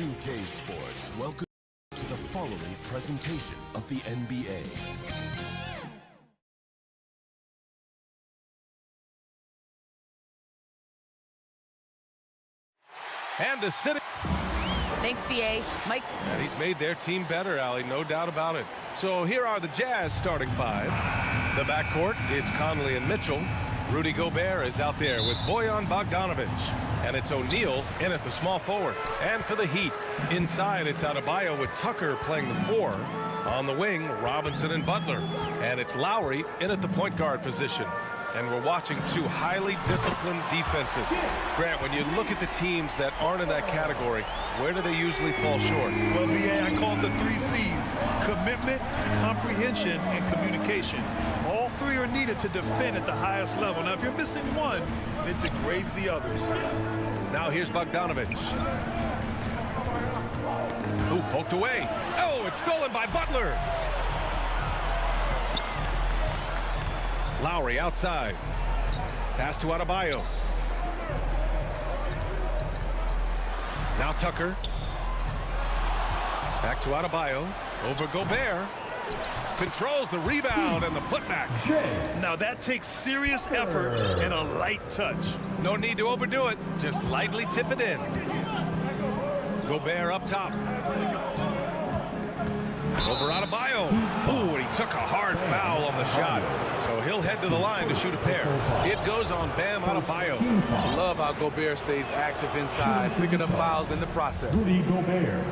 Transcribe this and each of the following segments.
2K Sports, welcome to the following presentation of the NBA. And the city. Thanks, BA. Mike. And he's made their team better, Allie, no doubt about it. So here are the Jazz starting five. The backcourt, it's Conley and Mitchell. Rudy Gobert is out there with Bojan Bogdanovic. And it's O'Neal in at the small forward. And for the Heat, inside it's Adebayo with Tucker playing the 4. On the wing, Robinson and Butler. And it's Lowry in at the point guard position. And we're watching two highly disciplined defenses. Grant, when you look at the teams that aren't in that category, where do they usually fall short? Well, BA, I call it the 3 C's. Commitment, comprehension, and communication. All 3 are needed to defend at the highest level. Now, if you're missing one, it degrades the others. Now here's Bogdanovic. Ooh, poked away. Oh, it's stolen by Butler. Lowry outside. Pass to Adebayo. Now Tucker. Back to Adebayo. Over Gobert. Controls the rebound and the putback. Now that takes serious effort and a light touch. No need to overdo it. Just lightly tip it in. Gobert up top. Over Adebayo. Ooh, and he took a hard foul on the shot. So he'll head to the line to shoot a pair. It goes on Bam Adebayo. I love how Gobert stays active inside, picking up fouls in the process. Rudy Gobert.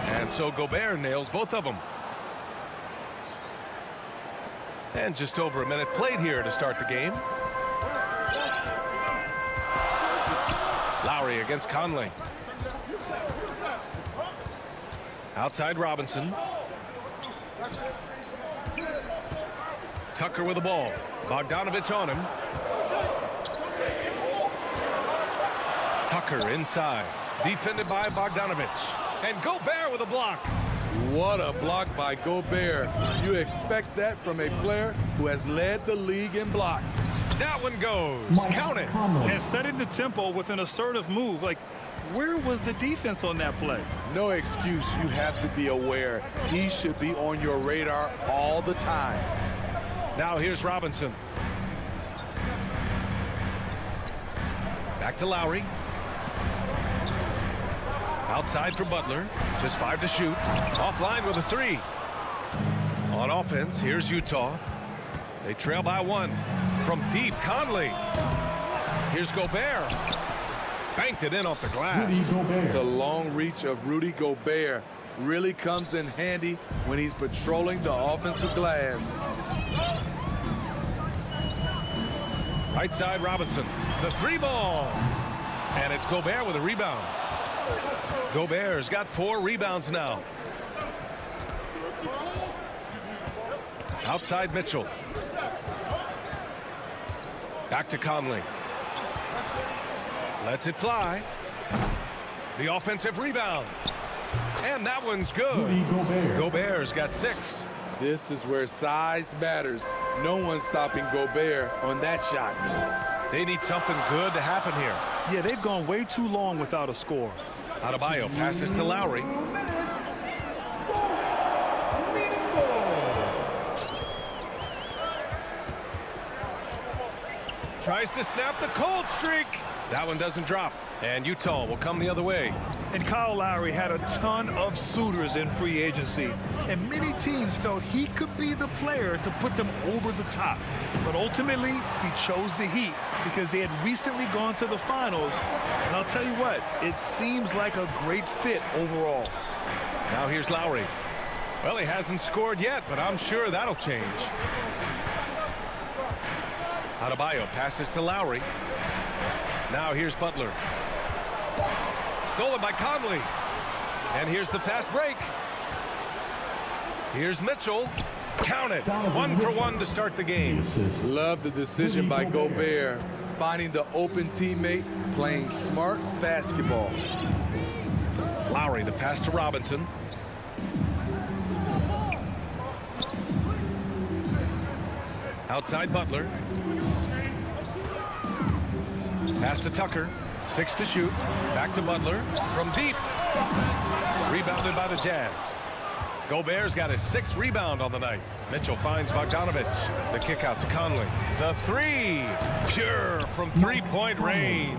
And so Gobert nails both of them. And just over a minute played here to start the game. Lowry against Conley. Outside Robinson. Tucker with the ball. Bogdanovic on him. Tucker inside. Defended by Bogdanovic. And Gobert with a block. What a block by Gobert. You expect that from a player who has led the league in blocks. That one goes. Count it. And setting the tempo with an assertive move. Like, where was the defense on that play? No excuse. You have to be aware. He should be on your radar all the time. Now here's Robinson. Back to Lowry. Outside for Butler. Just 5 to shoot. Offline with a 3. On offense, here's Utah. They trail by 1. From deep, Conley. Here's Gobert. Banked it in off the glass. The long reach of Rudy Gobert really comes in handy when he's patrolling the offensive glass. Right side, Robinson. The 3 ball. And it's Gobert with a rebound. Gobert's got 4 rebounds now. Outside Mitchell. Back to Conley. Lets it fly. The offensive rebound. And that one's good. Gobert's got 6. This is where size matters. No one's stopping Gobert on that shot. They need something good to happen here. Yeah, they've gone way too long without a score. Adebayo passes to Lowry. Tries to snap the cold streak. That one doesn't drop. And Utah will come the other way. And Kyle Lowry had a ton of suitors in free agency. And many teams felt he could be the player to put them over the top. But ultimately, he chose the Heat because they had recently gone to the finals. And I'll tell you what, it seems like a great fit overall. Now here's Lowry. Well, he hasn't scored yet, but I'm sure that'll change. Adebayo passes to Lowry. Now here's Butler. Stolen by Conley. And here's the fast break. Here's Mitchell. Count it. 1 for 1 to start the game. Love the decision by Gobert. Finding the open teammate, playing smart basketball. Lowry, the pass to Robinson. Outside Butler. Pass to Tucker. 6 to shoot. Back to Butler from deep. Rebounded by the Jazz. Gobert's got his 6th rebound on the night. Mitchell finds Bogdanovich. The kick out to Conley. The 3. Pure from three-point range.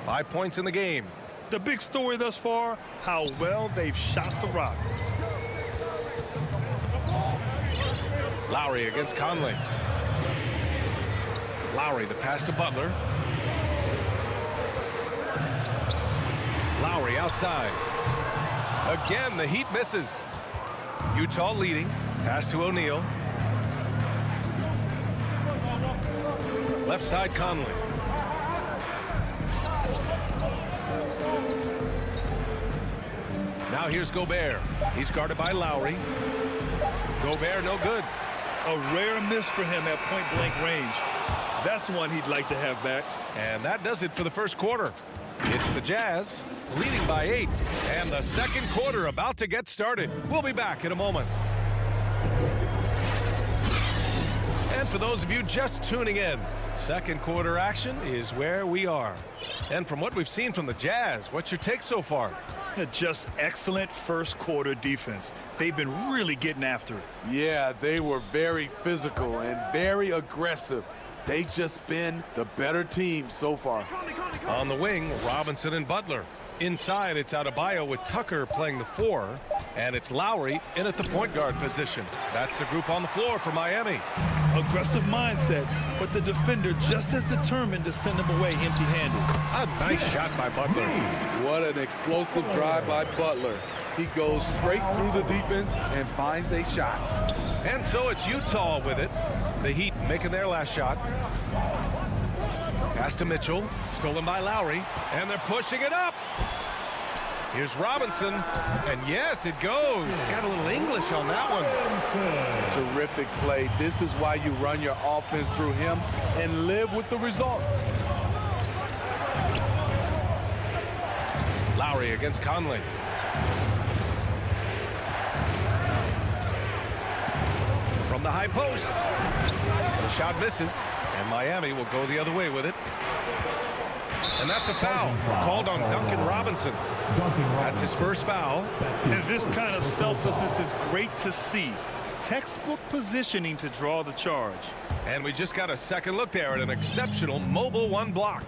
5 points in the game. The big story thus far, how well they've shot the rock. Lowry against Conley. Lowry, the pass to Butler. Lowry outside. Again, the Heat misses. Utah leading. Pass to O'Neal. Left side, Conley. Now here's Gobert. He's guarded by Lowry. Gobert, no good. A rare miss for him at point-blank range. That's one he'd like to have back. And that does it for the first quarter. It's the Jazz leading by 8. And the second quarter about to get started. We'll be back in a moment. And for those of you just tuning in, second quarter action is where we are. And from what we've seen from the Jazz, what's your take so far? Just excellent first quarter defense. They've been really getting after it. Yeah, they were very physical and very aggressive. They've just been the better team so far. On the wing, Robinson and Butler. Inside, it's Adebayo with Tucker playing the 4. And it's Lowry in at the point guard position. That's the group on the floor for Miami. Aggressive mindset, but the defender just as determined to send him away empty-handed. A nice shot by Butler. What an explosive drive by Butler. He goes straight through the defense and finds a shot. And so it's Utah with it. The Heat making their last shot. Pass to Mitchell. Stolen by Lowry. And they're pushing it up. Here's Robinson. And yes, it goes. Got a little English on that one. Terrific play. This is why you run your offense through him and live with the results. Lowry against Conley. From the high post. The shot misses. And Miami will go the other way with it. And that's a foul called on Duncan Robinson. That's his first foul. And this kind of selflessness is great to see. Textbook positioning to draw the charge. And we just got a second look there at an exceptional mobile 1 block.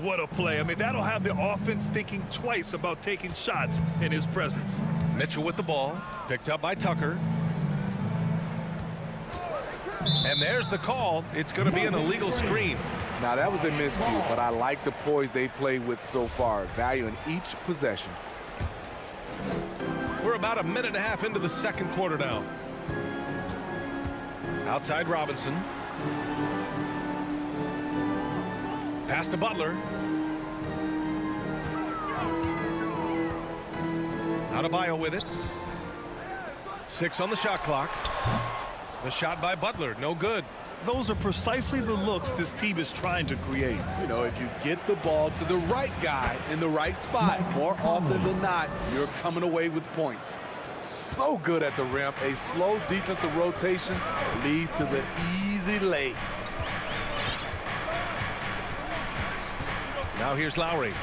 What a play. I mean, that'll have the offense thinking twice about taking shots in his presence. Mitchell with the ball. Picked up by Tucker. And there's the call. It's going to be an illegal screen. Now, that was a miscue, but I like the poise they played with so far, valuing each possession. We're about a minute and a half into the second quarter now. Outside Robinson. Pass to Butler. Adebayo with it. 6 on the shot clock. The shot by Butler, no good. Those are precisely the looks this team is trying to create. You know, if you get the ball to the right guy in the right spot, more often than not, you're coming away with points. So good at the rim. A slow defensive rotation leads to the easy lay. Now here's Lowry.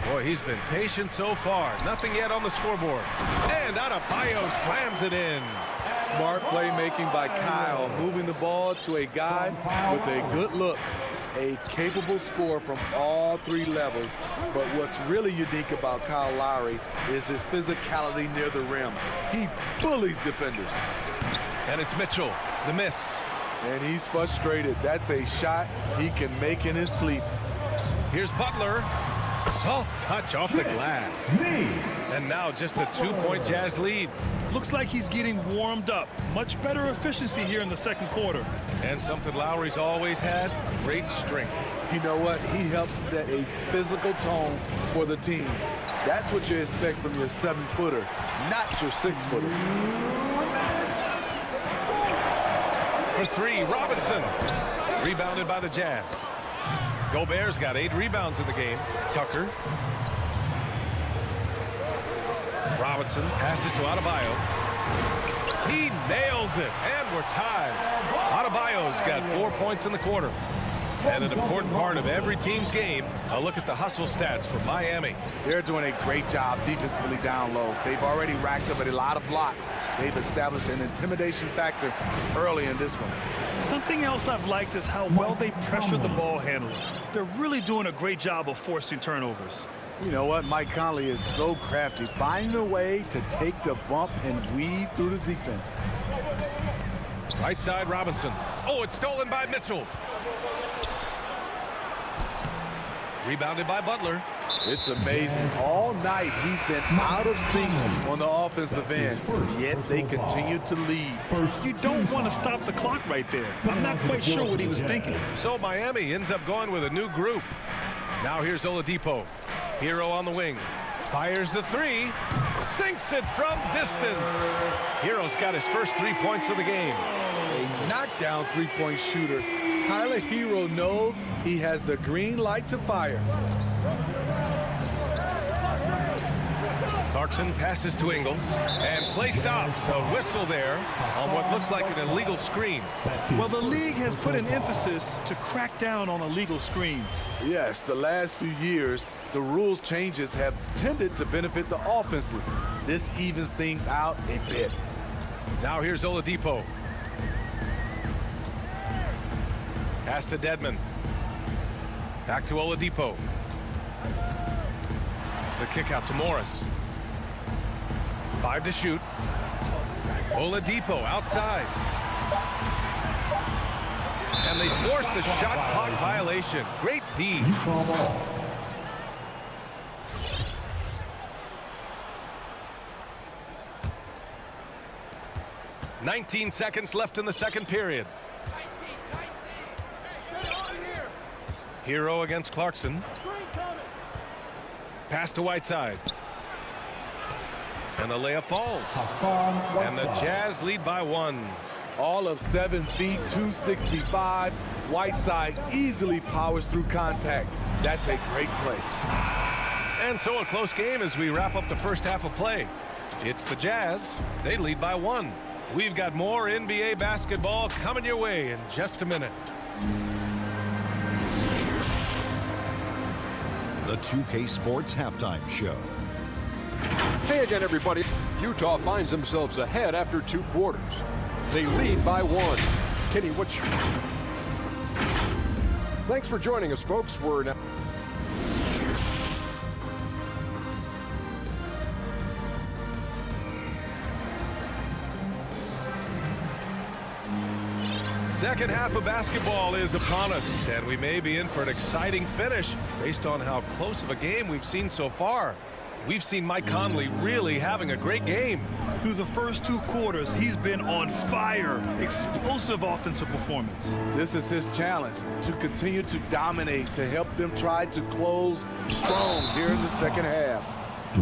Boy, he's been patient so far. Nothing yet on the scoreboard. And Adebayo slams it in. Smart playmaking by Kyle, moving the ball to a guy with a good look. A capable scorer from all 3 levels. But what's really unique about Kyle Lowry is his physicality near the rim. He bullies defenders. And it's Mitchell, the miss. And he's frustrated. That's a shot he can make in his sleep. Here's Butler. Soft touch off the glass. And now just a 2-point Jazz lead. Looks like he's getting warmed up. Much better efficiency here in the second quarter. And something Lowry's always had, great strength. You know what? He helps set a physical tone for the team. That's what you expect from your 7-footer, not your 6-footer. For 3, Robinson. Rebounded by the Jazz. Gobert's got 8 rebounds in the game. Tucker. Robinson passes to Adebayo. He nails it, and we're tied. Adebayo's got 4 points in the quarter. And an important part of every team's game, a look at the hustle stats for Miami. They're doing a great job defensively down low. They've already racked up a lot of blocks. They've established an intimidation factor early in this one. Something else I've liked is how well they pressure the ball handlers. They're really doing a great job of forcing turnovers. You know what? Mike Conley is so crafty, finding a way to take the bump and weave through the defense. Right side, Robinson. Oh, it's stolen by Mitchell. Rebounded by Butler. It's amazing. All night he's been out of sync on the offensive end, yet they continue to lead. You don't want to stop the clock right there. I'm not quite sure what he was thinking. So Miami ends up going with a new group. Now here's Oladipo. Hero on the wing. Fires the three. Sinks it from distance. Hero's got his first 3 points of the game. A knockdown three-point shooter. Tyler Hero knows he has the green light to fire. Clarkson passes to Ingles, and play stops. A whistle there on what looks like an illegal screen. Well, the league has put an emphasis to crack down on illegal screens. Yes, the last few years, the rules changes have tended to benefit the offenses. This evens things out a bit. Now here's Oladipo. Pass to Dedmon. Back to Oladipo. The kick out to Morris. 5 to shoot. Oladipo outside. And they forced the shot clock violation. Great D. 19 seconds left in the second period. Hero against Clarkson. Pass to Whiteside. And the layup falls. And the Jazz lead by 1. All of 7 feet, 265. Whiteside easily powers through contact. That's a great play. And so a close game as we wrap up the first half of play. It's the Jazz. They lead by 1. We've got more NBA basketball coming your way in just a minute. The 2K Sports Halftime Show. Hey again, everybody. Utah finds themselves ahead after 2 quarters. They lead by 1. Kenny, what's your... Thanks for joining us, folks. We're now... Second half of basketball is upon us, and we may be in for an exciting finish based on how close of a game we've seen so far. We've seen Mike Conley really having a great game. Through the first 2 quarters, he's been on fire. Explosive offensive performance. This is his challenge, to continue to dominate, to help them try to close strong here in the second half.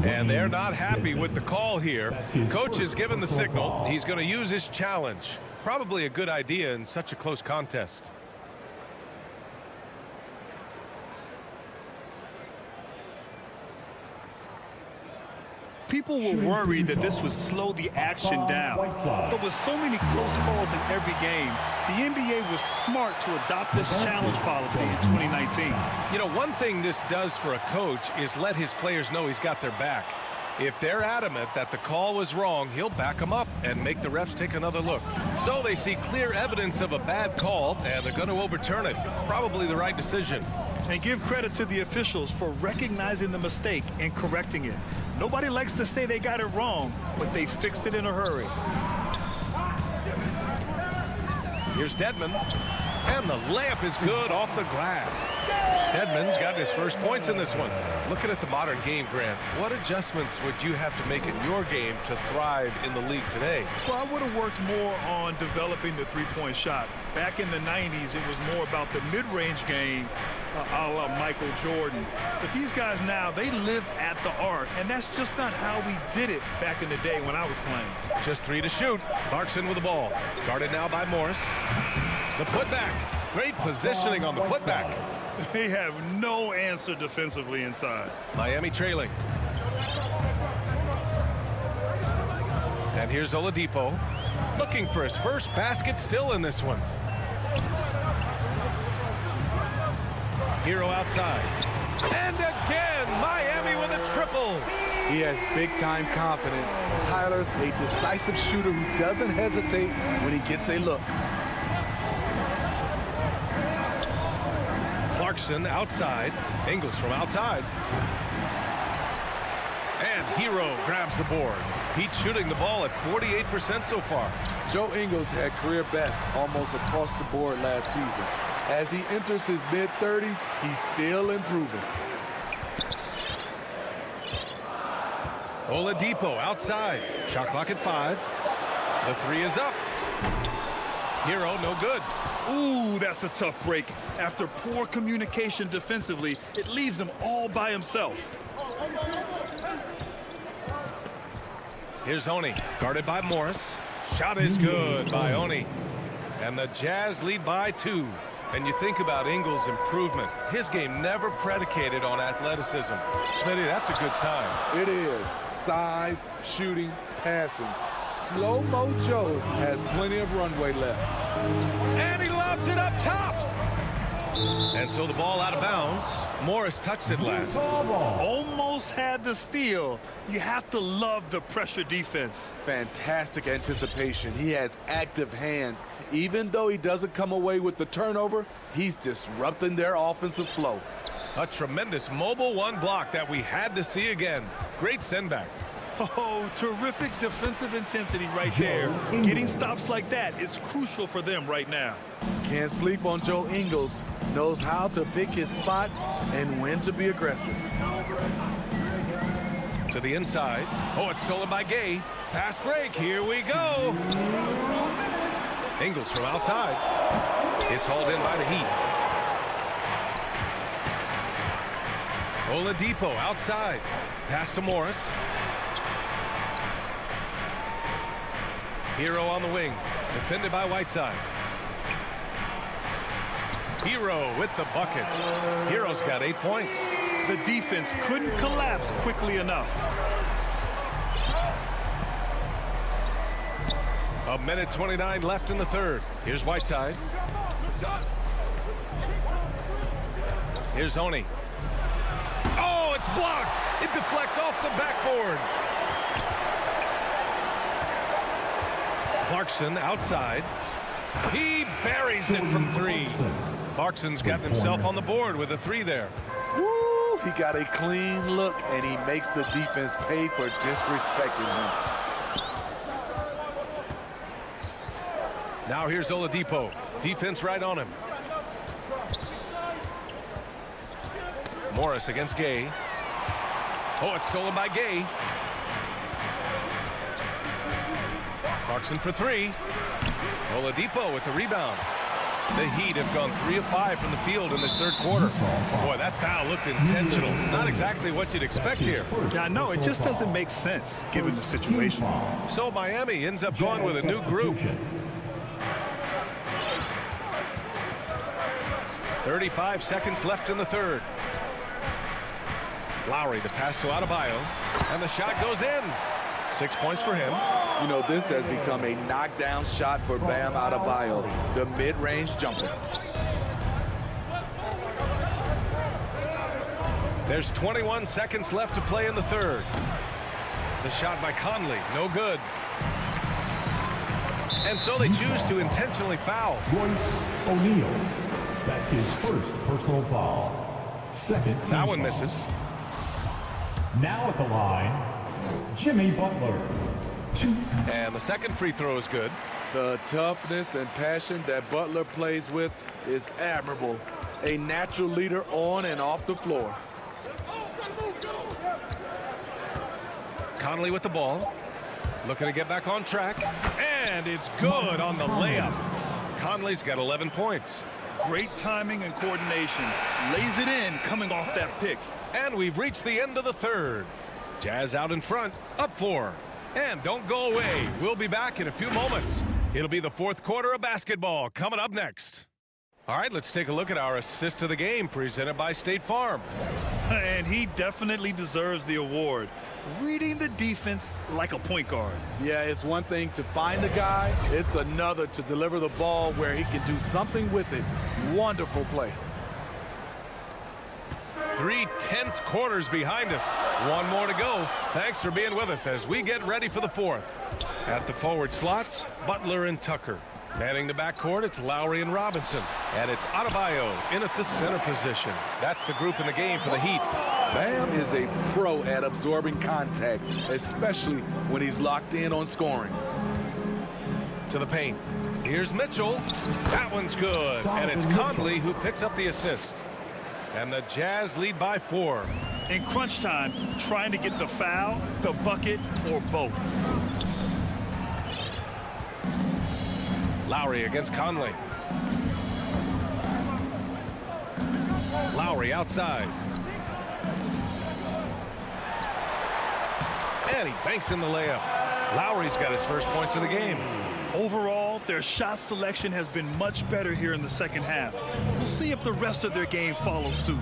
And they're not happy with the call here. Coach has given the signal. He's going to use his challenge. Probably a good idea in such a close contest. People were worried that this would slow the action down. But with so many close calls in every game, the NBA was smart to adopt this challenge policy in 2019. You know, one thing this does for a coach is let his players know he's got their back. If they're adamant that the call was wrong, he'll back them up and make the refs take another look. So they see clear evidence of a bad call, and they're going to overturn it. Probably the right decision. And give credit to the officials for recognizing the mistake and correcting it. Nobody likes to say they got it wrong, but they fixed it in a hurry. Here's Dedmon. And the layup is good off the glass. Dedmon's got his first points in this one. Looking at the modern game, Grant, what adjustments would you have to make in your game to thrive in the league today? Well, I would have worked more on developing the three-point shot. Back in the 90s, it was more about the mid-range game, a la Michael Jordan. But these guys now, they live at the arc, and that's just not how we did it back in the day when I was playing. Just 3 to shoot. Clarkson with the ball. Guarded now by Morris. The putback. Great positioning on the putback. They have no answer defensively inside. Miami trailing. And here's Oladipo. Looking for his first basket still in this one. Hero outside. And again, Miami with a triple. He has big-time confidence. Tyler's a decisive shooter who doesn't hesitate when he gets a look. Clarkson outside. Ingles from outside. And Hero grabs the board. He's shooting the ball at 48% so far. Joe Ingles had career best almost across the board last season. As he enters his mid-30s, he's still improving. Oladipo outside. Shot clock at 5. The three is up. Hero no good. Ooh, that's a tough break. After poor communication defensively, it leaves him all by himself. Here's Oni, guarded by Morris. Shot is good by Oni. And the Jazz lead by 2. And you think about Ingles' improvement. His game never predicated on athleticism. Smitty, that's a good sign. It is. Size, shooting, passing. Slow-mo Joe has plenty of runway left. And he lobs it up top. And so the ball out of bounds. Morris touched it last. Almost had the steal. You have to love the pressure defense. Fantastic anticipation. He has active hands. Even though he doesn't come away with the turnover, he's disrupting their offensive flow. A tremendous mobile one block that we had to see again. Great send back. Oh, terrific defensive intensity right there. Getting stops like that is crucial for them right now. Can't sleep on Joe Ingles. Knows how to pick his spots and when to be aggressive. To the inside. Oh, it's stolen by Gay. Fast break. Here we go. Ingles from outside. It's hauled in by the Heat. Oladipo outside. Pass to Morris. Hero on the wing. Defended by Whiteside. Hero with the bucket. Hero's got 8 points. The defense couldn't collapse quickly enough. A minute 29 left in the third. Here's Whiteside. Here's Oni. Oh, it's blocked. It deflects off the backboard. Clarkson outside. He buries it from 3. Clarkson's got himself on the board with a 3 there. Woo! He got a clean look, and he makes the defense pay for disrespecting him. Now here's Oladipo. Defense right on him. Morris against Gay. Oh, it's stolen by Gay. Clarkson for 3. Oladipo with the rebound. The Heat have gone 3 of 5 from the field in this third quarter. Boy, that foul looked intentional. Not exactly what you'd expect here. Yeah, no, it just doesn't make sense given the situation. So Miami ends up going with a new group. 35 seconds left in the third. Lowry, the pass to Adebayo. And the shot goes in. 6 points for him. You know, this has become a knockdown shot for Bam Adebayo, the mid-range jumper. There's 21 seconds left to play in the third. The shot by Conley, no good. And so they choose to intentionally foul. Royce O'Neal. That's his first personal foul. Second. That one misses. Now at the line, Jimmy Butler. 2. And the second free throw is good. The toughness and passion that Butler plays with is admirable. A natural leader on and off the floor. Conley with the ball. Looking to get back on track. And it's good on the layup. Conley's got 11 points. Great timing and coordination. Lays it in coming off that pick. And we've reached the end of the third. Jazz out in front, up 4. And don't go away. We'll be back in a few moments. It'll be the fourth quarter of basketball coming up next. All right, let's take a look at our assist of the game presented by State Farm. And he definitely deserves the award. Reading the defense like a point guard. Yeah, it's one thing to find the guy. It's another to deliver the ball where he can do something with it. Wonderful play. 3/10 quarters behind us. One more to go. Thanks for being with us as we get ready for the fourth. At the forward slots, Butler and Tucker. Manning the backcourt, it's Lowry and Robinson. And it's Adebayo in at the center position. That's the group in the game for the Heat. Bam is a pro at absorbing contact, especially when he's locked in on scoring. To the paint. Here's Mitchell. That one's good. And it's Conley who picks up the assist. And the Jazz lead by 4. In crunch time, trying to get the foul, the bucket, or both. Lowry against Conley. Lowry outside. And he banks in the layup. Lowry's got his first points of the game. Overall, their shot selection has been much better here in the second half. We'll see if the rest of their game follows suit.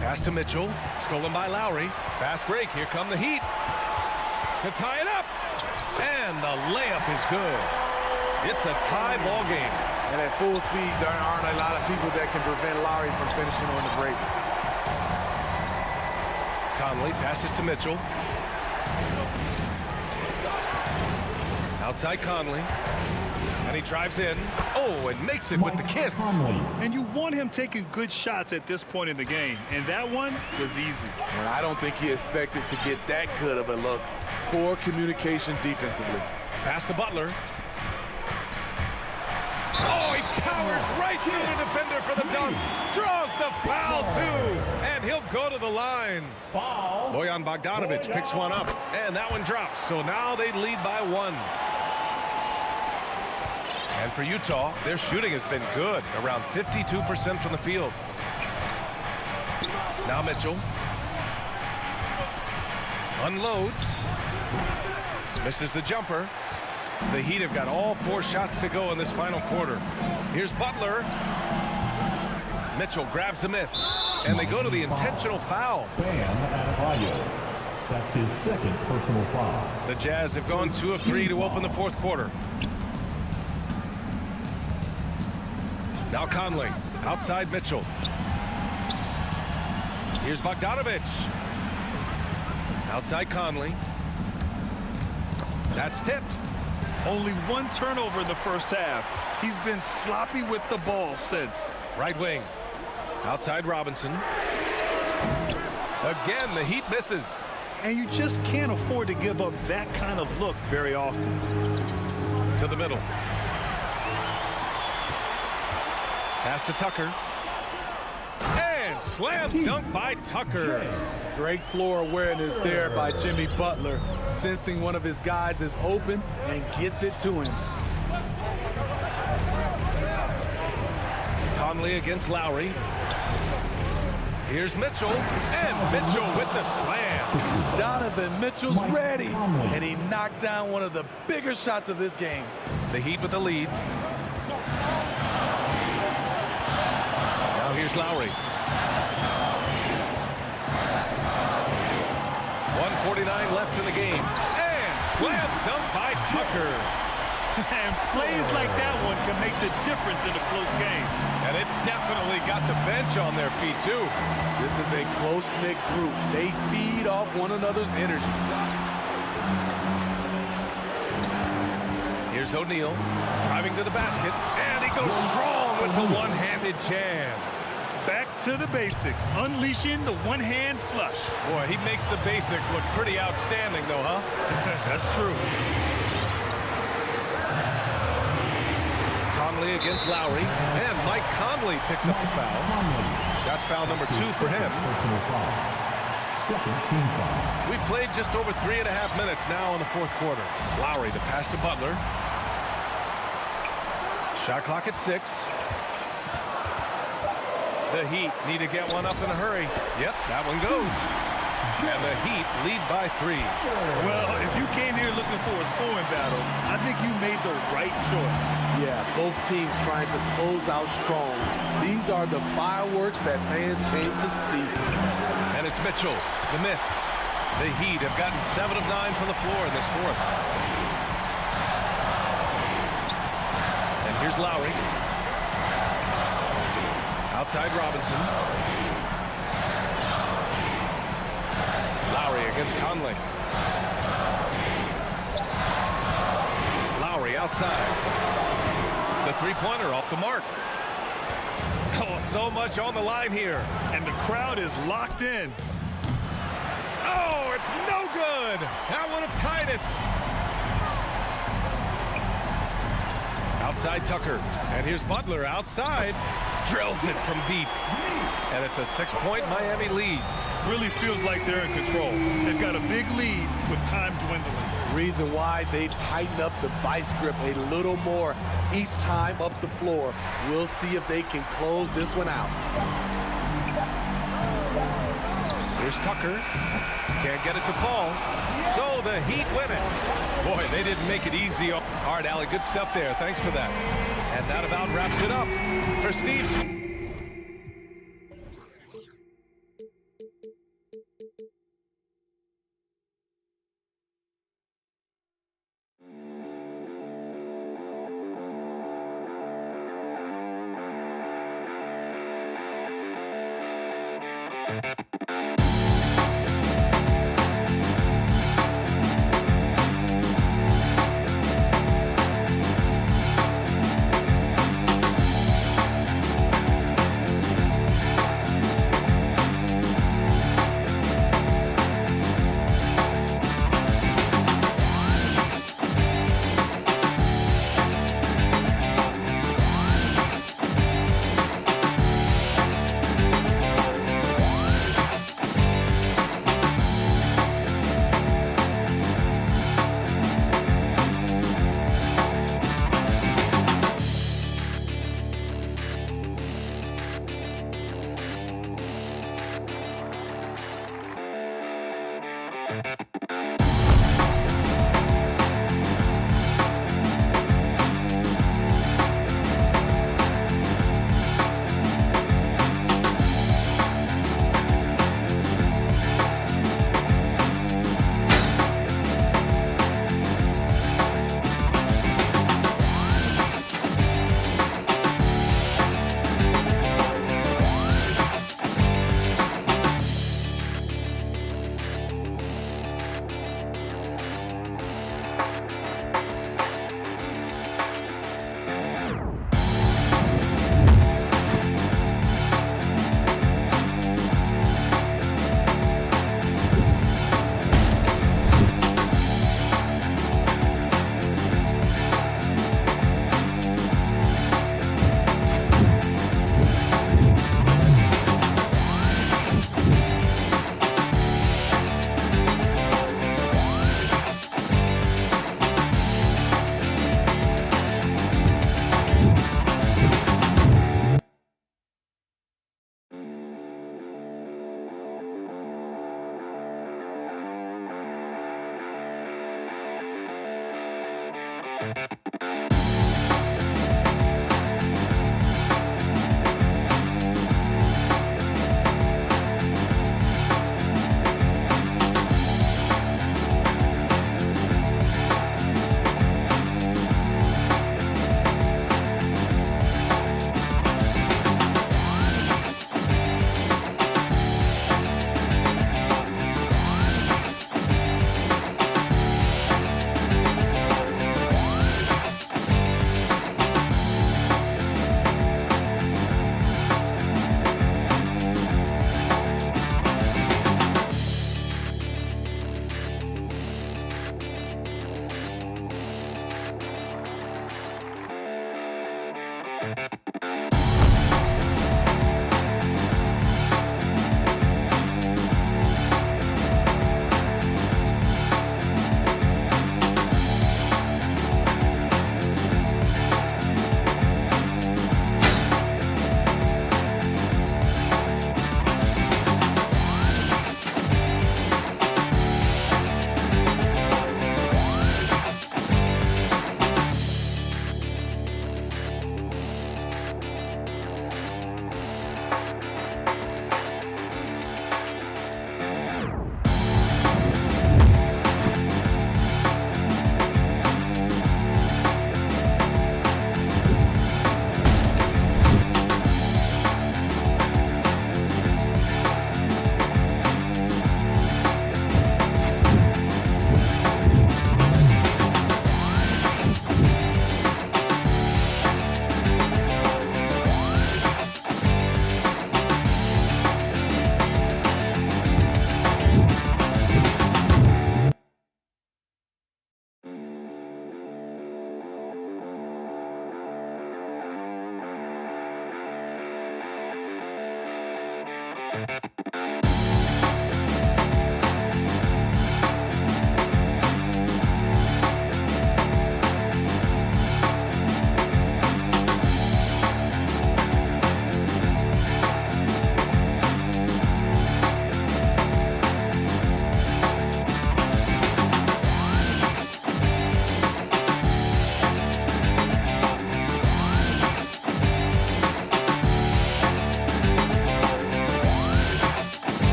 Pass to Mitchell. Stolen by Lowry. Fast break. Here come the Heat. To tie it up. And the layup is good. It's a tie ball game. And at full speed, there aren't a lot of people that can prevent Lowry from finishing on the break. Conley passes to Mitchell. Outside Conley. And he drives in. Oh, and makes it with the kiss. And you want him taking good shots at this point in the game. And that one was easy. And I don't think he expected to get that good of a look. Poor communication defensively. Pass to Butler. Oh, he powers right through the defender for the dunk. Draws the foul, too. And he'll go to the line. Bojan Bogdanovic picks one up. And that one drops. So now they lead by 1. And for Utah, their shooting has been good. Around 52% from the field. Now Mitchell. Unloads. Misses the jumper. The Heat have got all 4 shots to go in this final quarter. Here's Butler. Mitchell grabs a miss. And they go to the intentional foul. Bam Adebayo. That's his second personal foul. The Jazz have gone 2 of 3 to open the fourth quarter. Now Conley. Outside Mitchell. Here's Bogdanovic. Outside Conley. That's tipped. Only 1 turnover in the first half. He's been sloppy with the ball since. Right wing. Outside Robinson. Again, the Heat misses. And you just can't afford to give up that kind of look very often. To the middle. Pass to Tucker. And slam dunk by Tucker. Great floor awareness there by Jimmy Butler, sensing one of his guys is open and gets it to him. Conley against Lowry. Here's Mitchell, and Mitchell with the slam. Donovan Mitchell's ready, and he knocked down one of the bigger shots of this game. The Heat with the lead. Now here's Lowry. 1:49 left in the game. And slam dunk by Tucker. And plays like that one can make the difference in a close game. And it definitely got the bench on their feet, too. This is a close-knit group. They feed off one another's energy. Here's O'Neal driving to the basket. And he goes strong with the one-handed jam. Back to the basics, unleashing the one-hand flush. Boy, he makes the basics look pretty outstanding, though, huh? That's true. Conley against Lowry, and Mike Conley picks up the foul. That's foul number 2 for him. Second team foul. We've played just over 3.5 minutes now in the fourth quarter. Lowry, the pass to Butler. Shot clock at 6. The Heat need to get one up in a hurry. Yep, that one goes. And the Heat lead by 3. Well, if you came here looking for a scoring battle, I think you made the right choice. Yeah, both teams trying to close out strong. These are the fireworks that fans came to see. And it's Mitchell, the miss. The Heat have gotten 7 of 9 from the floor in this fourth. And here's Lowry. Outside Robinson. Lowry against Conley. Lowry outside. The three-pointer off the mark. Oh, so much on the line here. And the crowd is locked in. Oh, it's no good. That would have tied it. Outside Tucker. And here's Butler outside. Drills it from deep. And it's a 6-point Miami lead. Really feels like they're in control. They've got a big lead with time dwindling. Reason why they've tightened up the vice grip a little more each time up the floor. We'll see if they can close this one out. Here's Tucker. Can't get it to fall. So the Heat win it. Boy, they didn't make it easy. All right, Allie, good stuff there. Thanks for that. And that about wraps it up for Steve.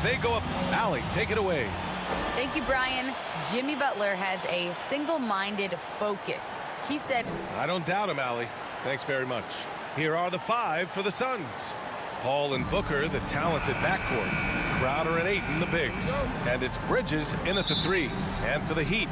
They go up. Allie, take it away. Thank you, Brian. Jimmy Butler has a single-minded focus. He said, I don't doubt him, Allie. Thanks very much. Here are the 5 for the Suns. Paul and Booker, the talented backcourt. Crowder and Ayton, the bigs. And it's Bridges in at the 3. And for the Heat,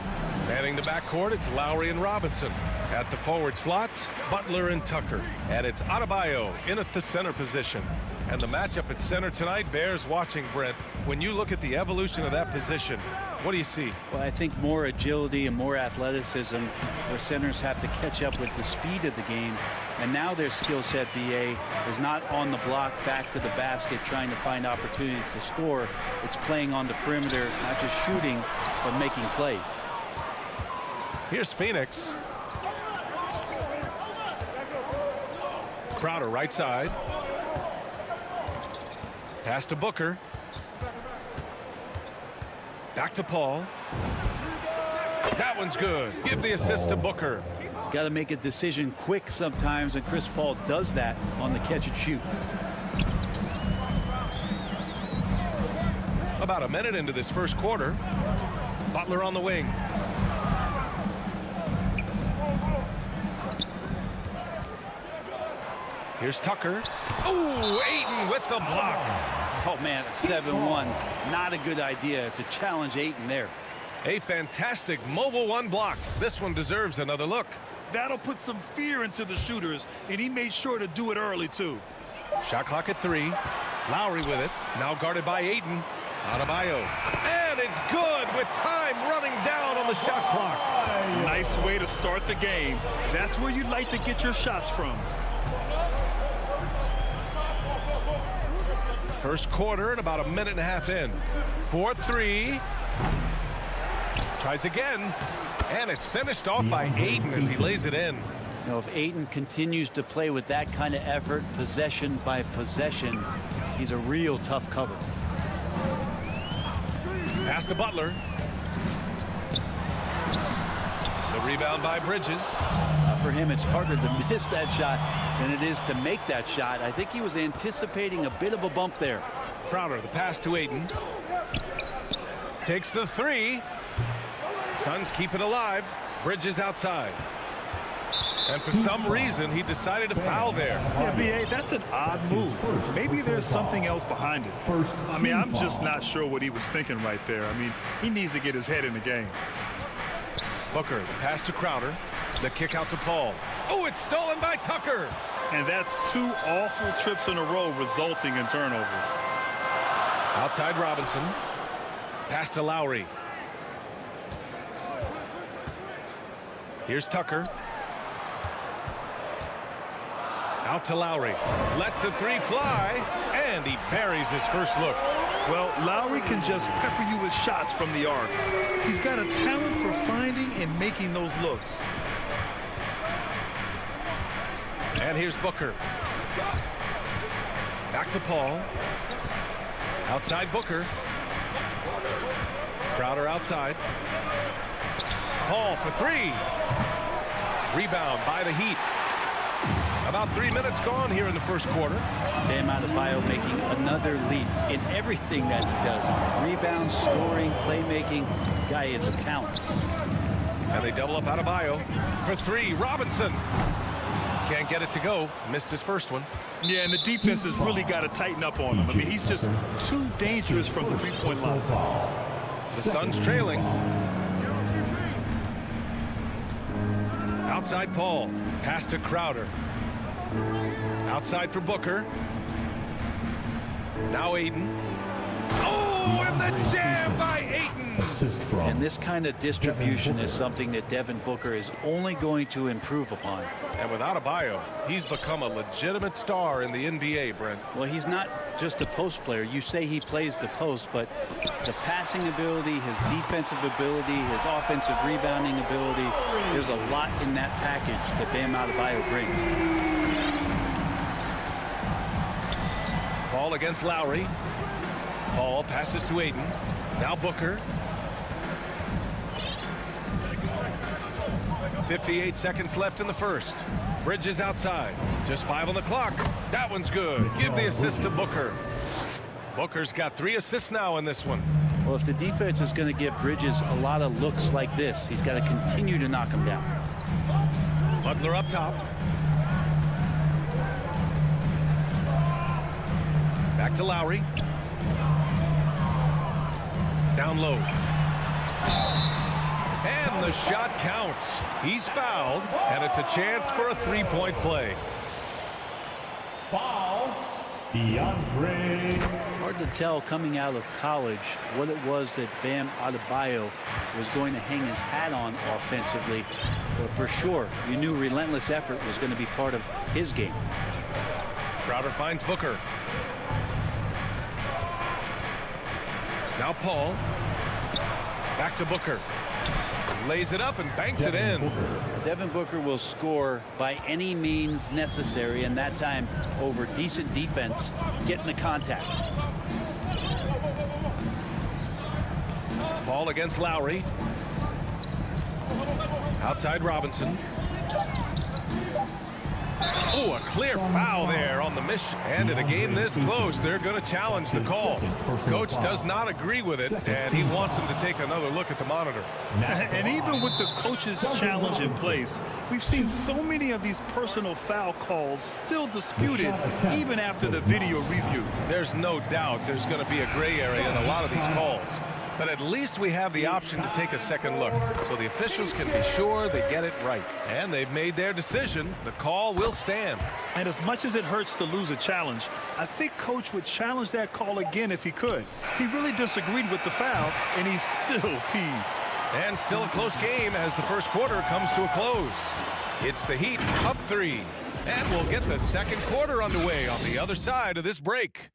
manning the backcourt, it's Lowry and Robinson. At the forward slots, Butler and Tucker. And it's Adebayo in at the center position. And the matchup at center tonight bears watching, Brent. When you look at the evolution of that position, what do you see? Well, I think more agility and more athleticism where centers have to catch up with the speed of the game. And now their skill set, BA, is not on the block back to the basket trying to find opportunities to score. It's playing on the perimeter, not just shooting, but making plays. Here's Phoenix. Crowder right side. Pass to Booker. Back to Paul. That one's good. Give the assist to Booker. Got to make a decision quick sometimes, and Chris Paul does that on the catch and shoot. About a minute into this first quarter. Butler on the wing. Here's Tucker. Ooh, Ayton with the block. Oh, man, it's 7-1. Not a good idea to challenge Ayton there. A fantastic mobile 1 block. This one deserves another look. That'll put some fear into the shooters, and he made sure to do it early, too. Shot clock at 3. Lowry with it. Now guarded by Ayton. Adebayo. And it's good with time running down on the shot clock. Nice way to start the game. That's where you'd like to get your shots from. First quarter and about a minute and a half in. 4-3. Tries again. And it's finished off by Ayton as he lays it in. You know, if Ayton continues to play with that kind of effort, possession by possession, he's a real tough cover. Pass to Butler. The rebound by Bridges. For him, it's harder to miss that shot than it is to make that shot. I think he was anticipating a bit of a bump there. Crowder, the pass to Ayton. Takes the 3. Suns keep it alive. Bridges outside. And for some reason, he decided to foul there. Yeah, B.A., that's an odd move. Maybe there's something else behind it. I mean, I'm just not sure what he was thinking right there. I mean, he needs to get his head in the game. Booker, the pass to Crowder. The kick out to Paul. Oh, it's stolen by Tucker. And that's 2 awful trips in a row resulting in turnovers. Outside Robinson. Pass to Lowry. Here's Tucker. Out to Lowry. Lets the 3 fly. And he buries his first look. Well, Lowry can just pepper you with shots from the arc. He's got a talent for finding and making those looks. And here's Booker. Back to Paul. Outside Booker. Crowder outside. Paul for 3. Rebound by the Heat. About 3 minutes gone here in the first quarter. Bam Adebayo making another leap in everything that he does. Rebound, scoring, playmaking. Guy is a talent. And they double up Adebayo for 3. Robinson. Can't get it to go. Missed his first one. Yeah, and the defense has really got to tighten up on him. I mean, he's just too dangerous from the three-point line. The Suns trailing. Outside Paul. Pass to Crowder. Outside for Booker. Now Ayton. Oh, and the jam by Ayton. assist from. And this kind of distribution is something that Devin Booker is only going to improve upon. And with Adebayo, he's become a legitimate star in the NBA, Brent. Well, he's not just a post player. You say he plays the post, but the passing ability, his defensive ability, his offensive rebounding ability, there's a lot in that package that Bam Adebayo brings. Paul against Lowry. Paul passes to Ayton. Now Booker. 58 seconds left in the first. Bridges outside. Just 5 on the clock. That one's good. Give the assist to Booker. Booker's got 3 assists now in this one. Well, if the defense is going to give Bridges a lot of looks like this, he's got to continue to knock him down. Butler up top. Back to Lowry. Down low. And the shot counts. He's fouled, and it's a chance for a 3-point play. Foul, DeAndre. Hard to tell coming out of college what it was that Bam Adebayo was going to hang his hat on offensively. But for sure, you knew relentless effort was going to be part of his game. Crowder finds Booker. Now Paul. Back to Booker. Lays it up and banks it in. Devin Booker will score by any means necessary, and that time over decent defense, getting the contact. Paul against Lowry. Outside Robinson. Oh, a clear foul there on the miss. And in a game this close, they're going to challenge the call. Coach does not agree with it, and he wants them to take another look at the monitor. And even with the coach's challenge in place, we've seen so many of these personal foul calls still disputed even after the video review. There's no doubt there's going to be a gray area in a lot of these calls. But at least we have the option to take a second look, so the officials can be sure they get it right. And they've made their decision. The call will stand. And as much as it hurts to lose a challenge, I think Coach would challenge that call again if he could. He really disagreed with the foul, and he's still peeved. And still a close game as the first quarter comes to a close. It's the Heat up 3. And we'll get the second quarter underway on the other side of this break.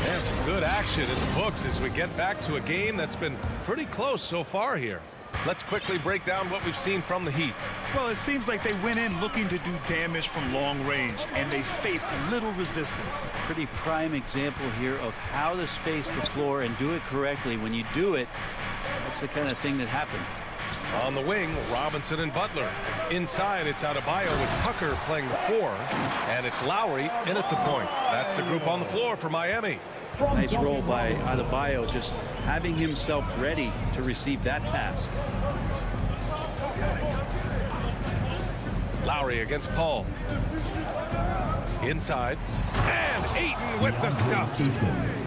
And some good action in the books as we get back to a game that's been pretty close so far here. Let's quickly break down what we've seen from the Heat. Well, it seems like they went in looking to do damage from long range, and they faced little resistance. Pretty prime example here of how to space the floor and do it correctly. When you do it, that's the kind of thing that happens. On the wing, Robinson and Butler. Inside, it's Adebayo with Tucker playing the 4, and it's Lowry in at the point. That's the group on the floor for Miami. Nice roll by Adebayo, just having himself ready to receive that pass. Lowry against Paul. Inside. And Ayton with the stuff.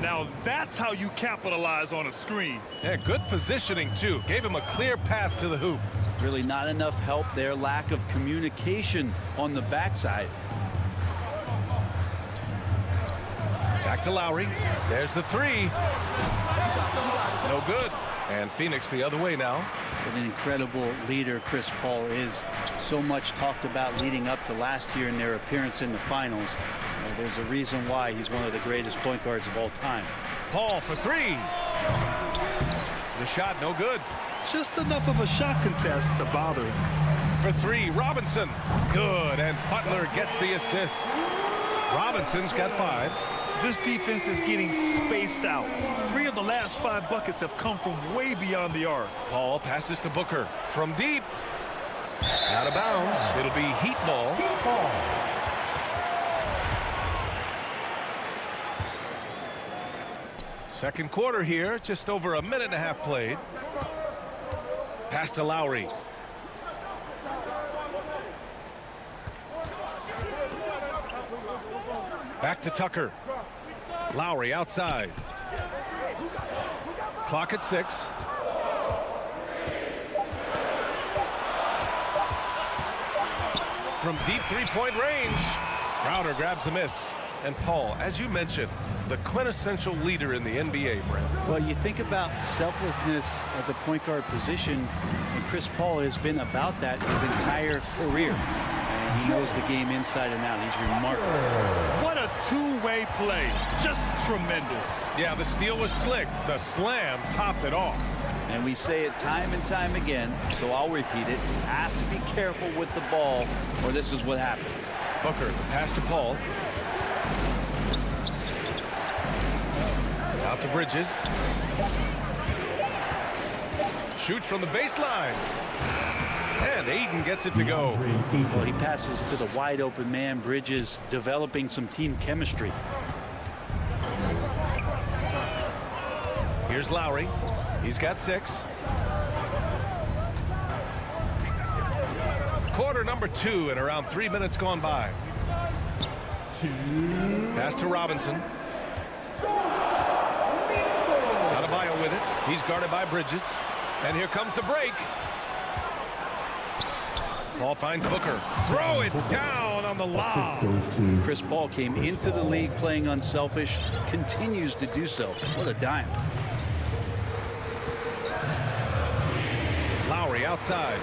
Now that's how you capitalize on a screen. Yeah, good positioning, too. Gave him a clear path to the hoop. Really not enough help there. Lack of communication on the backside. Back to Lowry. There's the 3. No good. And Phoenix the other way now. What an incredible leader Chris Paul is. So much talked about leading up to last year in their appearance in the finals. There's a reason why he's one of the greatest point guards of all time. Paul for 3. The shot no good. Just enough of a shot contest to bother him. For 3, Robinson. Good, and Butler gets the assist. Robinson's got 5. This defense is getting spaced out. 3 of the last 5 buckets have come from way beyond the arc. Paul passes to Booker from deep. Out of bounds. It'll be Heat ball. Second quarter here, just over a minute and a half played. Pass to Lowry. Back to Tucker. Lowry outside. Clock at 6. From deep 3-point range. Crowder grabs the miss. And Paul, as you mentioned, the quintessential leader in the NBA, Brent. Well, you think about selflessness at the point guard position, and Chris Paul has been about that his entire career. And he knows the game inside and out. He's remarkable. What a two-way play. Just tremendous. Yeah, the steal was slick. The slam topped it off. And we say it time and time again, so I'll repeat it. You have to be careful with the ball, or this is what happens. Booker, the pass to Paul. Out to Bridges. Shoots from the baseline. And Aiden gets it to go. Well, he passes to the wide open man. Bridges developing some team chemistry. Here's Lowry. He's got 6. Quarter number 2 and around 3 minutes gone by. Pass to Robinson. Adebayo with it. He's guarded by Bridges. And here comes the break. Paul finds Booker. Throw it down on the lob. Chris Paul came into the league playing unselfish. Continues to do so. What a dime. Lowry outside.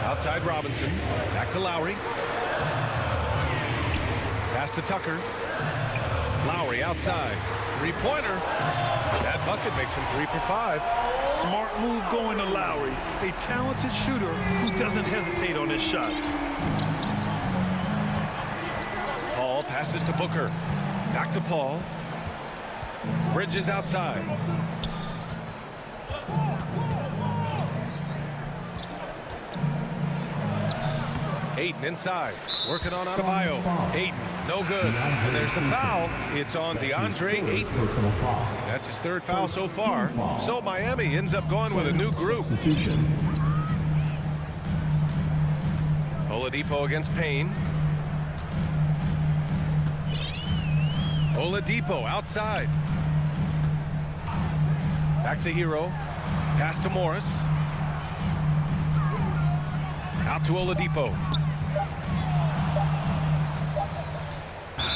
Outside Robinson. Back to Lowry. Pass to Tucker. Lowry outside. Three-pointer. That bucket makes him 3 for 5. Smart move going to Lowry. A talented shooter who doesn't hesitate on his shots. Paul passes to Booker. Back to Paul. Bridges outside. Aiden inside, working on Adebayo. Aiden, no good. And there's the foul. It's on DeAndre Aiden. That's his 3rd foul so far. So Miami ends up going with a new group. Oladipo against Payne. Oladipo outside. Back to Hero. Pass to Morris. Out to Oladipo.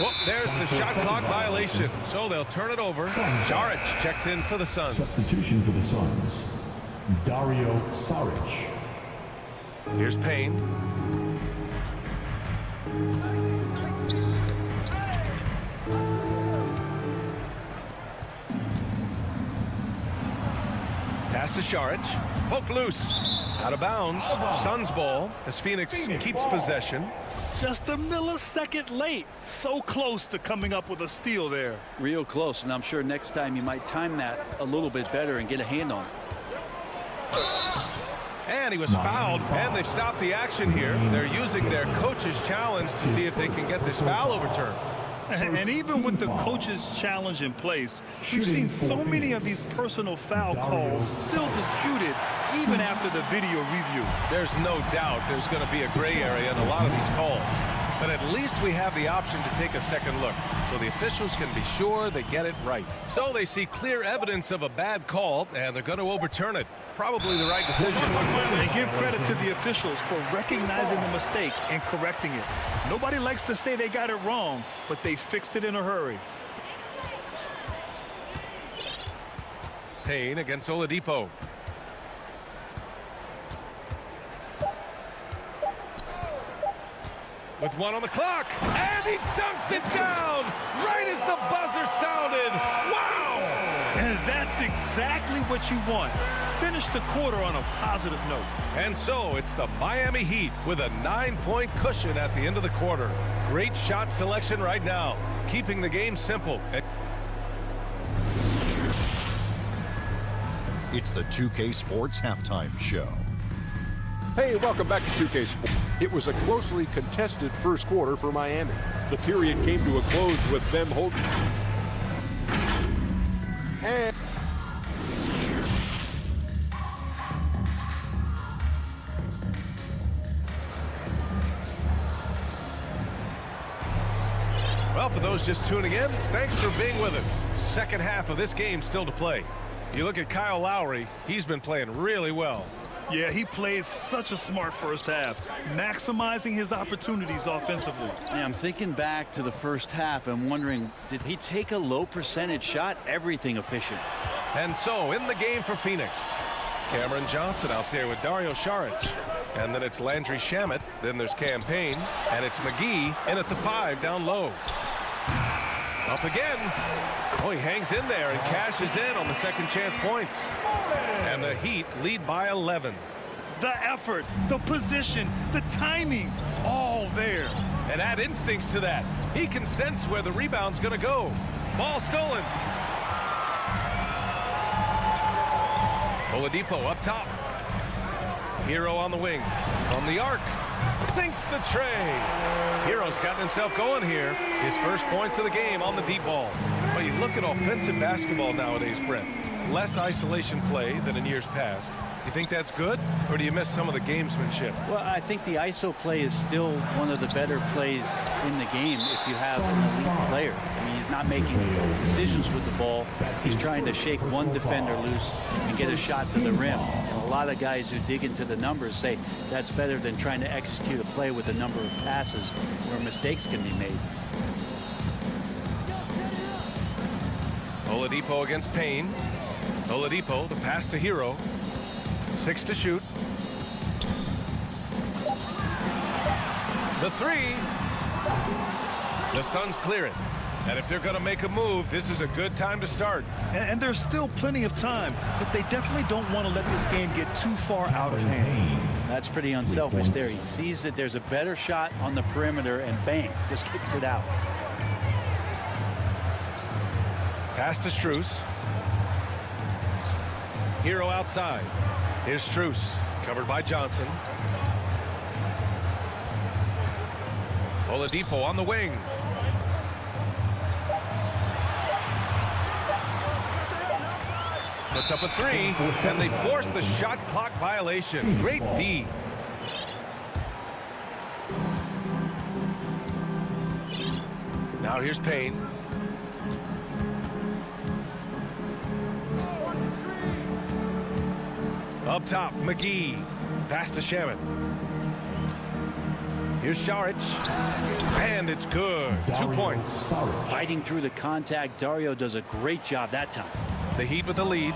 Well, there's the shot clock violation, so they'll turn it over. Saric checks in for the Suns. Substitution for the Suns, Dario Saric. Here's Payne. Pass to Saric. Poke loose. Out of bounds. Suns ball as Phoenix keeps possession. Just a millisecond late. So close to coming up with a steal there. Real close, and I'm sure next time you might time that a little bit better and get a hand on it. And he was fouled, and they've stopped the action here. They're using their coach's challenge to see if they can get this foul overturned. And even with the coach's challenge in place, we've seen so many of these personal foul calls still disputed even after the video review. There's no doubt there's going to be a gray area in a lot of these calls. But at least we have the option to take a second look, so the officials can be sure they get it right. So they see clear evidence of a bad call, and they're going to overturn it. Probably the right decision. And give credit to the officials for recognizing the mistake and correcting it. Nobody likes to say they got it wrong, but they fixed it in a hurry. Payne against Oladipo. With 1 on the clock, and he dunks it down right as the buzzer sounded. Wow! And that's exactly what you want. Finish the quarter on a positive note. And so it's the Miami Heat with a 9-point cushion at the end of the quarter. Great shot selection right now, keeping the game simple. It's the 2K Sports Halftime Show. Hey, welcome back to 2K Sports. It was a closely contested first quarter for Miami. The period came to a close with them holding. And well, for those just tuning in, thanks for being with us. Second half of this game still to play. You look at Kyle Lowry, he's been playing really well. Yeah, he played such a smart first half, maximizing his opportunities offensively. Yeah, I'm thinking back to the first half and wondering, did he take a low percentage shot? Everything efficient. And so in the game for Phoenix, Cameron Johnson out there with Dario Saric. And then it's Landry Shamet. Then there's Campaign. And it's McGee in at the 5 down low. Up again. Oh, he hangs in there and cashes in on the second chance points. And the Heat lead by 11. The effort, the position, the timing, all there. And add instincts to that. He can sense where the rebound's going to go. Ball stolen. Oladipo up top. Hero on the wing. From the arc. Sinks the tray. Hero's gotten himself going here. His first points of the game on the deep ball. But you look at offensive basketball nowadays, Brent. Less isolation play than in years past. You think that's good, or do you miss some of the gamesmanship? Well, I think the ISO play is still one of the better plays in the game if you have an elite player. I mean, he's not making decisions with the ball. He's trying to shake one defender loose and get a shot to the rim. And a lot of guys who dig into the numbers say that's better than trying to execute a play with a number of passes where mistakes can be made. Oladipo against Payne. Oladipo, the pass to Hero. 6 to shoot. The 3. The Suns clear it. And if they're going to make a move, this is a good time to start. And there's still plenty of time, but they definitely don't want to let this game get too far out of hand. That's pretty unselfish there. He sees that there's a better shot on the perimeter and bang, just kicks it out. Pass to Strus. Hero outside. Here's Strus, covered by Johnson. Oladipo on the wing. Puts up a 3, and they force the shot clock violation. Great D. Now here's Payne. Up top, McGee. Pass to Shamet. Here's Saric. And it's good. 2 points. Fighting through the contact. Dario does a great job that time. The Heat with the lead.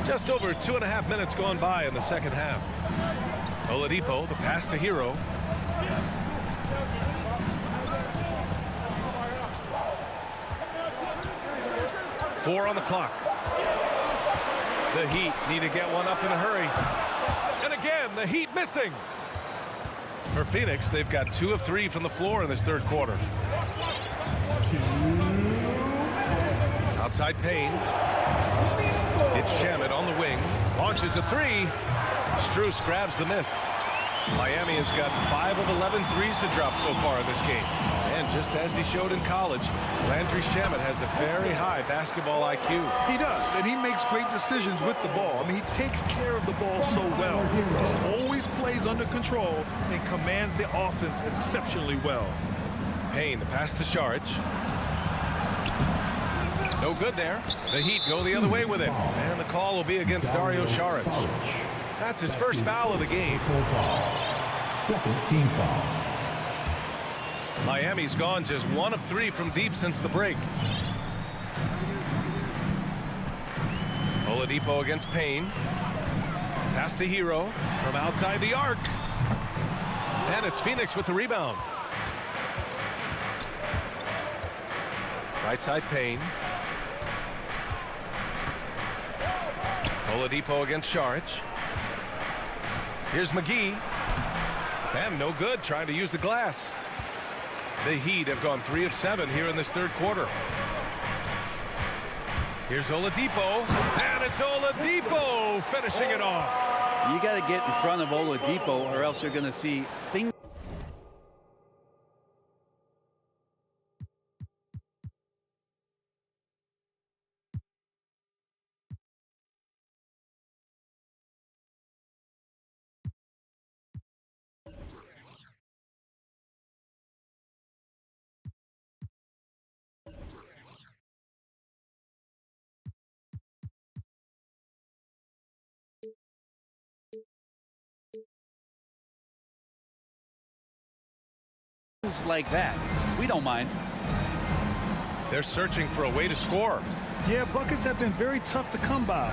Just over 2.5 minutes gone by in the second half. Oladipo, the pass to Hero. Four on the clock. The Heat need to get one up in a hurry. And again, the Heat missing. For Phoenix, they've got 2 of 3 from the floor in this third quarter. Outside Payne. It's Shamet on the wing. Launches a 3. Strus grabs the miss. Miami has got 5 of 11 threes to drop so far in this game. And just as he showed in college, Landry Shamet has a very high basketball IQ. He does, and he makes great decisions with the ball. I mean, he takes care of the ball so well. He always plays under control and commands the offense exceptionally well. Payne, the pass to Saric. No good there. The Heat go the other way with it. And the call will be against Dario Saric. That's his first foul of the game. Second team foul. Miami's gone just 1 of 3 from deep since the break. Oladipo against Payne. Pass to Hero from outside the arc. And it's Phoenix with the rebound. Right side Payne. Oladipo against Saric. Here's McGee. And no good, trying to use the glass. The Heat have gone 3 of 7 here in this third quarter. Here's Oladipo. And it's Oladipo finishing it off. You got to get in front of Oladipo or else you're going to see things. like that. We don't mind. They're searching for a way to score. Yeah, buckets have been very tough to come by.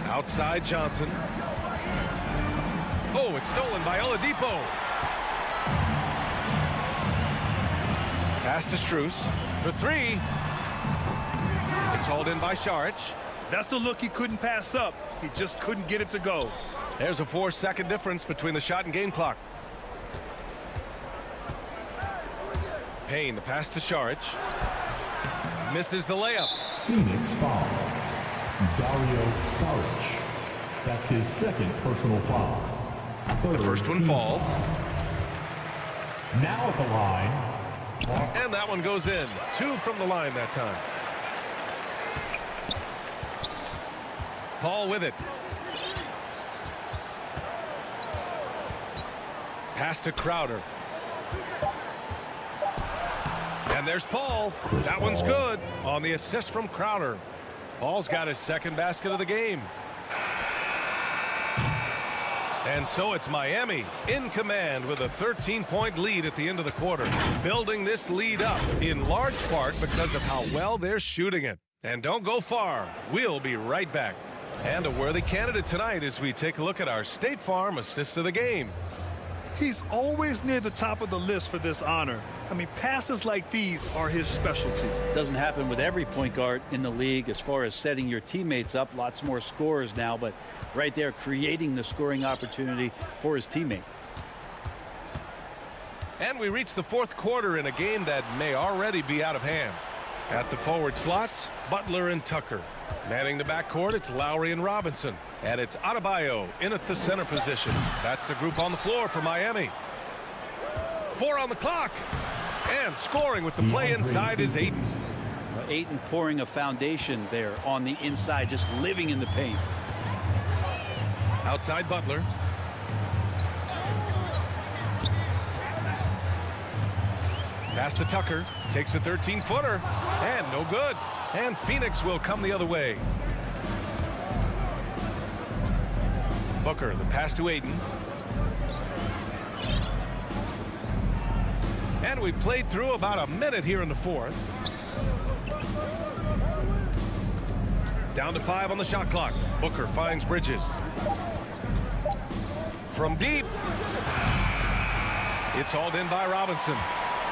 Outside Johnson. Oh, it's stolen by Oladipo. Pass to Strus for three. It's hauled in by Saric. That's a look he couldn't pass up. He just couldn't get it to go. There's a 4-second difference between the shot and game clock. Payne, the pass to Saric. Misses the layup. Phoenix foul. Dario Saric. That's his second personal foul. The first one falls. Now at the line. And that one goes in. 2 from the line that time. Paul with it. Pass to Crowder. And there's Paul. That one's good on the assist from Crowder. Paul's got his second basket of the game. And so it's Miami in command with a 13-point lead at the end of the quarter. Building this lead up in large part because of how well they're shooting it. And don't go far. We'll be right back. And a worthy candidate tonight as we take a look at our State Farm assist of the game. He's always near the top of the list for this honor. I mean, passes like these are his specialty. Doesn't happen with every point guard in the league as far as setting your teammates up. Lots more scorers now, but right there creating the scoring opportunity for his teammate. And we reach the fourth quarter in a game that may already be out of hand. At the forward slots, Butler and Tucker. Manning the backcourt, it's Lowry and Robinson. And it's Adebayo in at the center position. That's the group on the floor for Miami. 4 on the clock. And scoring with the play inside is Ayton. Ayton pouring a foundation there on the inside, just living in the paint. Outside Butler. Pass to Tucker. Takes a 13-footer. And no good. And Phoenix will come the other way. Booker, the pass to Ayton. And we played through about a minute here in the fourth. Down to 5 on the shot clock. Booker finds Bridges. From deep. It's hauled in by Robinson.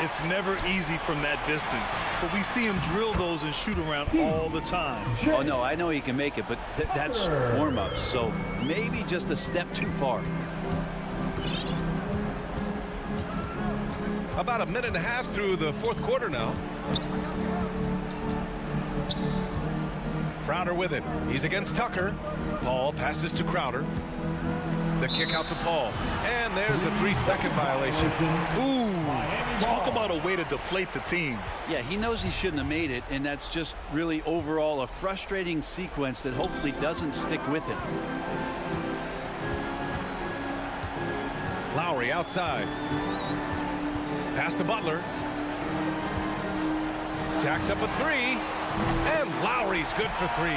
It's never easy from that distance, but we see him drill those and shoot around all the time. Oh, no, I know he can make it, but that's warm-ups, so maybe just a step too far. About a minute and a half through the fourth quarter now. Crowder with it. He's against Tucker. Paul passes to Crowder. The kick out to Paul. And there's a 3-second violation. Ooh, talk about a way to deflate the team. Yeah, he knows he shouldn't have made it, and that's just really overall a frustrating sequence that hopefully doesn't stick with him. Lowry outside. Pass to Butler. Jacks up a 3. And Lowry's good for 3.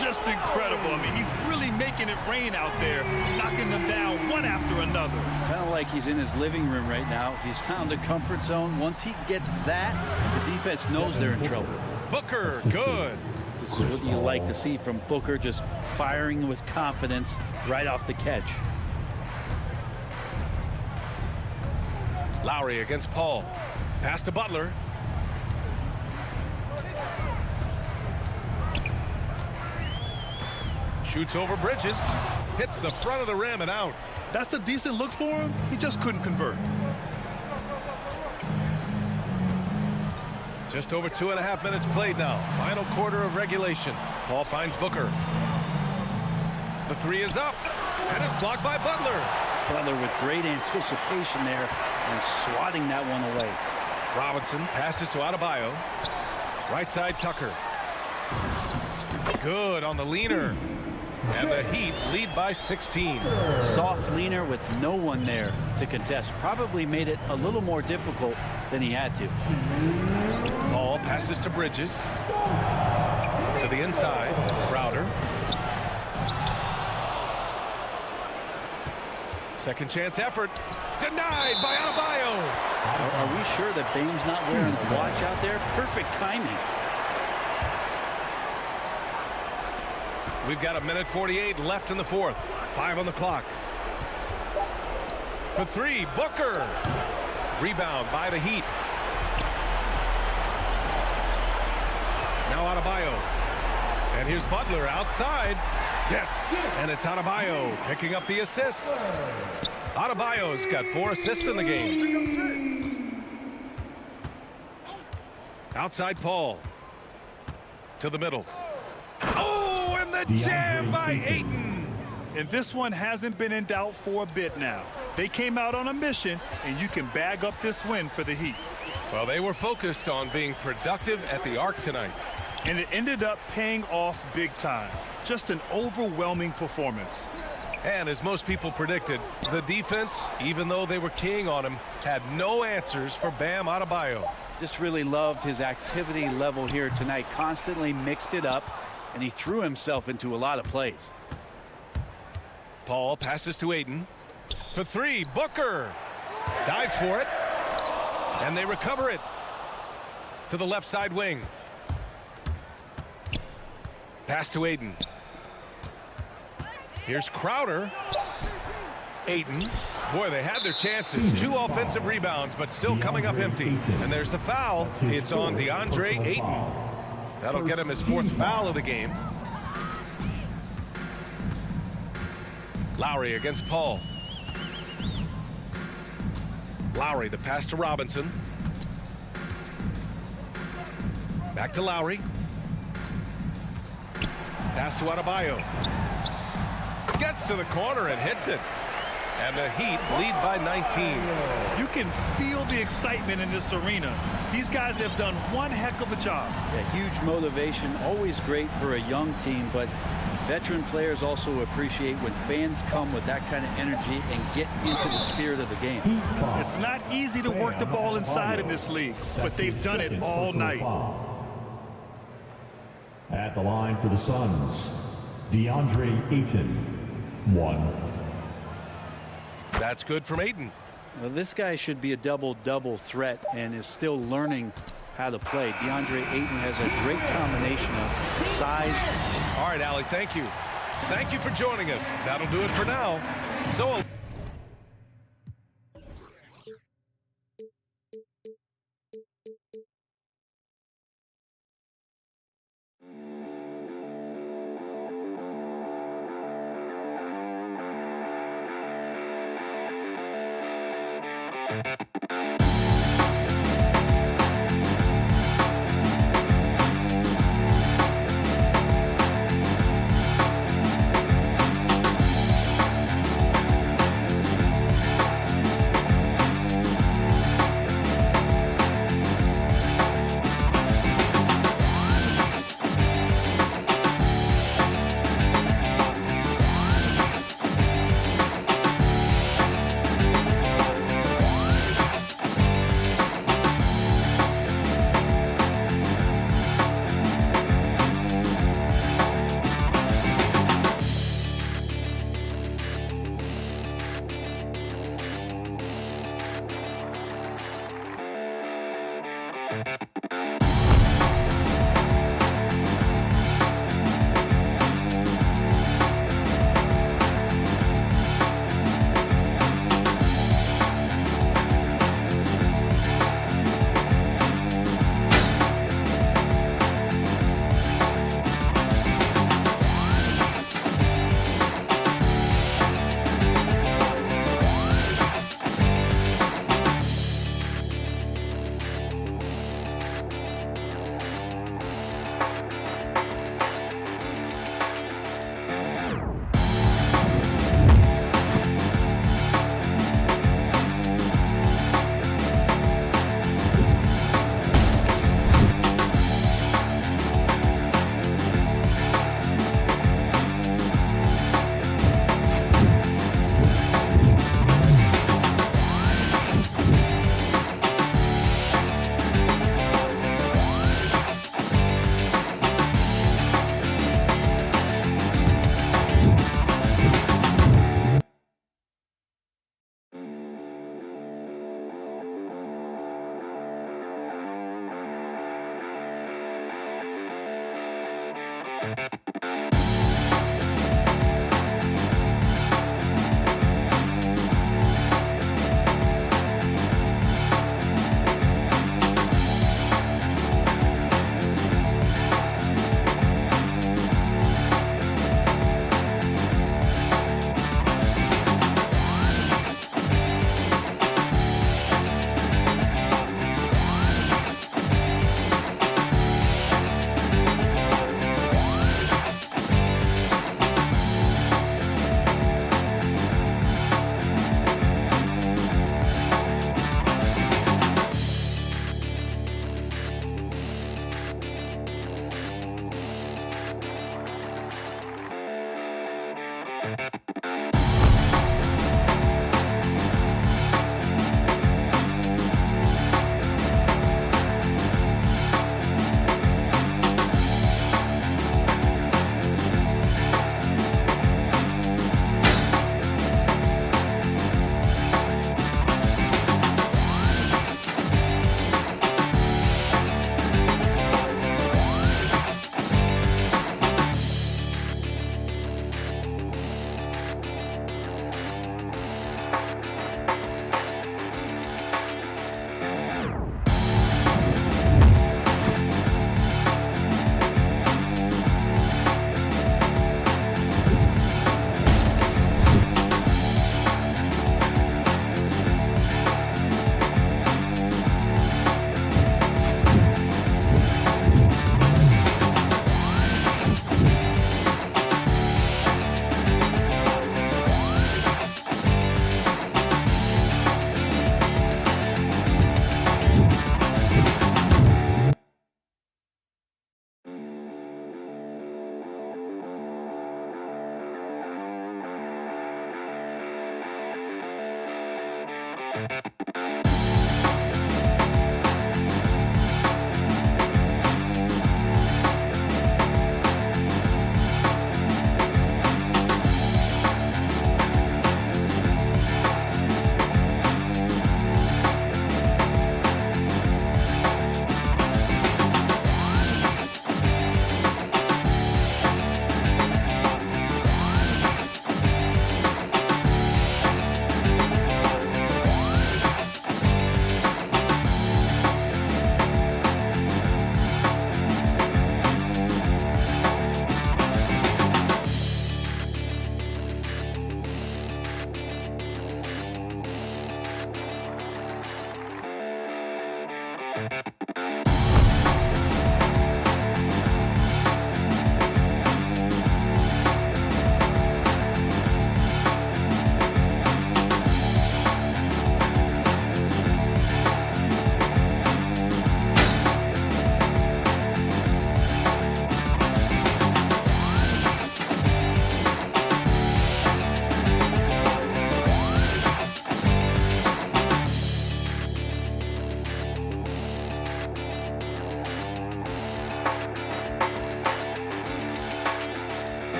Just incredible. I mean, he's really making it rain out there, knocking them down one after another. Kind of like he's in his living room right now. He's found a comfort zone. Once he gets that, the defense knows they're in trouble. Booker, good. This is what you like to see from Booker, just firing with confidence right off the catch. Lowry against Paul. Pass to Butler. Shoots over Bridges. Hits the front of the rim and out. That's a decent look for him. He just couldn't convert. Just over 2.5 minutes played now. Final quarter of regulation. Paul finds Booker. The 3 is up. And it's blocked by Butler. Butler with great anticipation there and swatting that one away. Robinson passes to Adebayo. Right side Tucker. Good on the leaner. And the Heat lead by 16. Soft leaner with no one there to contest. Probably made it a little more difficult than he had to. Paul passes to Bridges. To the inside. Crowder. Second chance effort. Denied by Adebayo. Are we sure that Bame's not wearing a watch out there? Perfect timing. We've got a minute 48 left in the fourth. 5 on the clock. For 3, Booker. Rebound by the Heat. Now Adebayo. And here's Butler outside. Yes, and it's Adebayo picking up the assist. Adebayo's got 4 assists in the game. Outside Paul. To the middle. Oh, and the jam by Ayton. And this one hasn't been in doubt for a bit now. They came out on a mission, and you can bag up this win for the Heat. Well, they were focused on being productive at the arc tonight. And it ended up paying off big time. Just an overwhelming performance. And as most people predicted, the defense, even though they were keying on him, had no answers for Bam Adebayo. Just really loved his activity level here tonight. Constantly mixed it up, and he threw himself into a lot of plays. Paul passes to Ayton. For 3, Booker. Dives for it. And they recover it. To the left side wing. Pass to Ayton. Here's Crowder. Ayton. Boy, they had their chances. 2 offensive rebounds, but still coming up empty. And there's the foul. It's on DeAndre Ayton. That'll get him his 4th foul of the game. Lowry against Paul. Lowry, the pass to Robinson. Back to Lowry. Pass to Adebayo. Gets to the corner and hits it. And the Heat lead by 19. You can feel the excitement in this arena. These guys have done one heck of a job. Yeah, huge motivation. Always great for a young team, but veteran players also appreciate when fans come with that kind of energy and get into the spirit of the game. It's not easy to work the ball inside in this league, but they've done it all night. At the line for the Suns, DeAndre Ayton, 1. That's good from Ayton. Well, this guy should be a double-double threat and is still learning how to play. DeAndre Ayton has a great combination of size. All right, Allie, thank you. Thank you for joining us. That'll do it for now. So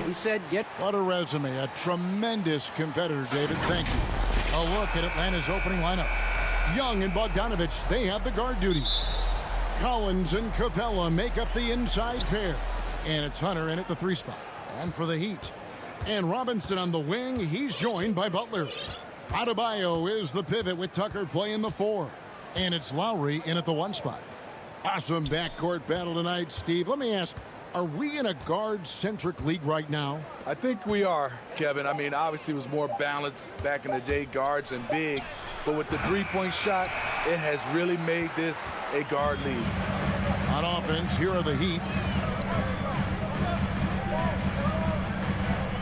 He said, What a resume. A tremendous competitor, David. Thank you. A look at Atlanta's opening lineup. Young and Bogdanovich, they have the guard duties. Collins and Capella make up the inside pair. And it's Hunter in at the 3 spot. And for the Heat. And Robinson on the wing, he's joined by Butler. Adebayo is the pivot with Tucker playing the 4. And it's Lowry in at the 1 spot. Awesome backcourt battle tonight, Steve. Let me ask, are we in a guard-centric league right now? I think we are, Kevin. I mean, obviously it was more balanced back in the day, guards and bigs. But with the three-point shot, it has really made this a guard league. On offense, here are the Heat.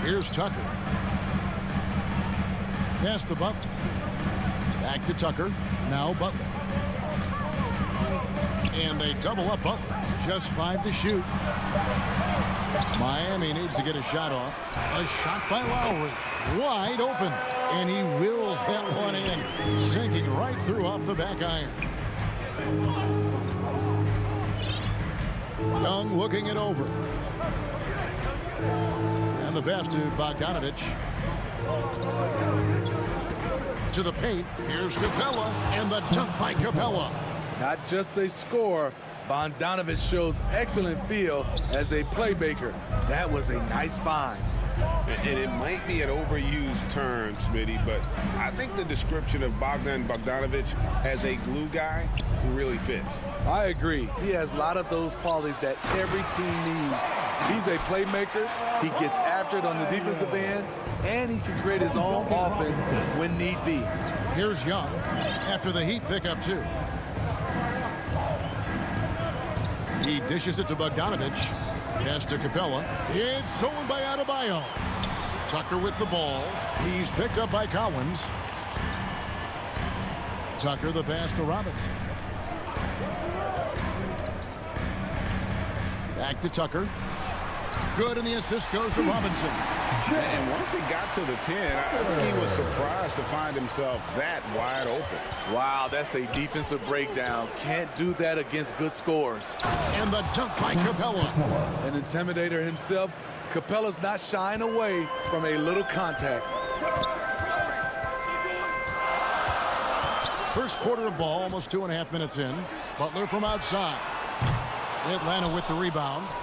Here's Tucker. Pass to Butler. Back to Tucker. Now Butler. And they double up Butler. Just 5 to shoot. Miami needs to get a shot off. A shot by Lowry. Wide open. And he wills that one in. Sinking right through off the back iron. Young looking it over. And the pass to Bogdanovich. To the paint. Here's Capella. And the dunk by Capella. Not just a scorer, Bogdanovich shows excellent feel as a playmaker. That was a nice find. And it might be an overused term, Smitty, but I think the description of Bogdan Bogdanovich as a glue guy really fits. I agree. He has a lot of those qualities that every team needs. He's a playmaker. He gets after it on the defensive end, and he can create his own offense when need be. Here's Young after the Heat pick up 2. He dishes it to Bogdanovich. Pass to Capella. It's stolen by Adebayo. Tucker with the ball. He's picked up by Collins. Tucker the pass to Robinson. Back to Tucker. Good, and the assist goes to Robinson. And once he got to the 10, I think he was surprised to find himself that wide open. Wow, that's a defensive breakdown. Can't do that against good scores. And the dunk by Capella. An intimidator himself, Capella's not shying away from a little contact. First quarter of ball, almost 2.5 minutes in. Butler from outside. Atlanta with the rebound.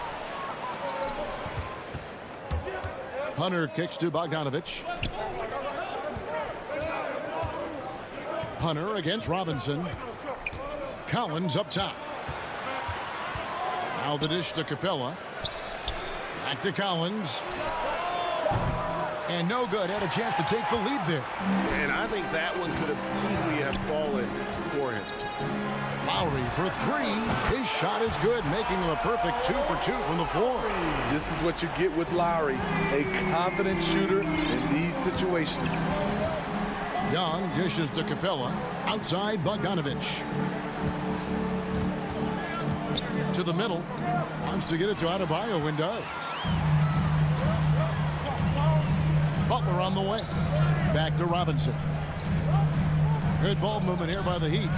Hunter kicks to Bogdanovich. Hunter against Robinson. Collins up top. Now the dish to Capella. Back to Collins. And no good. Had a chance to take the lead there. And I think that one could have easily have fallen for him. Lowry for 3. His shot is good, making him a perfect 2 for 2 from the floor. This is what you get with Lowry, a confident shooter in these situations. Young dishes to Capella. Outside Bogdanovich. To the middle. Wants to get it to Adebayo and does. Butler on the way. Back to Robinson. Good ball movement here by the Heat.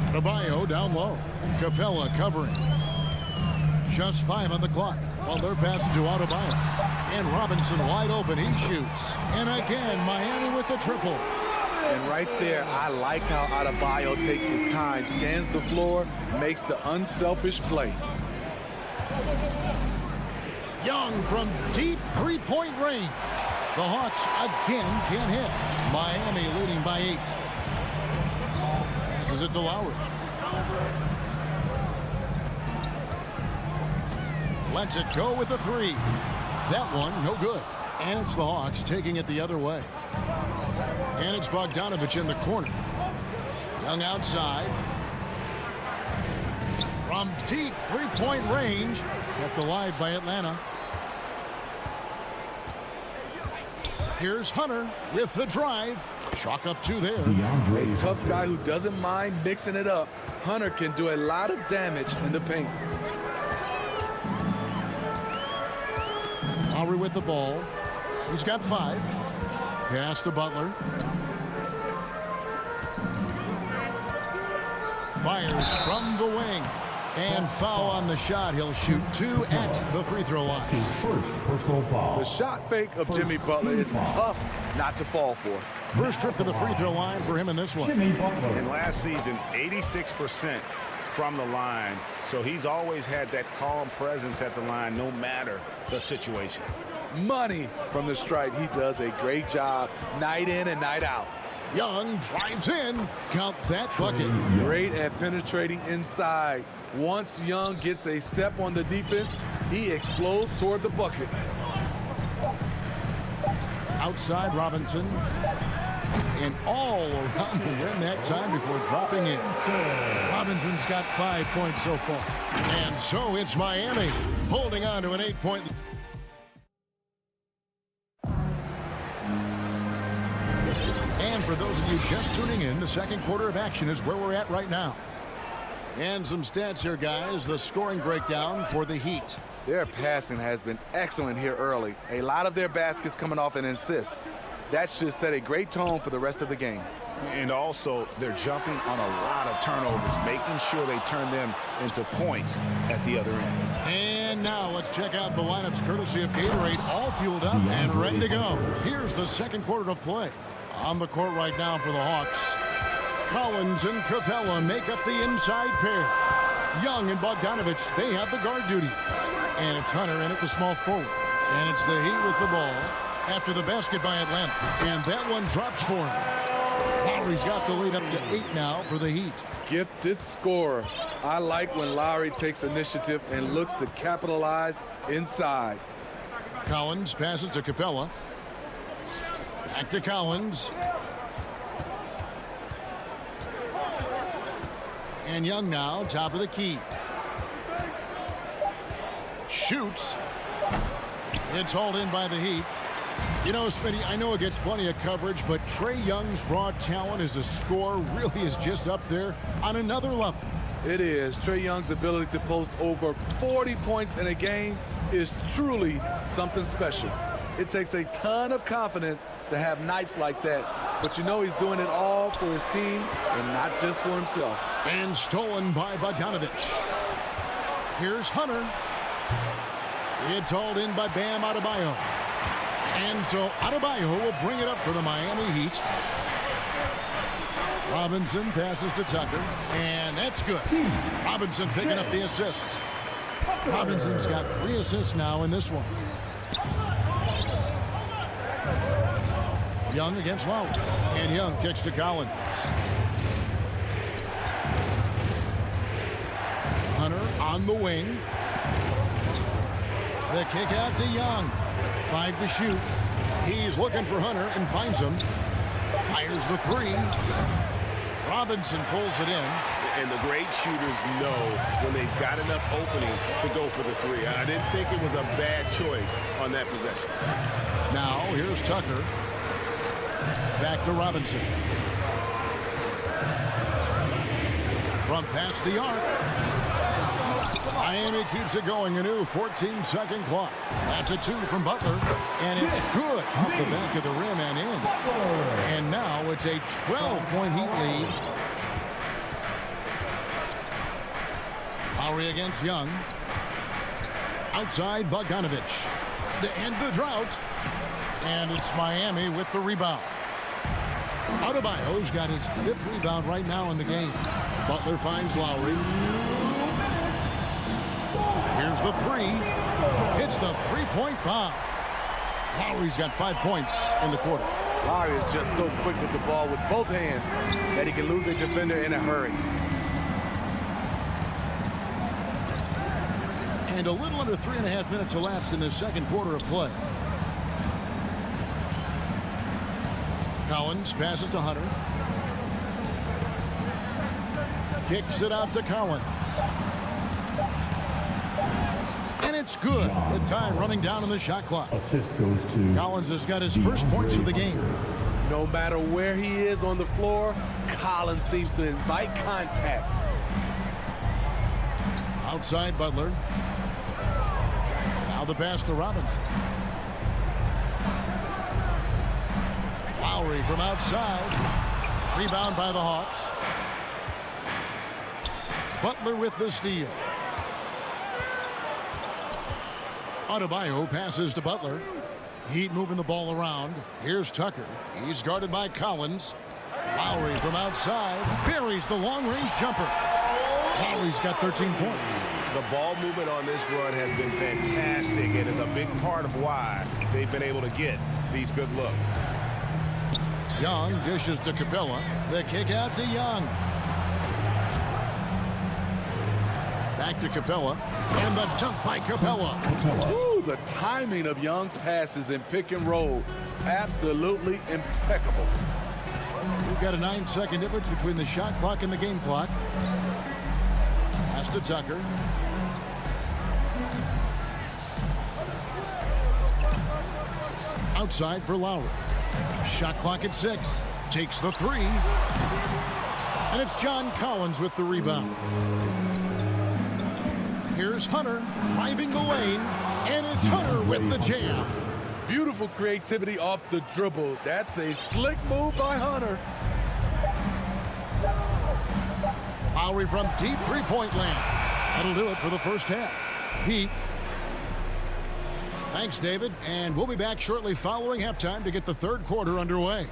Adebayo down low. Capella covering. Just 5 on the clock. While they're passing to Adebayo. And Robinson wide open. He shoots. And again, Miami with the triple. And right there, I like how Adebayo takes his time, scans the floor, makes the unselfish play. Young from deep three-point range. The Hawks again can't hit. Miami leading by 8. Passes it to Lowry. Lets it go with a 3. That one, no good. And it's the Hawks taking it the other way. And it's Bogdanovich in the corner. Young outside. From deep three-point range. Kept alive by Atlanta. Here's Hunter with the drive. Chalk up 2 there. A tough guy who doesn't mind mixing it up. Hunter can do a lot of damage in the paint. Lowry with the ball. He's got 5. Pass to Butler. Fires from the wing. And foul on the shot. He'll shoot 2 at the free throw line. His first personal foul. The shot fake of Jimmy Butler is tough not to fall for. First trip to the free throw line for him in this one. And last season, 86% from the line. So he's always had that calm presence at the line no matter the situation. money from the stripe. He does a great job night in and night out. Young drives in. Count that bucket. Great at penetrating inside. Once Young gets a step on the defense, he explodes toward the bucket. Outside Robinson. And all around the rim that time before dropping in. Robinson's got 5 points so far. And so it's Miami holding on to an 8-point lead. And for those of you just tuning in, the second quarter of action is where we're at right now. And some stats here, guys. The scoring breakdown for the Heat. Their passing has been excellent here early. A lot of their baskets coming off an assist. That should set a great tone for the rest of the game. And also, they're jumping on a lot of turnovers, making sure they turn them into points at the other end. And now let's check out the lineups courtesy of Gatorade, all fueled up and ready to go. Here's the second quarter of play. On the court right now for the Hawks. Collins and Capella make up the inside pair. Young and Bogdanovich, they have the guard duty. And it's Hunter in at the small forward. And it's the Heat with the ball after the basket by Atlanta. And that one drops for him. Lowry's got the lead up to 8 now for the Heat. Gifted scorer. I like when Lowry takes initiative and looks to capitalize inside. Collins passes to Capella. Back to Collins. And Young now, top of the key. Shoots. It's hauled in by the Heat. You know, Smitty, I know it gets plenty of coverage, but Trae Young's raw talent as a scorer really is just up there on another level. It is. Trae Young's ability to post over 40 points in a game is truly something special. It takes a ton of confidence to have nights like that. But you know he's doing it all for his team and not just for himself. And stolen by Bogdanovich. Here's Hunter. It's hauled in by Bam Adebayo. And so Adebayo will bring it up for the Miami Heat. Robinson passes to Tucker. And that's good. Robinson picking up the assist. Robinson's got 3 assists now in this one. Young against Lowry. And Young kicks to Collins. Hunter on the wing. The kick out to Young. 5 to shoot. He's looking for Hunter and finds him. Fires the 3. Robinson pulls it in. And the great shooters know when they've got enough opening to go for the 3. I didn't think it was a bad choice on that possession. Now here's Tucker. Back to Robinson. From past the arc. Miami keeps it going. A new 14-second clock. That's a 2 from Butler. And it's good off the back of the rim and in. And now it's a 12-point Heat lead. Lowry against Young. Outside Bogdanovich. To end the drought. And it's Miami with the rebound. Adebayo's got his 5th rebound right now in the game. Butler finds Lowry. Here's the 3. It's the 3-point bomb. Lowry's got 5 points in the quarter. Lowry is just so quick with the ball with both hands that he can lose a defender in a hurry. And a little under 3.5 minutes elapsed in the second quarter of play. Collins passes to Hunter. Kicks it out to Collins. And it's good with time running down on the shot clock. Assist goes to Collins has got his first points of the game. No matter where he is on the floor, Collins seems to invite contact. Outside Butler. Now the pass to Robinson. Lowry from outside. Rebound by the Hawks. Butler with the steal. Adebayo passes to Butler. Heat moving the ball around. Here's Tucker. He's guarded by Collins. Lowry from outside. Buries the long-range jumper. Lowry's got 13 points. The ball movement on this run has been fantastic and is a big part of why they've been able to get these good looks. Young dishes to Capella. The kick out to Young. Back to Capella. And the dunk by Capella. Ooh, the timing of Young's passes in pick and roll, absolutely impeccable. We've got a 9-second difference between the shot clock and the game clock. Pass to Tucker. Outside for Lowry. Shot clock at 6. Takes the 3. And it's John Collins with the rebound. Here's Hunter driving the lane. And it's Hunter with the jam. Beautiful creativity off the dribble. That's a slick move by Hunter. Lowry from deep three-point land. That'll do it for the first half. Heat. Thanks, David. And we'll be back shortly following halftime to get the third quarter underway.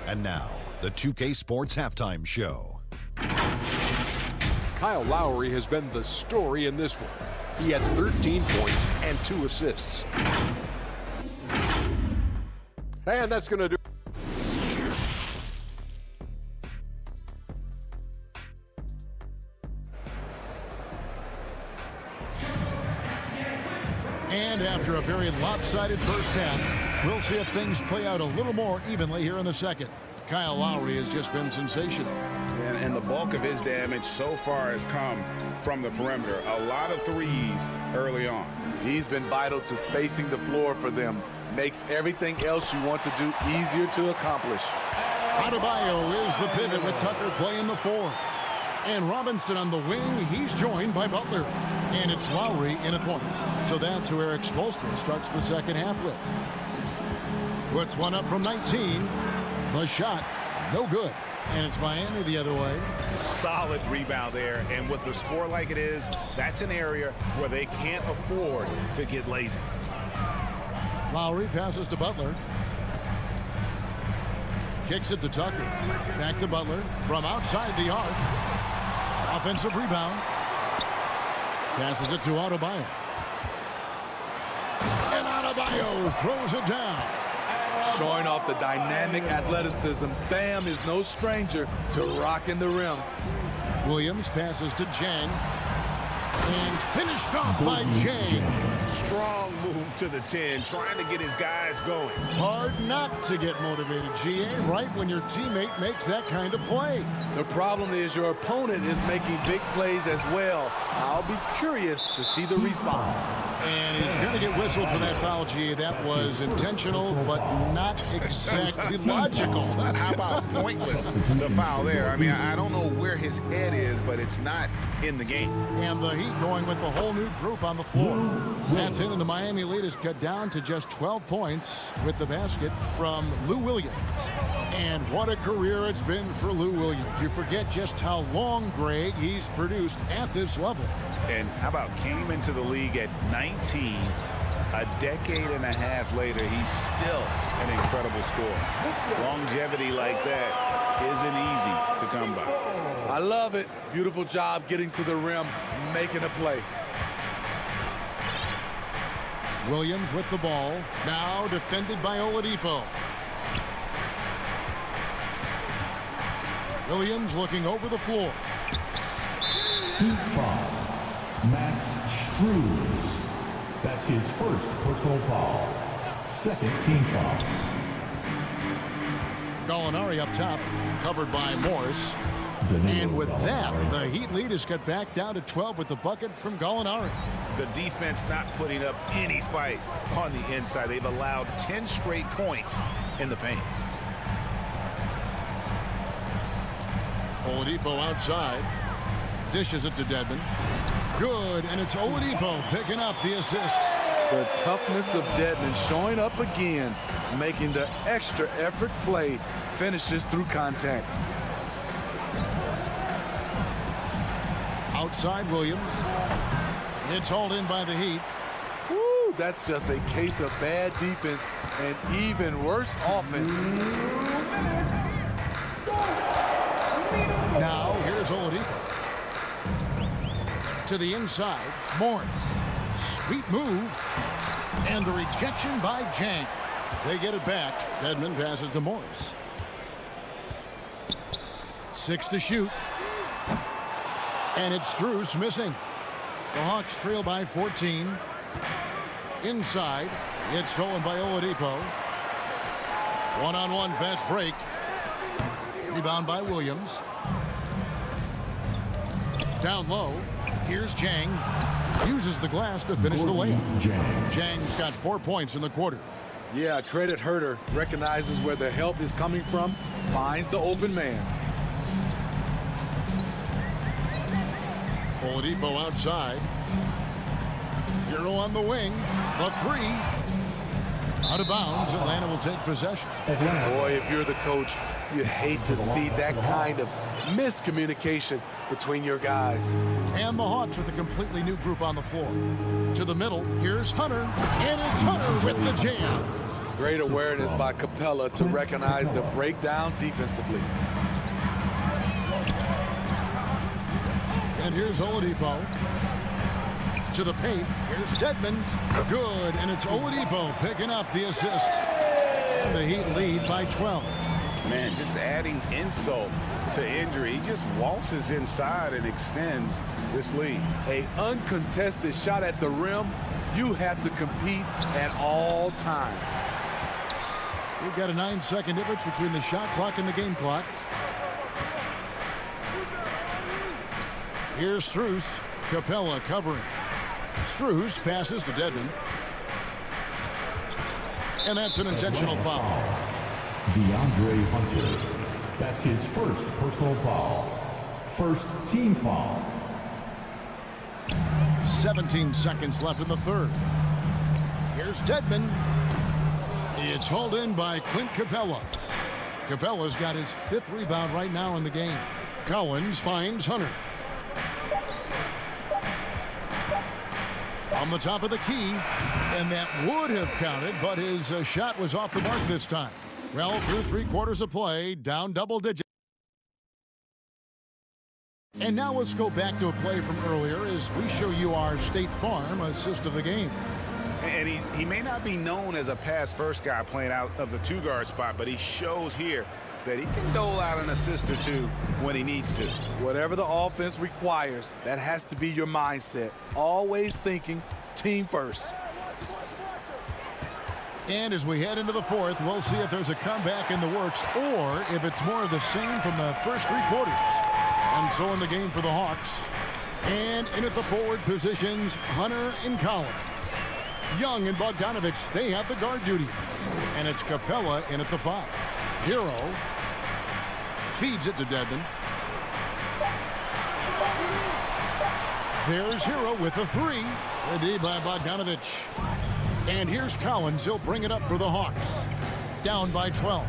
And now, the 2K Sports Halftime Show. Kyle Lowry has been the story in this one. He had 13 points and 2 assists. And that's going to do. And after a very lopsided first half, we'll see if things play out a little more evenly here in the second. Kyle Lowry has just been sensational. And the bulk of his damage so far has come from the perimeter. A lot of threes early on. He's been vital to spacing the floor for them. Makes everything else you want to do easier to accomplish. Adebayo is the pivot with Tucker playing the 4. And Robinson on the wing. He's joined by Butler. And it's Lowry in a point. So that's who Eric Spoelstra starts the second half with. Puts one up from 19. The shot, no good. And it's Miami the other way. Solid rebound there. And with the score like it is, that's an area where they can't afford to get lazy. Lowry passes to Butler. Kicks it to Tucker. Back to Butler from outside the arc. Offensive rebound. Passes it to Adebayo. And Adebayo throws it down. Showing off the dynamic athleticism. Bam is no stranger to rocking the rim. Williams passes to Jang. And finished off by Jang. Strong move to the 10, trying to get his guys going. Hard not to get motivated, GA, right when your teammate makes that kind of play. The problem is your opponent is making big plays as well. I'll be curious to see the response. And he's going to get whistled for that foul, GA. That was intentional, but not exactly logical. How about pointless to foul there? I mean, I don't know where his head is, but it's not in the game. And the Heat going with the whole new group on the floor. That's in, and the Miami lead is cut down to just 12 points with the basket from Lou Williams. And what a career it's been for Lou Williams. You forget just how long, Greg, he's produced at this level. And how about came into the league at 19, a decade and a half later, he's still an incredible scorer. Longevity like that isn't easy to come by. I love it. Beautiful job getting to the rim, making a play. Williams with the ball, now defended by Oladipo. Williams looking over the floor. Heat foul. Max Struz. That's his first personal foul. Second team foul. Gallinari up top, covered by Morris. And with that, the Heat lead is cut back down to 12 with the bucket from Gallinari. The defense not putting up any fight on the inside. They've allowed 10 straight points in the paint. Oladipo outside. Dishes it to Dedmon. Good, and it's Oladipo picking up the assist. The toughness of Dedmon showing up again, making the extra effort play, finishes through contact. Outside Williams. It's hauled in by the Heat. Woo, that's just a case of bad defense and even worse offense. Now here's Oladipo. To the inside, Morris. Sweet move. And the rejection by Jang. They get it back. Dedmon passes to Morris. 6 to shoot. And it's Strus missing. The Hawks trail by 14. Inside. It's stolen by Oladipo. One-on-one fast break. Rebound by Williams. Down low. Here's Jang. Uses the glass to finish the layup. Jang's got 4 points in the quarter. Yeah, credit Herter. Recognizes where the help is coming from. Finds the open man. Oladipo outside. Hero on the wing. The three. Out of bounds. Atlanta will take possession. Boy, if you're the coach, you hate to see that kind of miscommunication between your guys. And the Hawks with a completely new group on the floor. To the middle. Here's Hunter. And it's Hunter with the jam. Great awareness by Capella to recognize the breakdown defensively. And here's Oladipo. To the paint. Here's Dedmon. Good. And it's Oladipo picking up the assist. And the Heat lead by 12. Man, just adding insult to injury. He just waltzes inside and extends this lead. An uncontested shot at the rim. You have to compete at all times. We've got a 9-second difference between the shot clock and the game clock. Here's Strus. Capella covering. Strus passes to Dedmon. And that's an intentional foul. DeAndre Hunter. That's his first personal foul. First team foul. 17 seconds left in the third. Here's Dedmon. It's hauled in by Clint Capella. Capella's got his 5th rebound right now in the game. Collins finds Hunter. From the top of the key. And that would have counted, but his shot was off the mark this time. Well, through 3/4 of play, down double digits. And now let's go back to a play from earlier as we show you our State Farm assist of the game. And he may not be known as a pass-first guy playing out of the 2-guard spot, but he shows here that he can dole out an assist or two when he needs to. Whatever the offense requires, that has to be your mindset. Always thinking team first. And as we head into the fourth, we'll see if there's a comeback in the works or if it's more of the same from the first 3 quarters. And so in the game for the Hawks. And in at the forward positions, Hunter and Collins. Young and Bogdanovich, they have the guard duty. And it's Capella in at the 5. Hero feeds it to Dedmon. There's Hero with the 3. Ready by Bogdanovich. And here's Collins. He'll bring it up for the Hawks. Down by 12.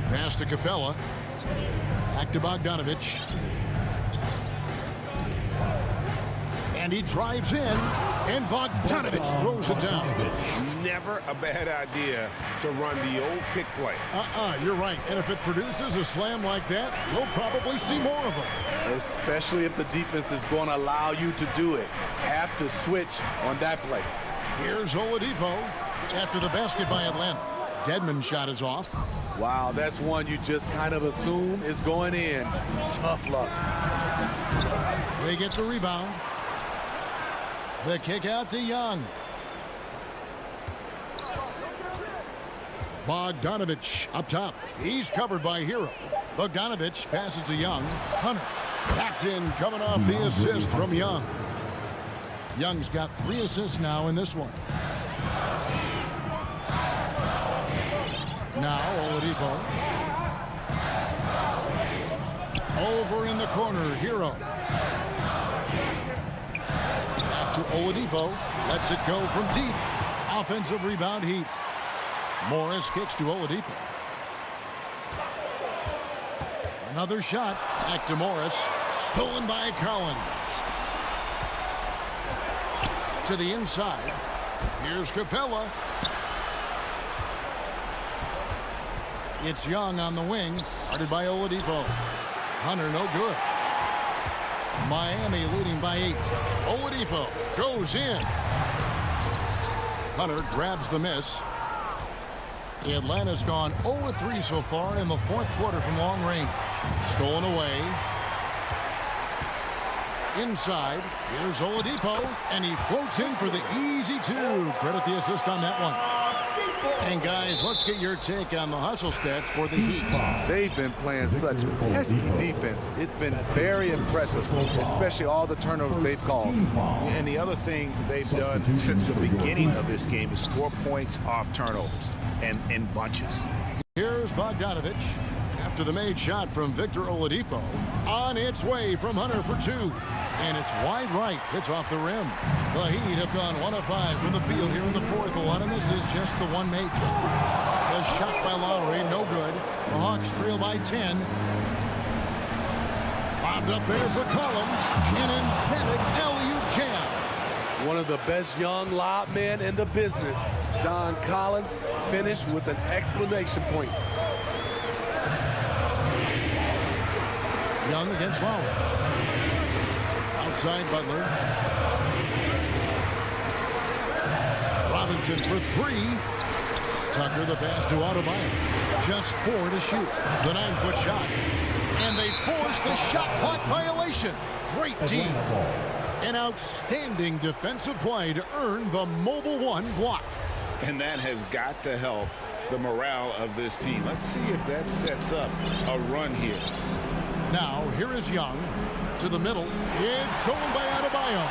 Pass to Capella. Back to Bogdanovich. And he drives in. And Bogdanovich throws it down. Never a bad idea to run the old pick play. You're right. And if it produces a slam like that, you'll probably see more of them. Especially if the defense is going to allow you to do it. Have to switch on that play. Here's Oladipo after the basket by Atlanta. Dedmon's shot is off. Wow, that's one you just kind of assume is going in. Tough luck. They get the rebound. The kick out to Young. Bogdanovich up top. He's covered by Hero. Bogdanovich passes to Young. Hunter. That's in, coming off the assist from Young. Young's got 3 assists now in this one. Now Oladipo. Over in the corner, Hero. Back to Oladipo. Lets it go from deep. Offensive rebound, Heat. Morris kicks to Oladipo. Another shot. Back to Morris. Stolen by Collins. To the inside. Here's Capella. It's Young on the wing, guarded by Oladipo. Hunter, no good. Miami leading by 8. Oladipo goes in. Hunter grabs the miss. Atlanta's gone 0-3 so far in the fourth quarter from long range. Stolen away. Inside, here's Oladipo, and he floats in for the easy 2. Credit the assist on that one. And guys, let's get your take on the hustle stats for the Heat. They've been playing such pesky defense. It's been very impressive, especially all the turnovers they've caused. And the other thing they've done since the beginning of this game is score points off turnovers and in bunches. Here's Bogdanovich after the made shot from Victor Oladipo. On its way from Hunter for 2. And it's wide right. It's off the rim. The Heat have gone 1 of 5 from the field here in the fourth. A lot of this is just the one make. A shot by Lowry, no good. The Hawks trail by 10. Bobbed up there for Collins. An emphatic alley-oop jam. One of the best young lob men in the business. John Collins finished with an exclamation point. Young against Lowry. Outside Butler. Robinson for 3. Tucker the pass to Adebayo. Just 4 to shoot. The 9-foot shot. And they force the shot clock violation. Great team. An outstanding defensive play to earn the mobile 1 block. And that has got to help the morale of this team. Let's see if that sets up a run here. Now, here is Young. To the middle. It's stolen by Adebayo.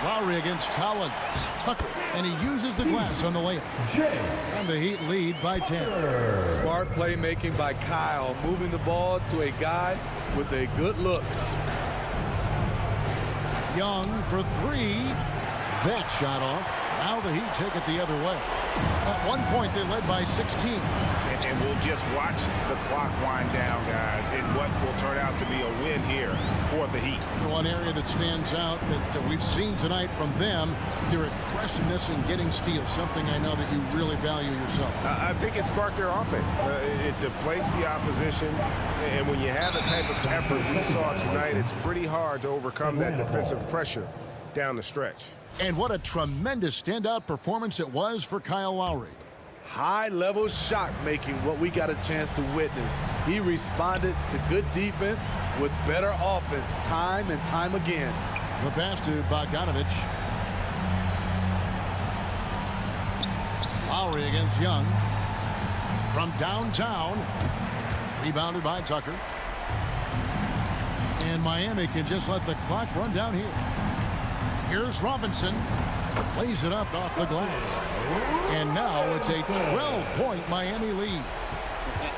Lowry against Collins. Tucker. And he uses the glass on the layup. And the Heat lead by 10. Smart playmaking by Kyle, moving the ball to a guy with a good look. Young for 3. That shot off. Now the Heat take it the other way. At one point, they led by 16. And we'll just watch the clock wind down, guys, in what will turn out to be a win here for the Heat. One area that stands out that we've seen tonight from them, their aggressiveness in getting steals, something I know that you really value yourself. I think it sparked their offense. It deflates the opposition, and when you have the type of effort we saw tonight, it's pretty hard to overcome that defensive pressure down the stretch. And what a tremendous standout performance it was for Kyle Lowry. High-level shot making, what we got a chance to witness. He responded to good defense with better offense time and time again. The pass to Bogdanovich. Lowry against Young. From downtown. Rebounded by Tucker. And Miami can just let the clock run down here. Here's Robinson. Lays it up off the glass. And now it's a 12-point Miami lead.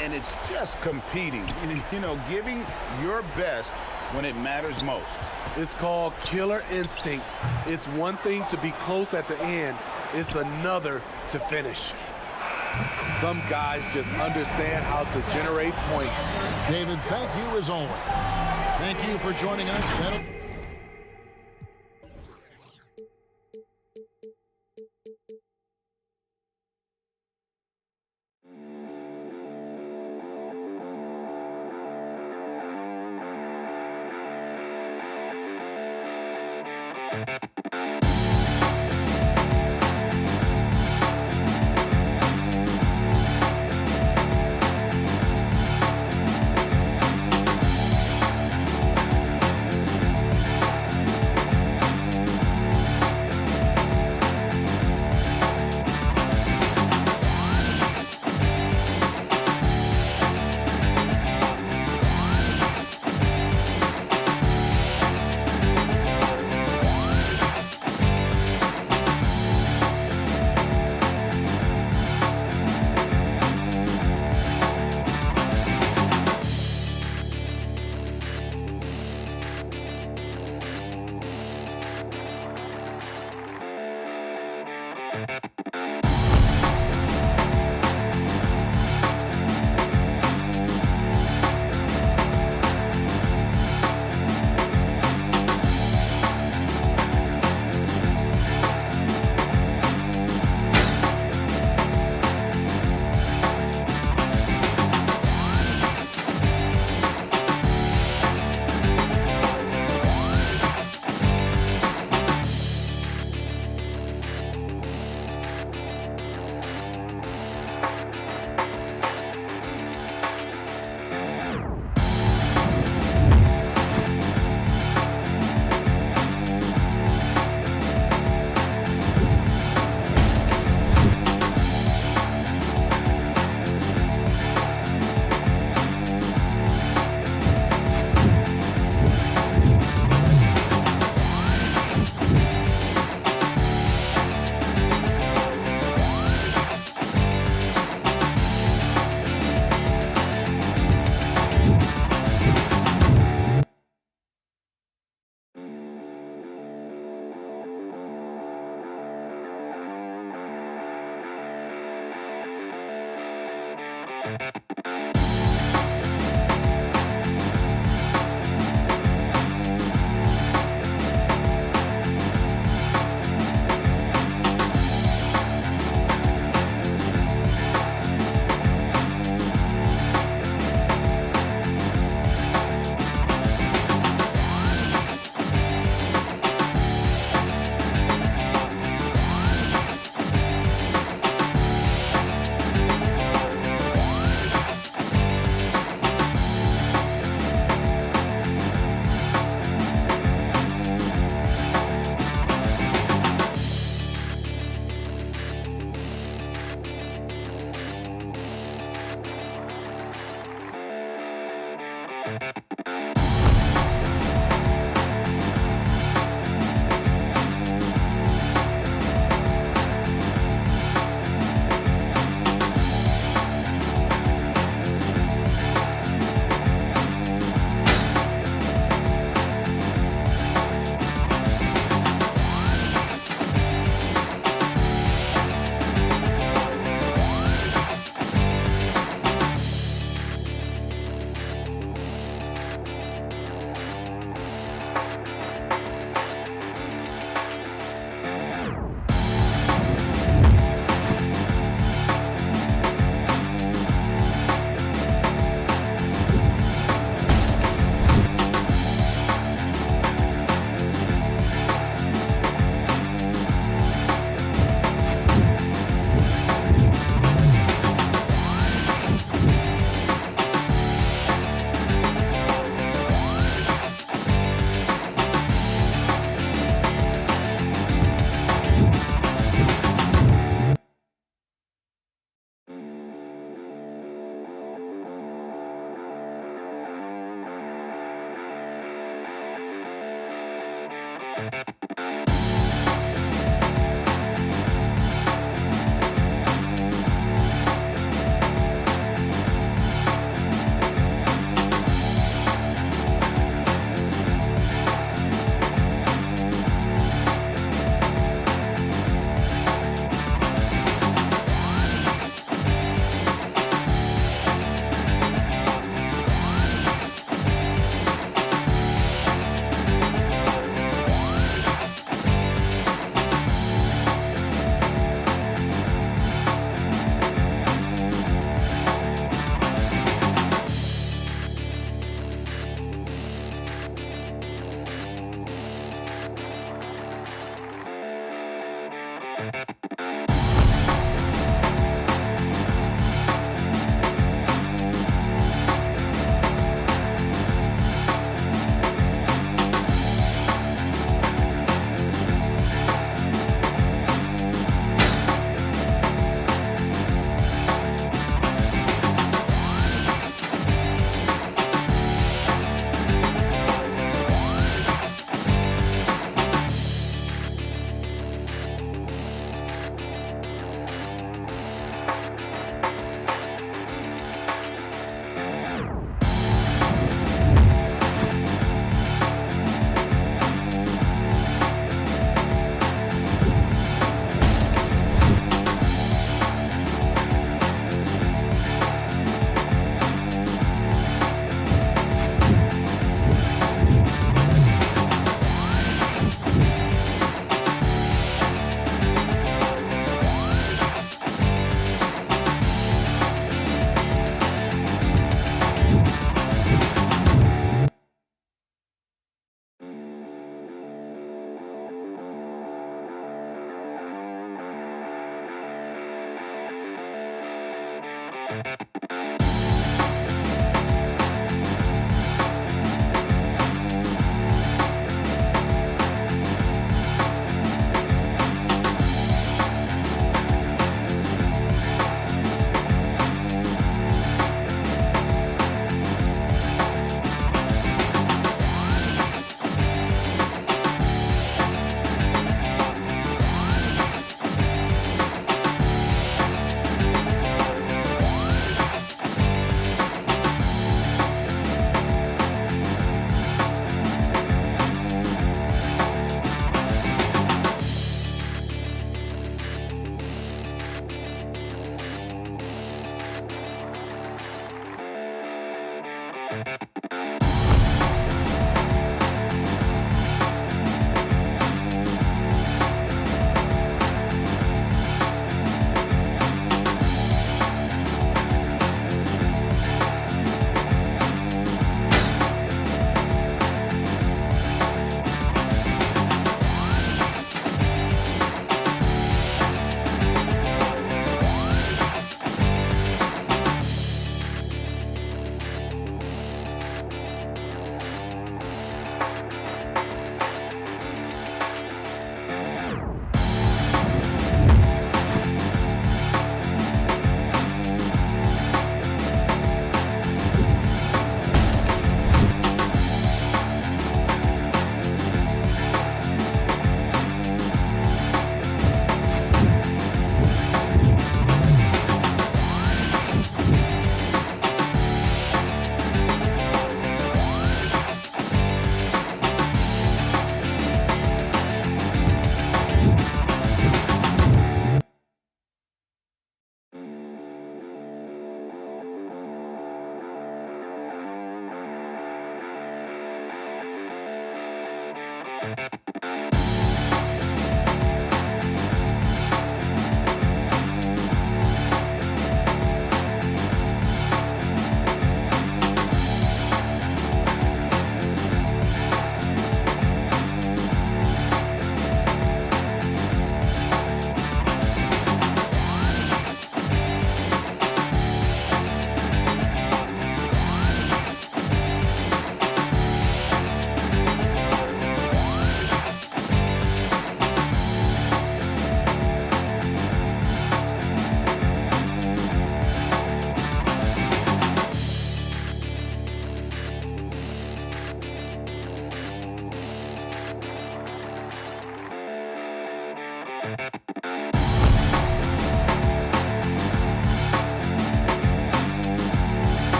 And it's just competing. You know, giving your best when it matters most. It's called killer instinct. It's one thing to be close at the end. It's another to finish. Some guys just understand how to generate points. David, thank you as always. Thank you for joining us.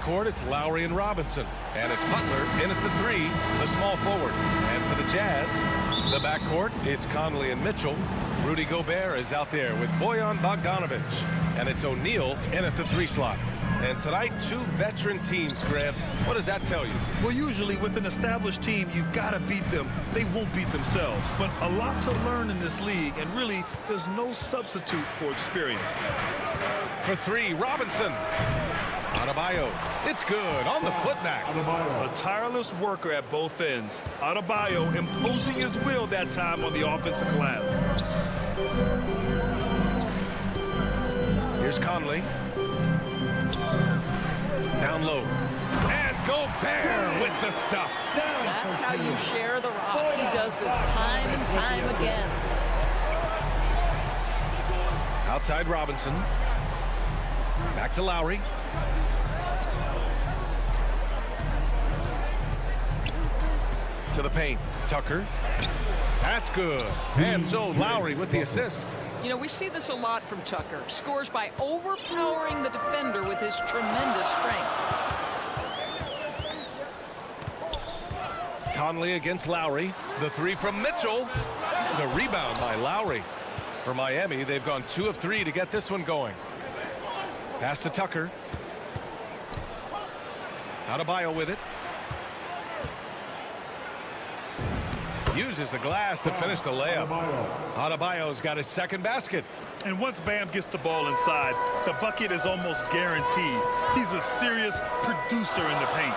Court, it's Lowry and Robinson. And it's Butler in at the 3, the small forward. And for the Jazz, the backcourt, it's Conley and Mitchell. Rudy Gobert is out there with Bojan Bogdanovic. And it's O'Neal in at the 3 slot. And tonight, 2 veteran teams, Grant. What does that tell you? Well, usually with an established team, you've got to beat them. They won't beat themselves. But a lot to learn in this league, and really, there's no substitute for experience. For 3, Robinson. Adebayo, it's good on the putback. A tireless worker at both ends. Adebayo imposing his will that time on the offensive glass. Here's Conley. Down low. And Gobert with the stuff. That's how you share the rock. He does this time and time again. Outside Robinson. Back to Lowry. To the paint. Tucker. That's good. And so Lowry with the assist. You know, we see this a lot from Tucker. Scores by overpowering the defender with his tremendous strength. Conley against Lowry. The 3 from Mitchell. The rebound by Lowry. For Miami, they've gone 2 of 3 to get this one going. Pass to Tucker. Adebayo with it. Uses the glass to finish the layup. Adebayo's got his second basket. And once Bam gets the ball inside, the bucket is almost guaranteed. He's a serious producer in the paint.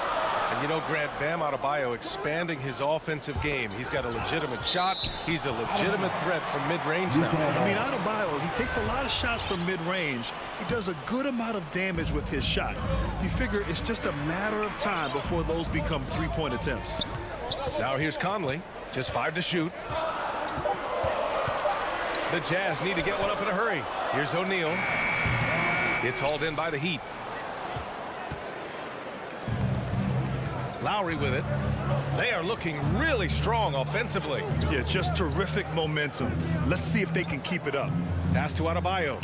And you know, Grant, Bam Adebayo expanding his offensive game. He's got a legitimate shot. He's a legitimate threat from mid-range now. I mean, Adebayo, he takes a lot of shots from mid-range. He does a good amount of damage with his shot. You figure it's just a matter of time before those become three-point attempts. Now here's Conley. Just 5 to shoot. The Jazz need to get one up in a hurry. Here's O'Neal. It's hauled in by the Heat. Lowry with it. They are looking really strong offensively. Yeah, just terrific momentum. Let's see if they can keep it up. Pass to Adebayo.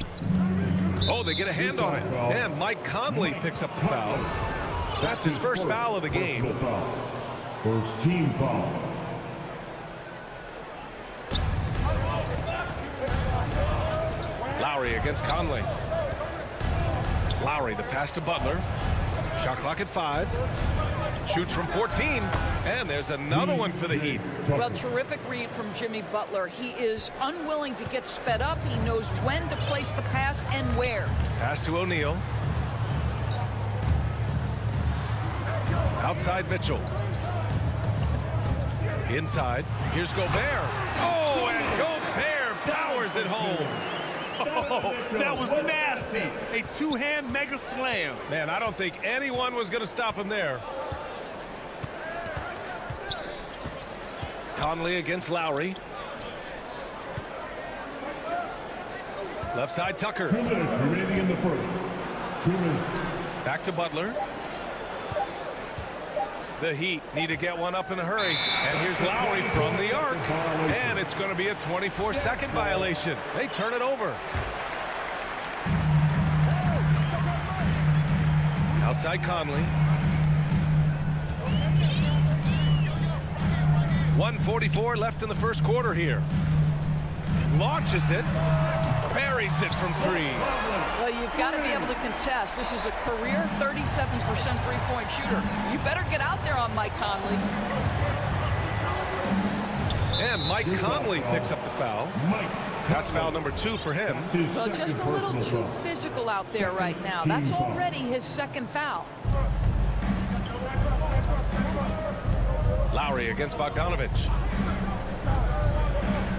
Oh, they get a hand on it. And Mike Conley picks up the foul. That's his first foul of the game. First team foul. Lowry against Conley. Lowry, the pass to Butler. Shot clock at 5. Shoots from 14, and there's another one for the Heat. Well, terrific read from Jimmy Butler. He is unwilling to get sped up. He knows when to place the pass and where. Pass to O'Neal. Outside Mitchell. Inside. Here's Gobert. Oh, and Gobert powers it home. Oh, that was nasty. A two-hand mega slam. Man, I don't think anyone was going to stop him there. Conley against Lowry. Left side Tucker. 2 minutes remaining in the first. 2 minutes. Back to Butler. The Heat need to get one up in a hurry. And here's Lowry from the arc. And it's going to be a 24-second violation. They turn it over. Outside Conley. 1:44 left in the first quarter here. Launches it. Buries it from 3. Well, you've got to be able to contest. This is a career 37% three-point shooter. You better get out there on Mike Conley. And Mike Conley picks up the foul. That's foul number 2 for him. Well, just a little too physical out there right now. That's already his second foul. Lowry against Bogdanovich.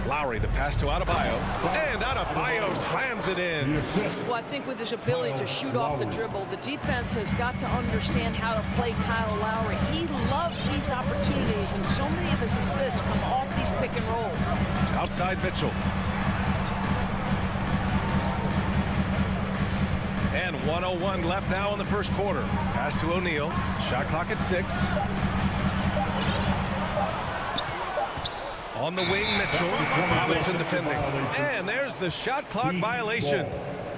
Lowry, the pass to Adebayo. And Adebayo slams it in. Well, I think with his ability to shoot off the dribble, the defense has got to understand how to play Kyle Lowry. He loves these opportunities, and so many of his assists come off these pick and rolls. Outside Mitchell. And 1:01 left now in the first quarter. Pass to O'Neal. Shot clock at 6. On the wing, Mitchell. Robinson defending. And there's the shot clock violation.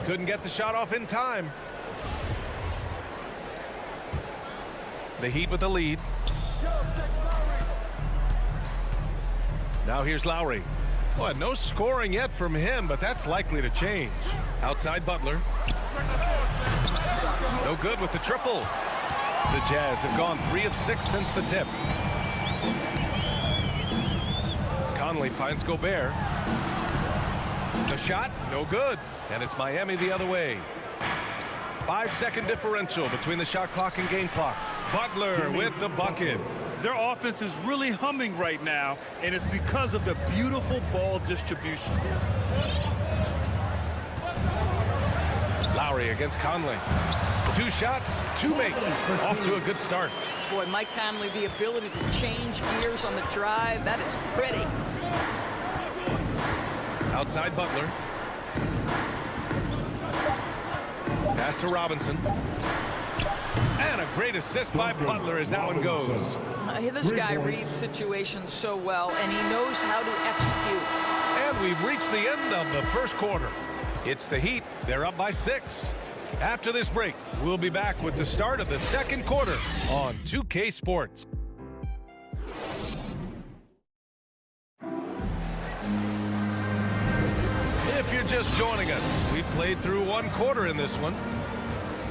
Couldn't get the shot off in time. The Heat with the lead. Now here's Lowry. Well, no scoring yet from him, but that's likely to change. Outside Butler. No good with the triple. The Jazz have gone 3 of 6 since the tip. Conley finds Gobert. The shot, no good. And it's Miami the other way. 5-second differential between the shot clock and game clock. Butler with the bucket. Their offense is really humming right now, and it's because of the beautiful ball distribution. Lowry against Conley. 2 shots, 2 makes. Off to a good start. Boy, Mike Conley, the ability to change gears on the drive, that is pretty. Outside Butler. Pass to Robinson. And a great assist by Butler as that one goes. This guy reads situations so well, and he knows how to execute. And we've reached the end of the first quarter. It's the Heat. They're up by 6. After this break, we'll be back with the start of the second quarter on 2K Sports. If you're just joining us, we've played through 1 quarter in this one.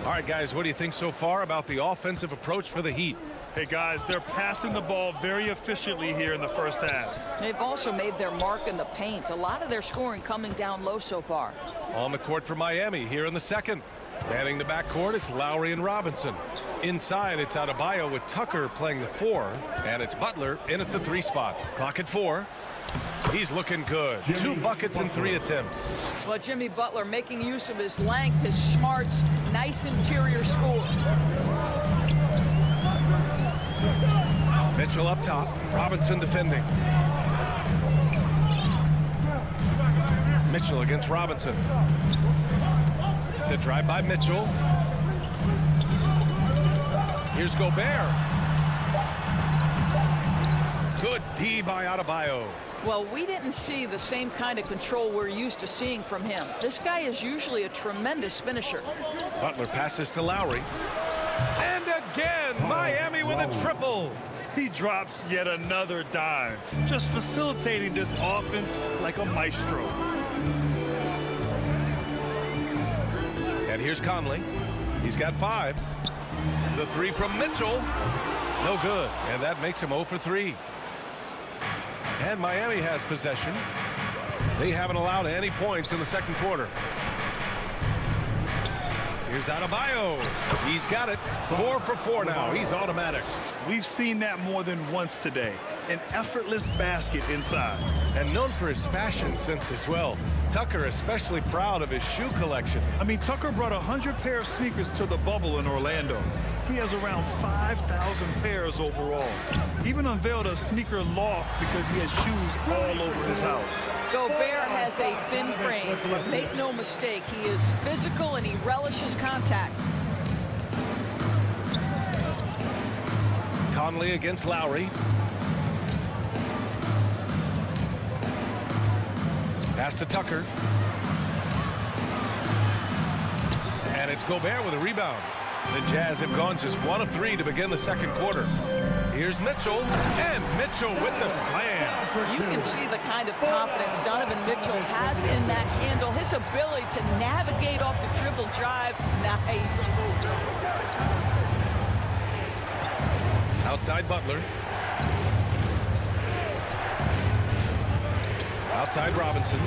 All right, guys, what do you think so far about the offensive approach for the Heat? Hey, guys, they're passing the ball very efficiently here in the first half. They've also made their mark in the paint. A lot of their scoring coming down low so far. On the court for Miami here in the second. Manning the backcourt, it's Lowry and Robinson. Inside, it's Adebayo with Tucker playing the 4. And it's Butler in at the 3 spot. Clock at 4. He's looking good. 2 buckets and 3 attempts. Well, Jimmy Butler making use of his length, his smarts, nice interior score. Mitchell up top. Robinson defending. Mitchell against Robinson. The drive by Mitchell. Here's Gobert. Good D by Adebayo. Well, we didn't see the same kind of control we're used to seeing from him. This guy is usually a tremendous finisher. Butler passes to Lowry. And again, Miami with a triple. He drops yet another dime, just facilitating this offense like a maestro. Here's Conley. He's got 5. The 3 from Mitchell. No good. And that makes him 0 for 3. And Miami has possession. They haven't allowed any points in the second quarter. Here's Adebayo. He's got it. 4 for 4 now. He's automatic. We've seen that more than once today. An effortless basket inside. And known for his fashion sense as well. Tucker especially proud of his shoe collection. I mean, Tucker brought 100 pair of sneakers to the bubble in Orlando. He has around 5,000 pairs overall. Even unveiled a sneaker loft because he has shoes all over his house. Gobert has a thin frame, but make no mistake, he is physical and he relishes contact. Conley against Lowry. Pass to Tucker. And it's Gobert with a rebound. The Jazz have gone just 1 of 3 to begin the second quarter. Here's Mitchell, and Mitchell with the slam. You can see the kind of confidence Donovan Mitchell has in that handle. His ability to navigate off the dribble drive. Nice. Outside Butler. Outside Robinson.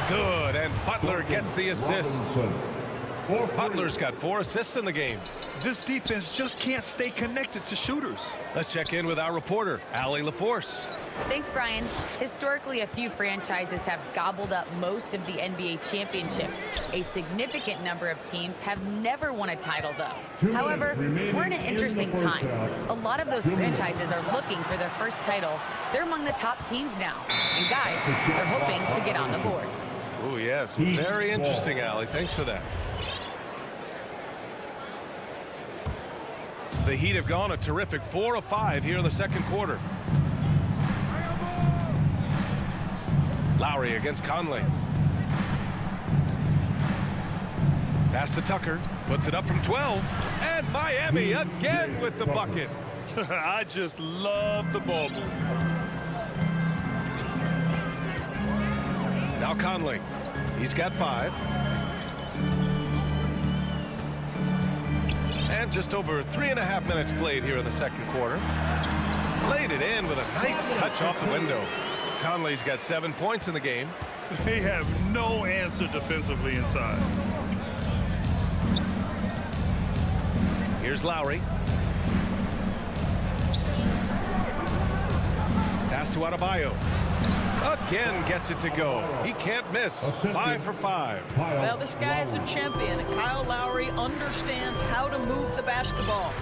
Good, and Butler gets the assist. Butler's got 4 assists in the game. This defense just can't stay connected to shooters. Let's check in with our reporter, Allie LaForce. Thanks, Brian. Historically, a few franchises have gobbled up most of the NBA championships. A significant number of teams have never won a title, though. However, we're in an interesting time. A lot of those franchises are looking for their first title. They're among the top teams now. And guys, they're hoping to get on the board. Oh, yes. Very interesting, Allie. Thanks for that. The Heat have gone a terrific 4 of 5 here in the second quarter. Lowry against Conley. Pass to Tucker. Puts it up from 12. And Miami again with the bucket. I just love the ball move. Now Conley. He's got 5. And just over 3.5 minutes played here in the second quarter. Laid it in with a nice touch off the window. Conley's got 7 points in the game. They have no answer defensively inside. Here's Lowry. Pass to Adebayo. Again gets it to go. He can't miss. 5 for 5. Well, this guy is a champion, and Kyle Lowry understands how to move the basketball.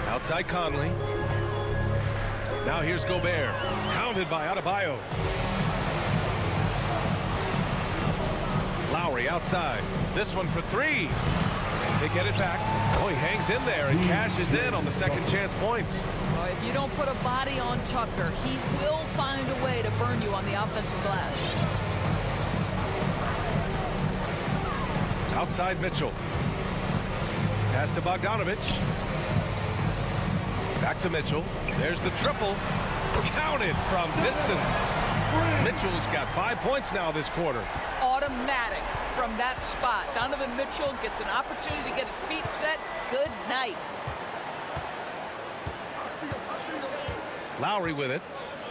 Outside Conley. Now here's Gobert. Pounded by Adebayo. Lowry outside. This one for 3. They get it back. Oh, he hangs in there and cashes in on the second chance points. If you don't put a body on Tucker, he will find a way to burn you on the offensive glass. Outside Mitchell. Pass to Bogdanovich. Back to Mitchell. There's the triple. Counted from distance. Mitchell's got 5 points now this quarter. Automatic from that spot. Donovan Mitchell gets an opportunity to get his feet set. Good night. Lowry with it.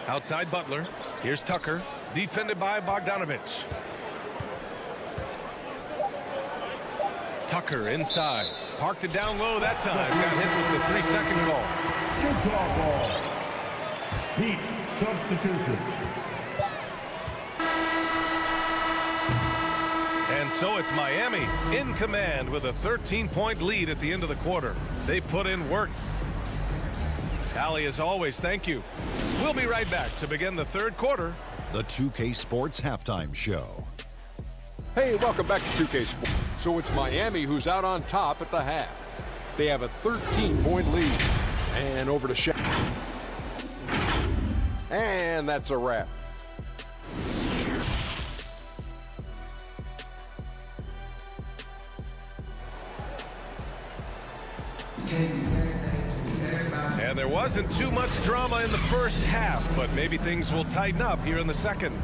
Outside Butler. Here's Tucker. Defended by Bogdanovich. Tucker inside. Parked it down low that time. Got hit with the 3-second call. Utah ball. Heat substitution. And so it's Miami in command with a 13-point lead at the end of the quarter. They put in work. Allie, as always, thank you. We'll be right back to begin the third quarter. The 2K Sports Halftime Show. Hey, welcome back to 2K Sports. So it's Miami who's out on top at the half. They have a 13-point lead. And over to Shaq. And that's a wrap. And there wasn't too much drama in the first half, but maybe things will tighten up here in the second.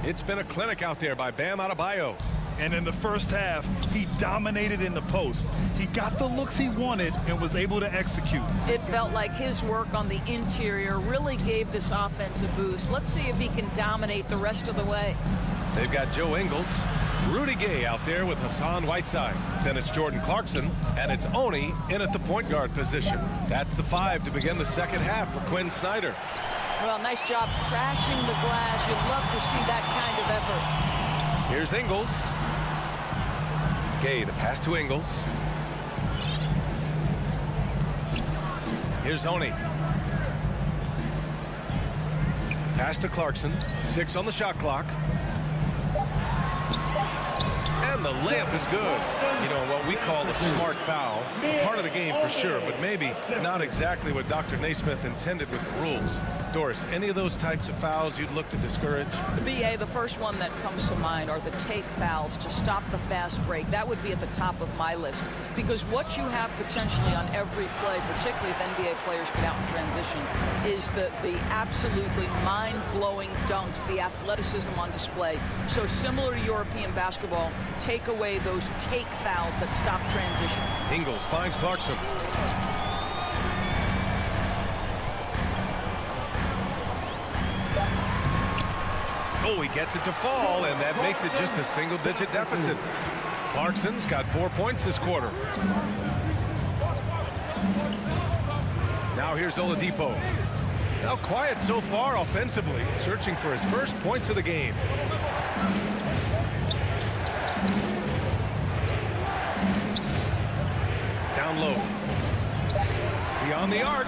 It's been a clinic out there by Bam Adebayo. And in the first half, he dominated in the post. He got the looks he wanted and was able to execute. It felt like his work on the interior really gave this offense a boost. Let's see if he can dominate the rest of the way. They've got Joe Ingles, Rudy Gay out there with Hassan Whiteside. Then it's Jordan Clarkson, and it's Oni in at the point guard position. That's the 5 to begin the second half for Quinn Snyder. Well, nice job crashing the glass. You'd love to see that kind of effort. Here's Ingles. Gay, the pass to Ingles. Here's Oni. Pass to Clarkson. 6 on the shot clock. And the layup is good. You know, what we call a smart foul. Part of the game for sure, but maybe not exactly what Dr. Naismith intended with the rules. Doris, any of those types of fouls you'd look to discourage? BA, the first one that comes to mind are the take fouls to stop the fast break. That would be at the top of my list, because what you have potentially on every play, particularly if NBA players get out in transition, is the absolutely mind-blowing dunks, the athleticism on display. So similar to European basketball, take away those take fouls that stop transition. Ingles finds Clarkson. Oh, he gets it to fall, and that makes it just a single-digit deficit. Clarkson's got 4 points this quarter. Now here's Oladipo. Now quiet so far offensively, searching for his first points of the game. Down low. Beyond the arc.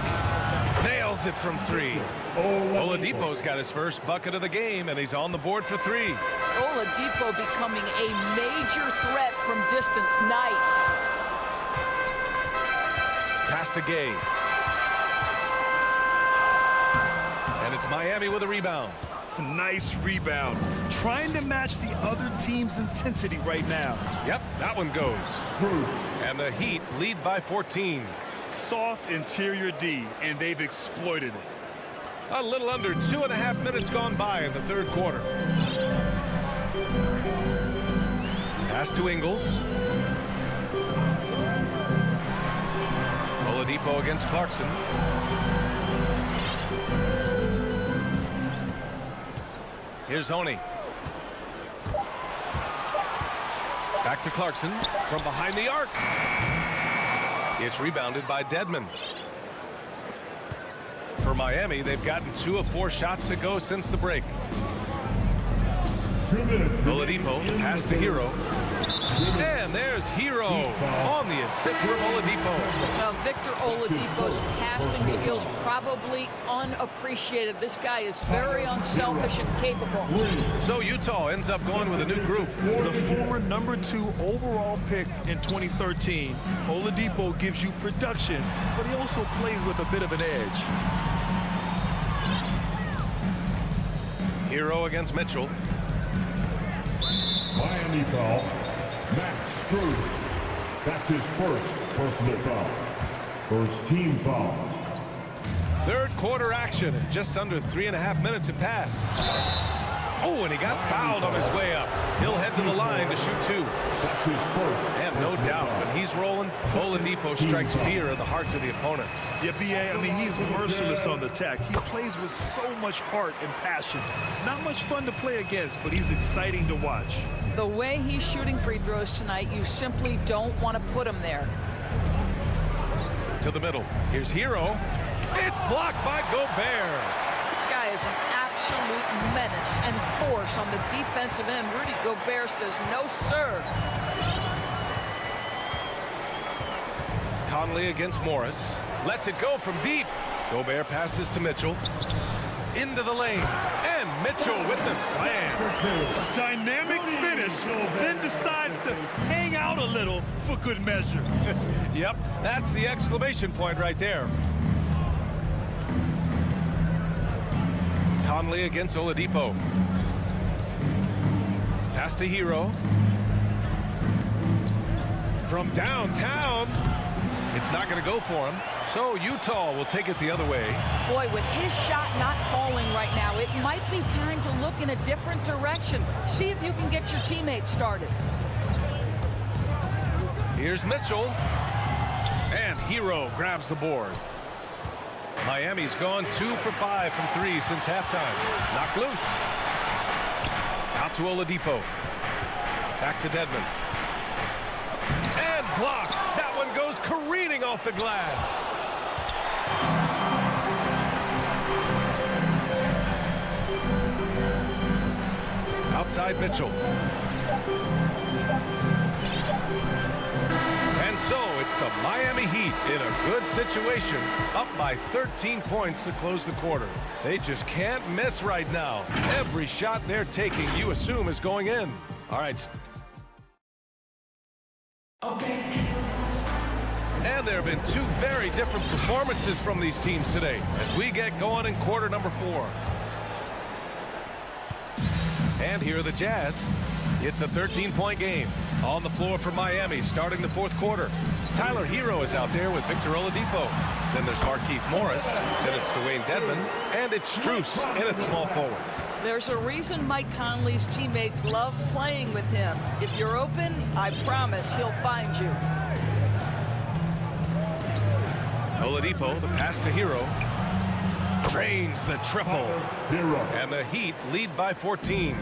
Nails it from 3. Oladipo's got his first bucket of the game, and he's on the board for 3. Oladipo becoming a major threat from distance. Nice. Pass to Gay. And it's Miami with a rebound. Nice rebound. Trying to match the other team's intensity right now. Yep, that one goes. And the Heat lead by 14. Soft interior D, and they've exploited it. A little under 2.5 minutes gone by in the third quarter. Pass to Ingles. Oladipo against Clarkson. Here's Oni. Back to Clarkson from behind the arc. It's rebounded by Dedmon. For Miami, they've gotten 2 of 4 shots to go since the break. Oladipo, pass to Hero. And there's Hero on the assist from Oladipo. Now, Victor Oladipo's passing skills probably unappreciated. This guy is very unselfish and capable. So Utah ends up going with a new group. The former #2 overall pick in 2013, Oladipo gives you production, but he also plays with a bit of an edge. Hero against Mitchell. Miami foul. Max Strus. That's his first personal foul. First team foul. Third quarter action. Just under 3.5 minutes have passed. Oh, and he got fouled on his way up. He'll head to the line to shoot 2. That's his first. And no doubt, when he's rolling, Oladipo strikes fear in the hearts of the opponents. Yeah, BA, I mean, he's merciless on the attack. He plays with so much heart and passion. Not much fun to play against, but he's exciting to watch. The way he's shooting free throws tonight, you simply don't want to put him there. To the middle. Here's Hero. It's blocked by Gobert. This guy is an absolute menace and force on the defensive end. Rudy Gobert says, no, sir. Conley against Morris. Lets it go from deep. Gobert passes to Mitchell. Into the lane. And Mitchell with the slam. Dynamic finish. Then decides to hang out a little for good measure. Yep, that's the exclamation point right there. Conley against Oladipo. Pass to Hero. From downtown. It's not going to go for him. So Utah will take it the other way. Boy, with his shot not falling right now, it might be time to look in a different direction. See if you can get your teammates started. Here's Mitchell. And Hero grabs the board. Miami's gone 2 for 5 from 3 since halftime. Knocked loose. Out to Oladipo. Back to Dedmon. And blocked. That one goes careening off the glass. Outside Mitchell. And so it's the Miami Heat in a good situation, up by 13 points to close the quarter. They just can't miss right now. Every shot they're taking, you assume, is going in. All right. Okay. And there have been 2 very different performances from these teams today as we get going in quarter number 4. And here are the Jazz. It's a 13-point game. On the floor for Miami starting the 4th quarter. Tyler Hero is out there with Victor Oladipo. Then there's Markieff Morris. Then it's Dwayne Dedmon. And it's Strus in at small forward. There's a reason Mike Conley's teammates love playing with him. If you're open, I promise he'll find you. Oladipo, the pass to Hero. Drains the triple. And the Heat lead by 14.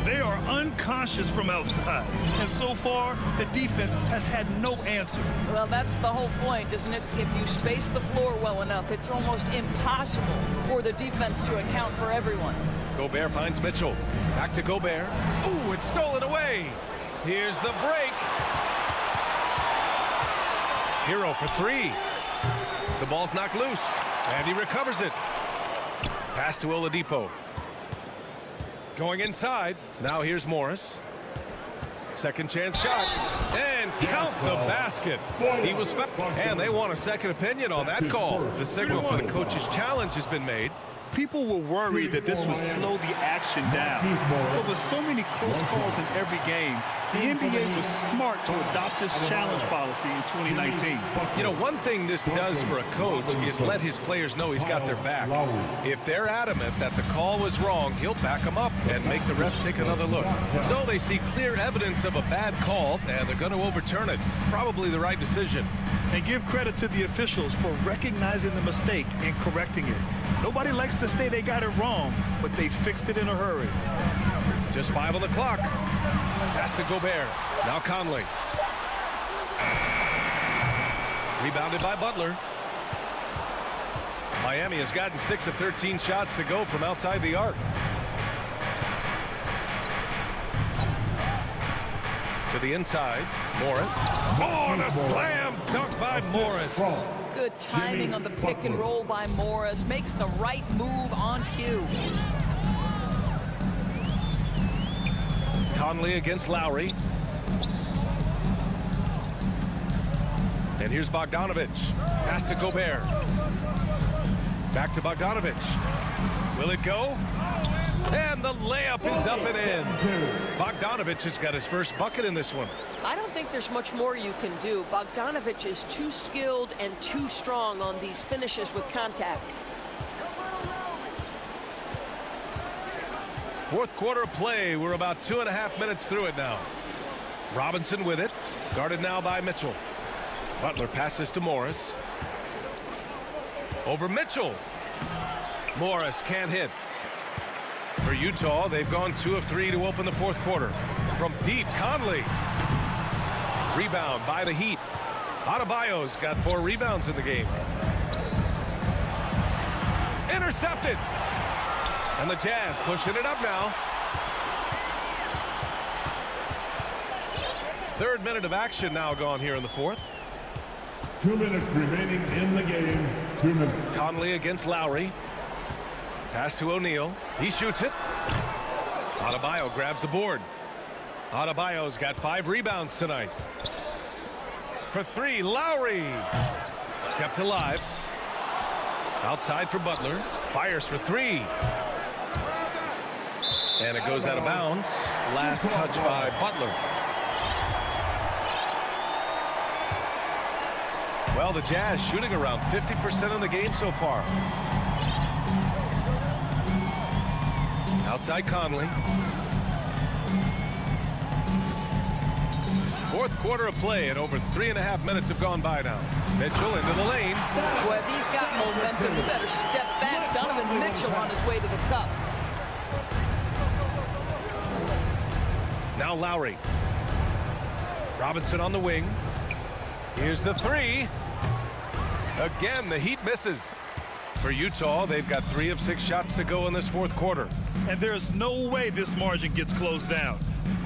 They are unconscious from outside, and so far the defense has had no answer. Well, that's the whole point, isn't it? If you space the floor well enough, it's almost impossible for the defense to account for everyone. Gobert finds Mitchell. Back to Gobert. Ooh, it's stolen away. Here's the break. Hero for 3. The ball's knocked loose, and he recovers it. Pass to Oladipo. Going inside. Now here's Morris. Second chance shot. And count the basket. He was fouled. And they want a second opinion on that call. The signal for the coach's challenge has been made. People were worried that this would slow the action down. But with so many close calls in every game, the NBA was smart to adopt this challenge policy in 2019. You know, one thing this does for a coach is let his players know he's got their back. If they're adamant that the call was wrong, he'll back them up and make the refs take another look. So they see clear evidence of a bad call, and they're going to overturn it. Probably the right decision. And give credit to the officials for recognizing the mistake and correcting it. Nobody likes to say they got it wrong, but they fixed it in a hurry. Just 5 on the clock. Pass to Gobert. Now Conley. Rebounded by Butler. Miami has gotten 6 of 13 shots to go from outside the arc. To the inside. Morris. Oh, and a slam dunk by Morris. Good timing on the pick and roll by Morris. Makes the right move on cue. Conley against Lowry. And here's Bogdanovich. Pass to Gobert. Back to Bogdanovich. Will it go? And the layup is up and in. Bogdanovich has got his first bucket in this one. I don't think there's much more you can do. Bogdanovich is too skilled and too strong on these finishes with contact. Fourth quarter of play. We're about 2.5 minutes through it now. Robinson with it. Guarded now by Mitchell. Butler passes to Morris. Over Mitchell. Morris can't hit. For Utah, they've gone 2 of 3 to open the fourth quarter. From deep, Conley. Rebound by the Heat. Adebayo's got 4 rebounds in the game. Intercepted. And the Jazz pushing it up now. Third minute of action now gone here in the fourth. 2 minutes remaining in the game. 2 minutes. Conley against Lowry. Pass to O'Neal. He shoots it. Adebayo grabs the board. Adebayo's got 5 rebounds tonight. For 3, Lowry. Kept alive. Outside for Butler. Fires for 3. And it goes out of bounds. Last touch by Butler. Well, the Jazz shooting around 50% in the game so far. Outside Conley. Fourth quarter of play, and over 3.5 minutes have gone by now. Mitchell into the lane. Boy, if he's got momentum, you better step back. Donovan Mitchell on his way to the cup. Now Lowry. Robinson on the wing. Here's the three. Again, the Heat misses. For Utah, they've got 3 of 6 shots to go in this fourth quarter. And there's no way this margin gets closed down.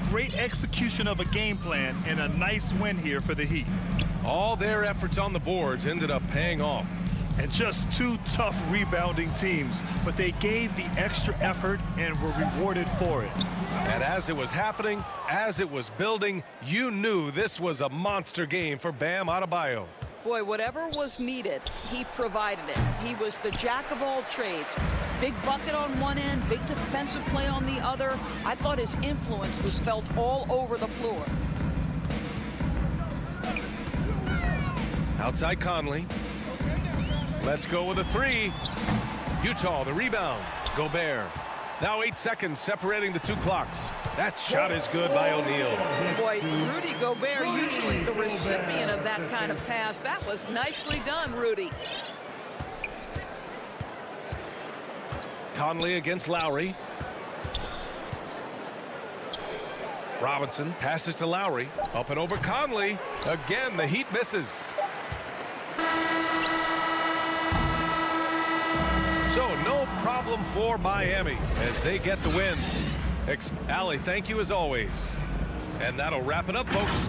Great execution of a game plan and a nice win here for the Heat. All their efforts on the boards ended up paying off. And just 2 tough rebounding teams, but they gave the extra effort and were rewarded for it. And as it was happening, as it was building, you knew this was a monster game for Bam Adebayo. Boy, whatever was needed, he provided it. He was the jack of all trades. Big bucket on one end, big defensive play on the other. I thought his influence was felt all over the floor. Outside Conley. Let's go with a three. Utah, the rebound. Gobert. Now 8 seconds separating the 2 clocks. That shot is good by O'Neal. Boy, Rudy Gobert, usually the recipient of that kind of pass. That was nicely done, Rudy. Conley against Lowry. Robinson passes to Lowry. Up and over Conley. Again, the Heat misses. So no problem for Miami as they get the win. Allie, thank you as always. And that'll wrap it up, folks.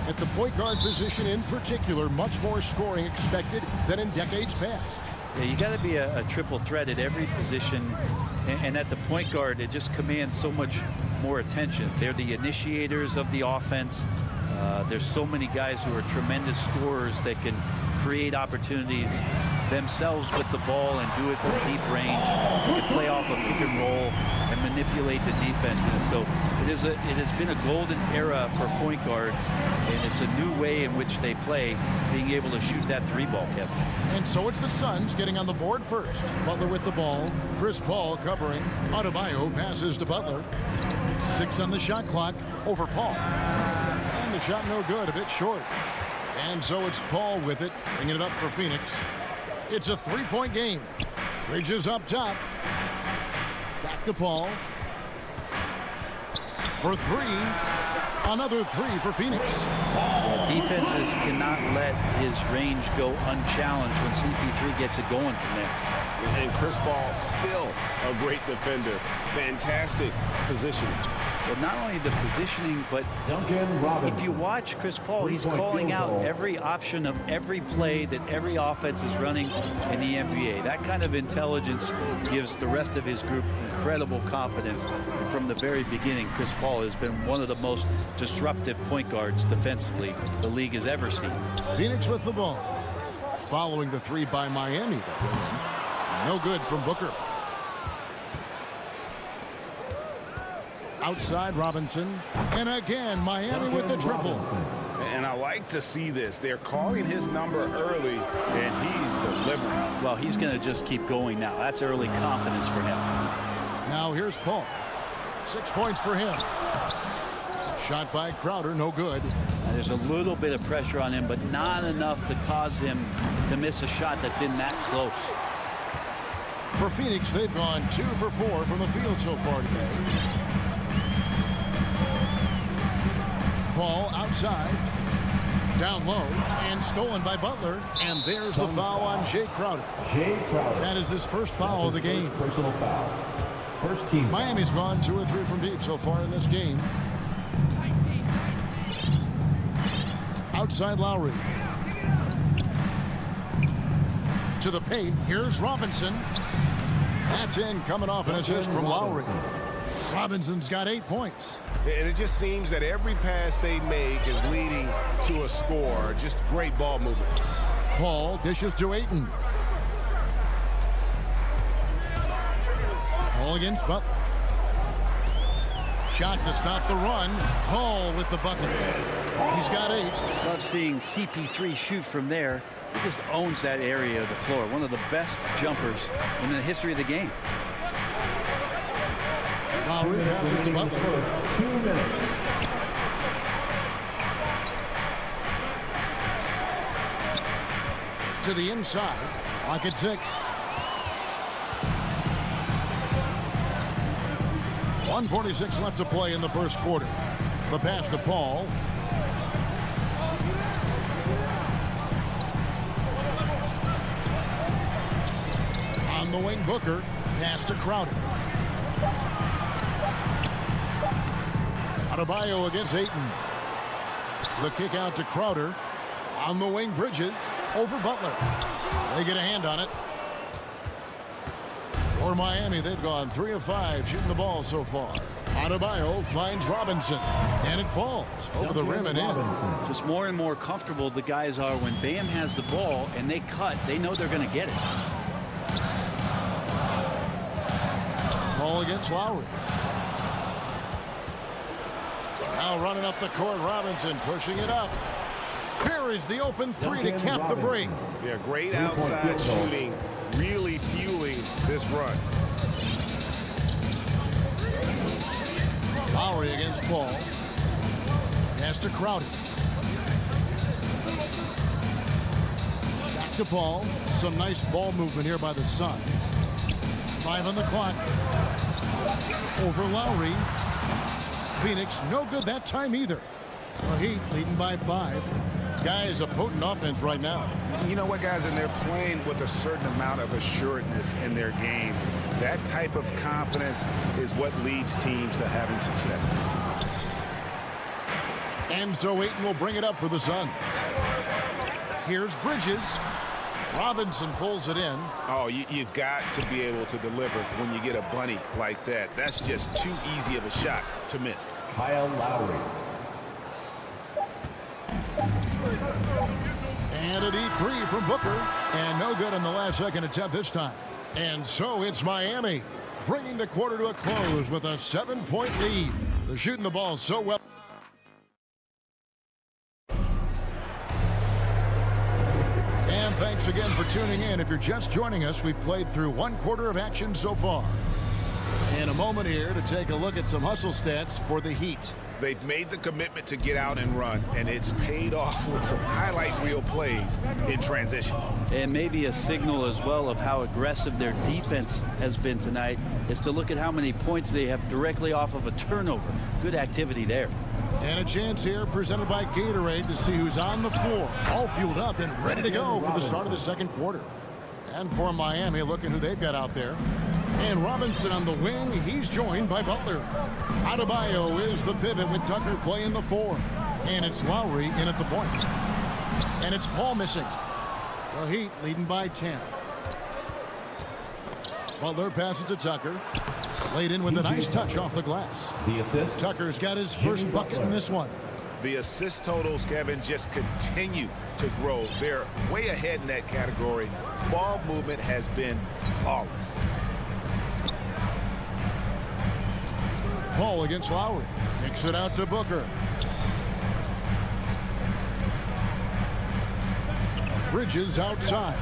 At the point guard position in particular, much more scoring expected than in decades past. Yeah, you got to be a triple threat at every position, and at the point guard, it just commands so much more attention. They're the initiators of the offense. There's so many guys who are tremendous scorers that can create opportunities themselves with the ball and do it from deep range. They can play off a pick and roll and manipulate the defenses. So it has been a golden era for point guards, and it's a new way in which they play, being able to shoot that three ball, Kevin. And so it's the Suns getting on the board first. Butler with the ball. Chris Paul covering. Adebayo passes to Butler. 6 on the shot clock over Paul. And the shot no good, a bit short. And so it's Paul with it, bringing it up for Phoenix. It's a three-point game. Bridges up top. Back to Paul. For 3. Another 3 for Phoenix. Defenses cannot let his range go unchallenged when CP3 gets it going from there. And Chris Paul still a great defender. Fantastic position. Well, not only the positioning, but if you watch Chris Paul, he's calling out every option of every play that every offense is running in the NBA. That kind of intelligence gives the rest of his group incredible confidence. And from the very beginning, Chris Paul has been one of the most disruptive point guards defensively the league has ever seen. Phoenix with the ball. Following the 3 by Miami that went in. No good from Booker. Outside Robinson. And again, Miami with the triple. And I like to see this. They're calling his number early, and he's delivering. Well, he's going to just keep going now. That's early confidence for him. Now here's Paul. 6 points for him. Shot by Crowder, no good. There's a little bit of pressure on him, but not enough to cause him to miss a shot that's in that close. For Phoenix, they've gone 2 for 4 from the field so far today. Paul outside, down low, and stolen by Butler. And there's the foul on Jay Crowder. That is his first foul of the game. Personal foul. First team. Miami's gone 2 or 3 from deep so far in this game. Outside Lowry. To the paint. Here's Robinson. That's in, coming off an assist from Lowry. Robinson's got 8 points. And it just seems that every pass they make is leading to a score. Just great ball movement. Paul dishes to Ayton. Paul against Butler. Shot to stop the run. Paul with the bucket. He's got 8. Love seeing CP3 shoot from there. He just owns that area of the floor. One of the best jumpers in the history of the game. Lowry passes to Butler. 2 minutes. To the inside. Clock at 6. 1:46 left to play in the first quarter. The pass to Paul. On the wing, Booker. Pass to Crowder. Adebayo against Ayton. The kick out to Crowder. On the wing, Bridges. Over Butler. They get a hand on it. For Miami, they've gone 3 of 5 shooting the ball so far. Adebayo finds Robinson. And it falls over the rim and in. Just more and more comfortable the guys are when Bam has the ball and they cut. They know they're going to get it. Ball against Lowry. Now running up the court, Robinson pushing it up. Buries the open 3 to cap the break. Yeah, great outside shooting, really fueling this run. Lowry against Paul. Pass to Crowder. Back to Paul. Some nice ball movement here by the Suns. 5 on the clock. Over Lowry. Phoenix, no good that time either. The Heat leading by 5. Guys, a potent offense right now. You know what, guys, and they're playing with a certain amount of assuredness in their game. That type of confidence is what leads teams to having success. And so Ayton will bring it up for the Suns. Here's Bridges. Robinson pulls it in. Oh, you've got to be able to deliver when you get a bunny like that. That's just too easy of a shot to miss. Kyle Lowry. And a deep three from Booker. And no good on the last second attempt this time. And so it's Miami bringing the quarter to a close with a 7-point lead. They're shooting the ball so well. And thanks again for tuning in. If you're just joining us, we've played through one quarter of action so far. In a moment here to take a look at some hustle stats for the Heat. They've made the commitment to get out and run, and it's paid off with some highlight reel plays in transition. And maybe a signal as well of how aggressive their defense has been tonight is to look at how many points they have directly off of a turnover. Good activity there. And a chance here presented by Gatorade to see who's on the floor. All fueled up and ready to go for the start of the second quarter. And for Miami, looking who they've got out there. And Robinson on the wing. He's joined by Butler. Adebayo is the pivot with Tucker playing the 4. And it's Lowry in at the point. And it's Paul missing. The Heat leading by 10. Butler passes to Tucker. Laid in with a nice touch off the glass. The assist. Tucker's got his first bucket in this one. The assist totals, Kevin, just continue to grow. They're way ahead in that category. Ball movement has been flawless. Paul against Lowry. Kicks it out to Booker. Bridges outside.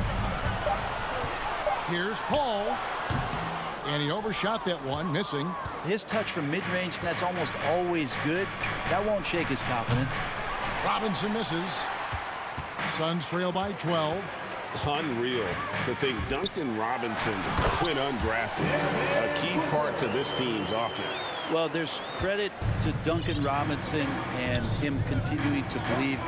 Here's Paul. And he overshot that one, missing. His touch from mid-range, that's almost always good. That won't shake his confidence. Robinson misses. Suns trail by 12. Unreal to think Duncan Robinson went undrafted. A key part to this team's offense. Well, there's credit to Duncan Robinson and him continuing to believe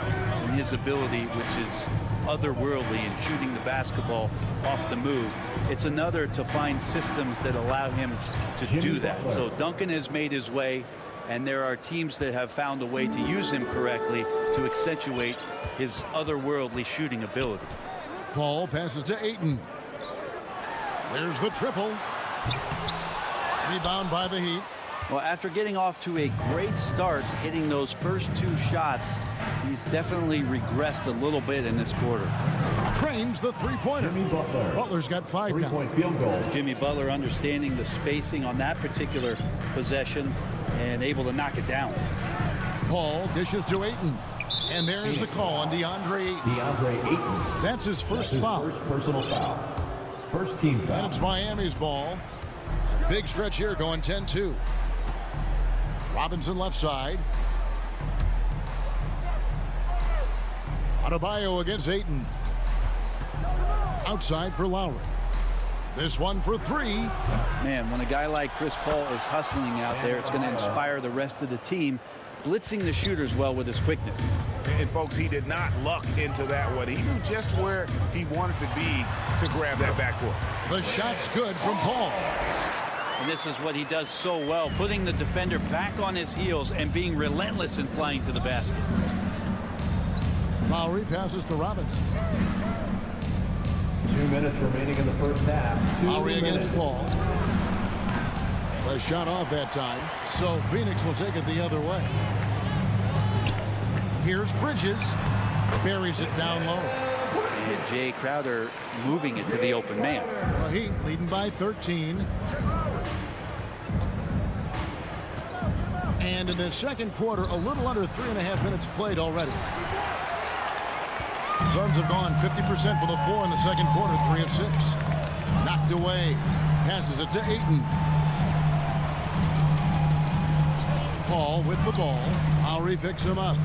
in his ability, which is otherworldly in shooting the basketball off the move. It's another to find systems that allow him to do that. So Duncan has made his way, and there are teams that have found a way to use him correctly to accentuate his otherworldly shooting ability. Paul passes to Ayton. There's the triple. Rebound by the Heat. Well, after getting off to a great start, hitting those first 2 shots, he's definitely regressed a little bit in this quarter. Trains the three-pointer. Jimmy Butler. Butler's got 5 now. 3-point field goal. Jimmy Butler understanding the spacing on that particular possession and able to knock it down. Paul dishes to Ayton. And there's the call on DeAndre Ayton. DeAndre Ayton. That's his first foul. First personal foul. First team foul. And it's Miami's ball. Big stretch here going 10-2. Robinson left side. Adebayo against Ayton. Outside for Lowry. This one for 3. Man, when a guy like Chris Paul is hustling out there, it's going to inspire the rest of the team, blitzing the shooters well with his quickness. And folks, he did not luck into that one. He knew just where he wanted to be to grab that backcourt. The shot's good from Paul. And this is what he does so well, putting the defender back on his heels and being relentless in flying to the basket. Lowry passes to Robinson. 2 minutes remaining in the first half. Lowry against Paul. The shot off that time, so Phoenix will take it the other way. Here's Bridges. Buries it down low. And Jay Crowder moving it to the open man. The Heat leading by 13. And in the second quarter, a little under 3.5 minutes played already. Suns have gone 50% for the floor in the second quarter, 3 of 6. Knocked away. Passes it to Ayton. Paul with the ball. Lowry picks him up.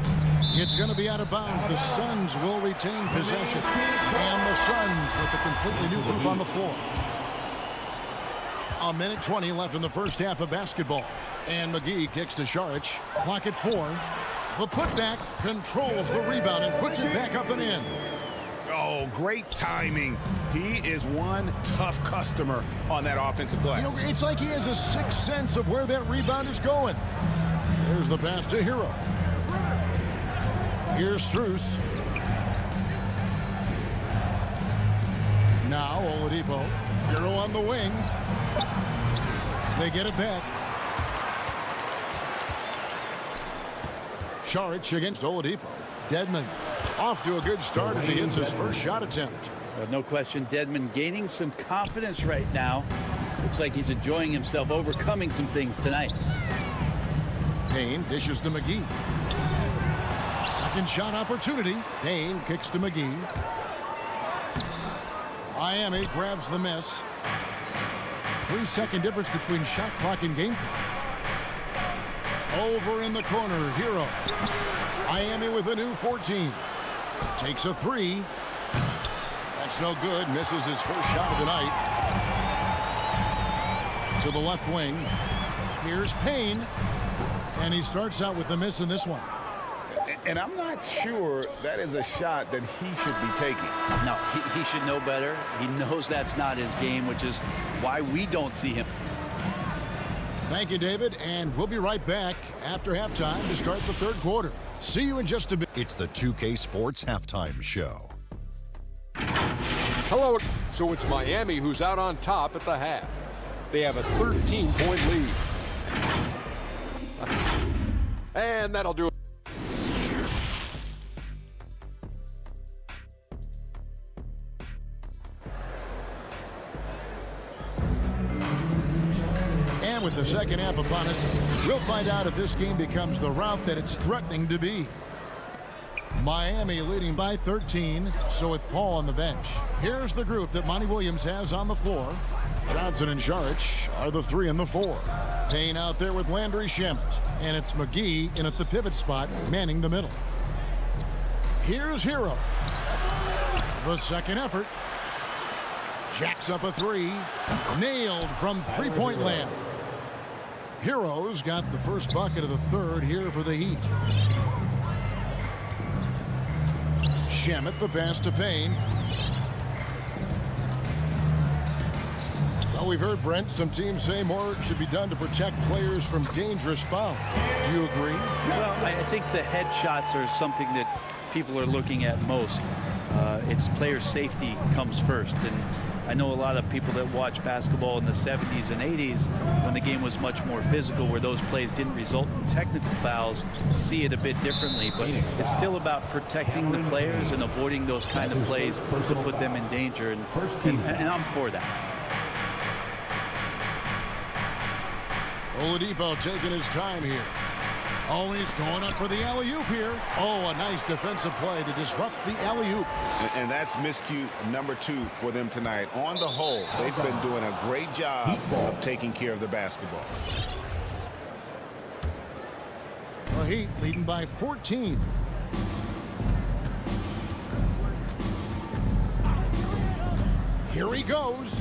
It's going to be out of bounds. The Suns will retain possession. And the Suns with a completely new group on the floor. A minute 20 left in the first half of basketball. And McGee kicks to Saric. Clock at 4. The putback controls the rebound and puts it back up and in. Oh, great timing. He is one tough customer on that offensive glass. You know, it's like he has a sixth sense of where that rebound is going. There's the pass to Hero. Here's Strus. Now Oladipo. Hero on the wing. They get it back. Saric against Oladipo. Dedmon off to a good start as he hits his first shot attempt. No question, Dedmon gaining some confidence right now. Looks like he's enjoying himself, overcoming some things tonight. Payne dishes to McGee. Second shot opportunity. Payne kicks to McGee. Miami grabs the miss. 3-second difference between shot clock and game clock. Over in the corner, Hero. Miami with a new 14. Takes a three. That's no good. Misses his first shot of the night. To the left wing. Here's Payne. And he starts out with the miss in this one. And I'm not sure that is a shot that he should be taking. No, he should know better. He knows that's not his game, which is why we don't see him. Thank you, David. And we'll be right back after halftime to start the third quarter. See you in just a bit. It's the 2K Sports Halftime Show. Hello. So it's Miami who's out on top at the half. They have a 13-point lead. And that'll do it. And with the second half upon us, we'll find out if this game becomes the rout that it's threatening to be. Miami leading by 13, so with Paul on the bench. Here's the group that Monty Williams has on the floor. Johnson and Saric are the 3 and the 4. Payne out there with Landry Shamet. And it's McGee in at the pivot spot, manning the middle. Here's Hero. The second effort. Jacks up a 3. Nailed from three-point land. Hero's got the first bucket of the third here for the Heat. Shamet the pass to Payne. Well, we've heard, Brent, some teams say more should be done to protect players from dangerous fouls. Do you agree? Well, I think the head shots are something that people are looking at most. It's player safety comes first. And I know a lot of people that watch basketball in the 70s and 80s when the game was much more physical, where those plays didn't result in technical fouls, see it a bit differently. But it's still about protecting the players and avoiding those kind of plays to put them in danger. And I'm for that. Oladipo taking his time here. Oh, he's going up for the alley-oop here. Oh, a nice defensive play to disrupt the alley-oop. And that's miscue number 2 for them tonight. On the whole, they've been doing a great job of taking care of the basketball. The Heat leading by 14. Here he goes.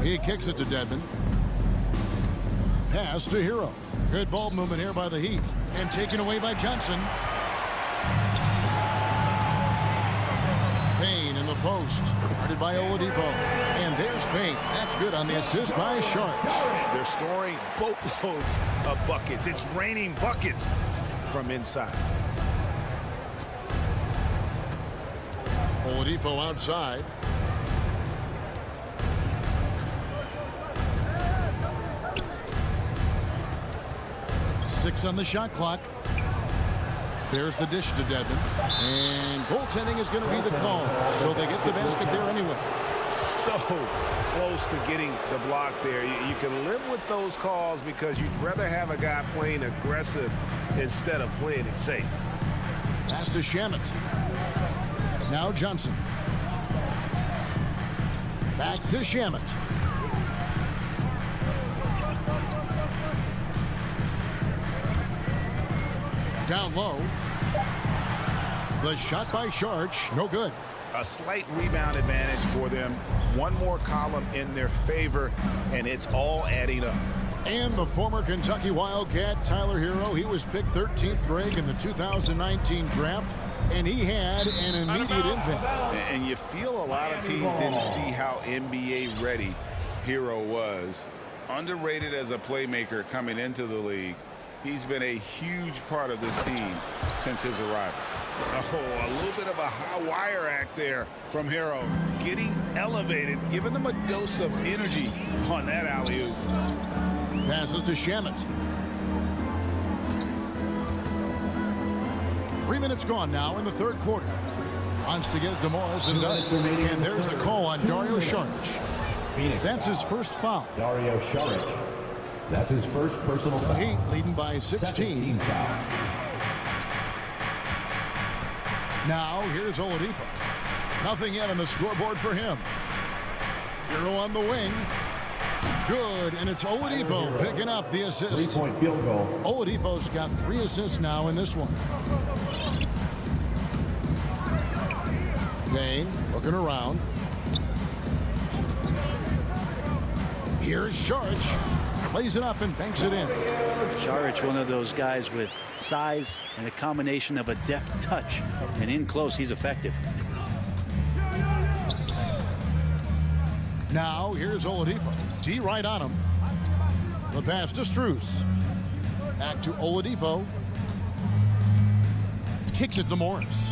He kicks it to Dedmon. Pass to Hero. Good ball movement here by the Heat. And taken away by Johnson. Payne in the post. Guarded by Oladipo. And there's Payne. That's good on the assist by Saric. They're scoring boatloads of buckets. It's raining buckets from inside. Oladipo outside. Six on the shot clock. There's the dish to Dedmon. And goaltending is going to be the call. So they get the basket there anyway. So close to getting the block there. You can live with those calls because you'd rather have a guy playing aggressive instead of playing it safe. Pass to Shamet. Now Johnson. Back to Shamet. Down low. The shot by Saric, no good. A slight rebound advantage for them. One more column in their favor, and it's all adding up. And the former Kentucky Wildcat, Tyler Hero, he was picked 13th grade in the 2019 draft, and he had an immediate impact. And you feel a lot of teams didn't see how NBA ready Hero was. Underrated as a playmaker coming into the league. He's been a huge part of this team since his arrival. Oh, a little bit of a high wire act there from Hero. Getting elevated, giving them a dose of energy on that alley-oop. Passes to Shamet. 3 minutes gone now in the third quarter. Wants to get it to Morris and does. And there's the call on Dario Saric. That's his first foul. Dario Saric. That's his first personal foul. Heat leading by 16. Now here's Oladipo. Nothing yet on the scoreboard for him. Hero on the wing. Good, and it's Oladipo picking up the assist. 3-point field goal. Oladipo's got 3 assists now in this one. Dane looking around. Here's Saric. Plays it up and banks it in. Saric, one of those guys with size and a combination of a deft touch. And in close, he's effective. Now, here's Oladipo. D right on him. The pass to Strus. Back to Oladipo. Kicks it to Morris.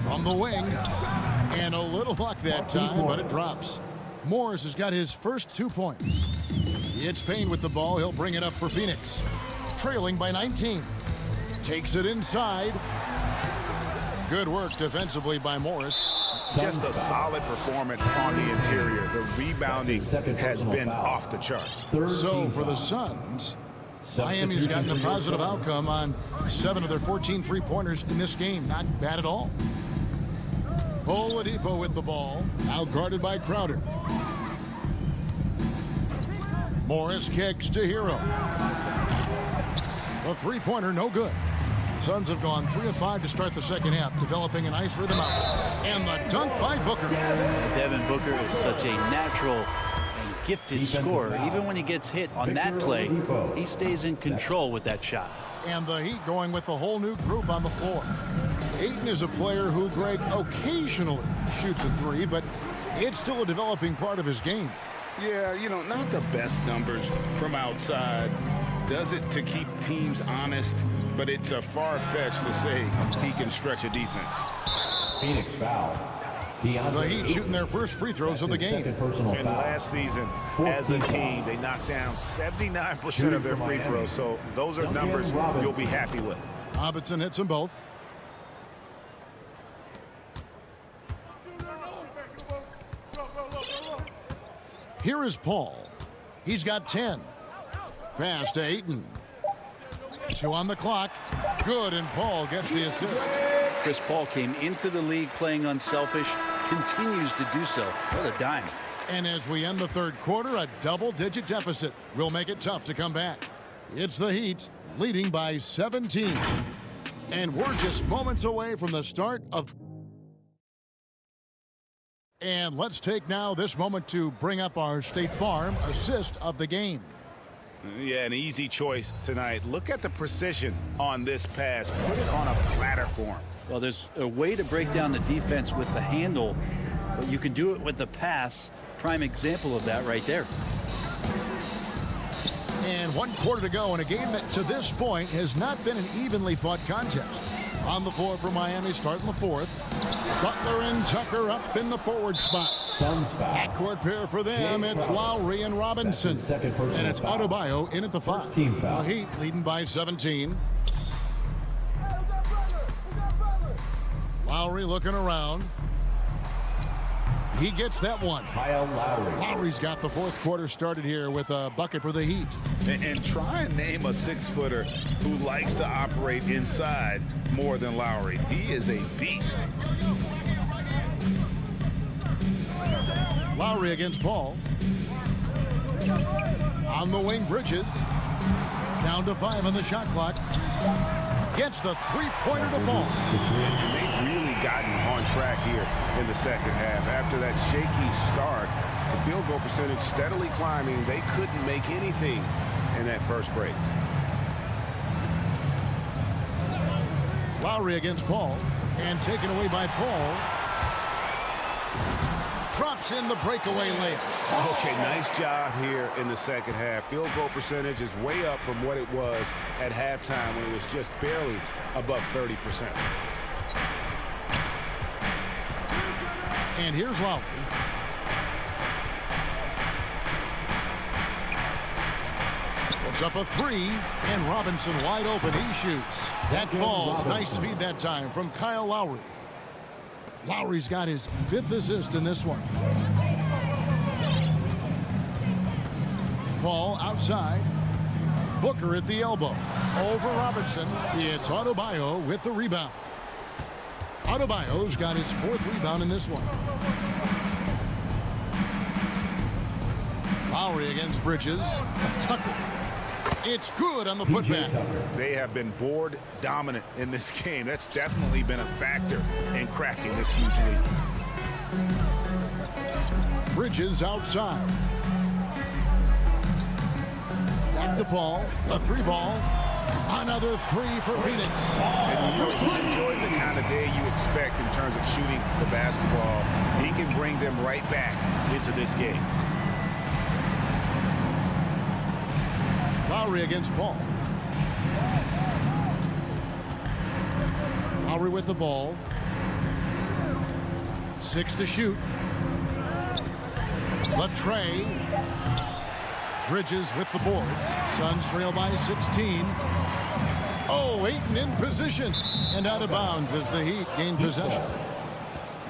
From the wing. And a little luck that time, but it drops. Morris has got his first 2 points. It's Payne with the ball. He'll bring it up for Phoenix. Trailing by 19. Takes it inside. Good work defensively by Morris. Just a solid performance on the interior. The rebounding has been off the charts. So for the Suns, Miami's gotten a positive outcome on 7 of their 14 three-pointers in this game. Not bad at all. Oladipo with the ball. Now guarded by Crowder. Morris kicks to Hero. The three-pointer no good. Suns have gone 3 of 5 to start the second half, developing a nice rhythm out. And the dunk by Booker. Devin Booker is such a natural and gifted scorer. Even when he gets hit on that play, he stays in control with that shot. And the Heat going with the whole new group on the floor. Ayton is a player who, Greg, occasionally shoots a three, but it's still a developing part of his game. Yeah, you know, not the best numbers from outside. Does it to keep teams honest, but it's a far-fetched to say he can stretch a defense. Phoenix foul. The Heat shooting their first free throws of the game. And last season, as a team, they knocked down 79% of their free throws, so those are numbers you'll be happy with. Robinson hits them both. Here is Paul. He's got 10. Pass to Ayton. 2 on the clock. Good, and Paul gets the assist. Chris Paul came into the league playing unselfish, continues to do so. What a dime. And as we end the third quarter, a double-digit deficit will make it tough to come back. It's the Heat leading by 17. And we're just moments away from the start of... And let's take now this moment to bring up our State Farm assist of the game. Yeah, an easy choice tonight. Look at the precision on this pass. Put it on a platter form. Well, there's a way to break down the defense with the handle, but you can do it with the pass. Prime example of that right there. And 1 quarter to go in a game that to this point has not been an evenly fought contest. On the floor for Miami, starting the fourth. Butler and Tucker up in the forward spots. Backcourt pair for them. It's Lowry and Robinson. And it's Adebayo in at the 5. The Heat leading by 17. Lowry looking around. He gets that one. Kyle Lowry. Lowry's got the fourth quarter started here with a bucket for the Heat. And try and name a 6-footer who likes to operate inside more than Lowry. He is a beast. Lowry against Paul. On the wing, Bridges. Down to 5 on the shot clock. Gets the three-pointer to fall. And they've really gotten on track here in the second half. After that shaky start, the field goal percentage steadily climbing. They couldn't make anything in that first break. Lowry against Paul. And taken away by Paul. drops in the breakaway layup. Okay, nice job here in the second half. Field goal percentage is way up from what it was at halftime when it was just barely above 30%. And here's Lowry. Puts up a three, and Robinson wide open. He shoots. That falls. Nice feed that time from Kyle Lowry. Lowry's got his 5th assist in this one. Ball outside. Booker at the elbow. Over Robinson. It's Adebayo with the rebound. Adebayo's got his 4th rebound in this one. Lowry against Bridges. Tucker. It's good on the putback. They have been board dominant in this game. That's definitely been a factor in cracking this huge lead. Bridges outside. Back to Paul. A 3-ball. Another 3 for Phoenix. And you know, he's enjoyed the kind of day you expect in terms of shooting the basketball. He can bring them right back into this game. Lowry against Paul. Lowry with the ball. 6 to shoot. Latrey. Bridges with the board. Suns trail by 16. Oh, Ayton in position. And out of bounds as the Heat gain possession.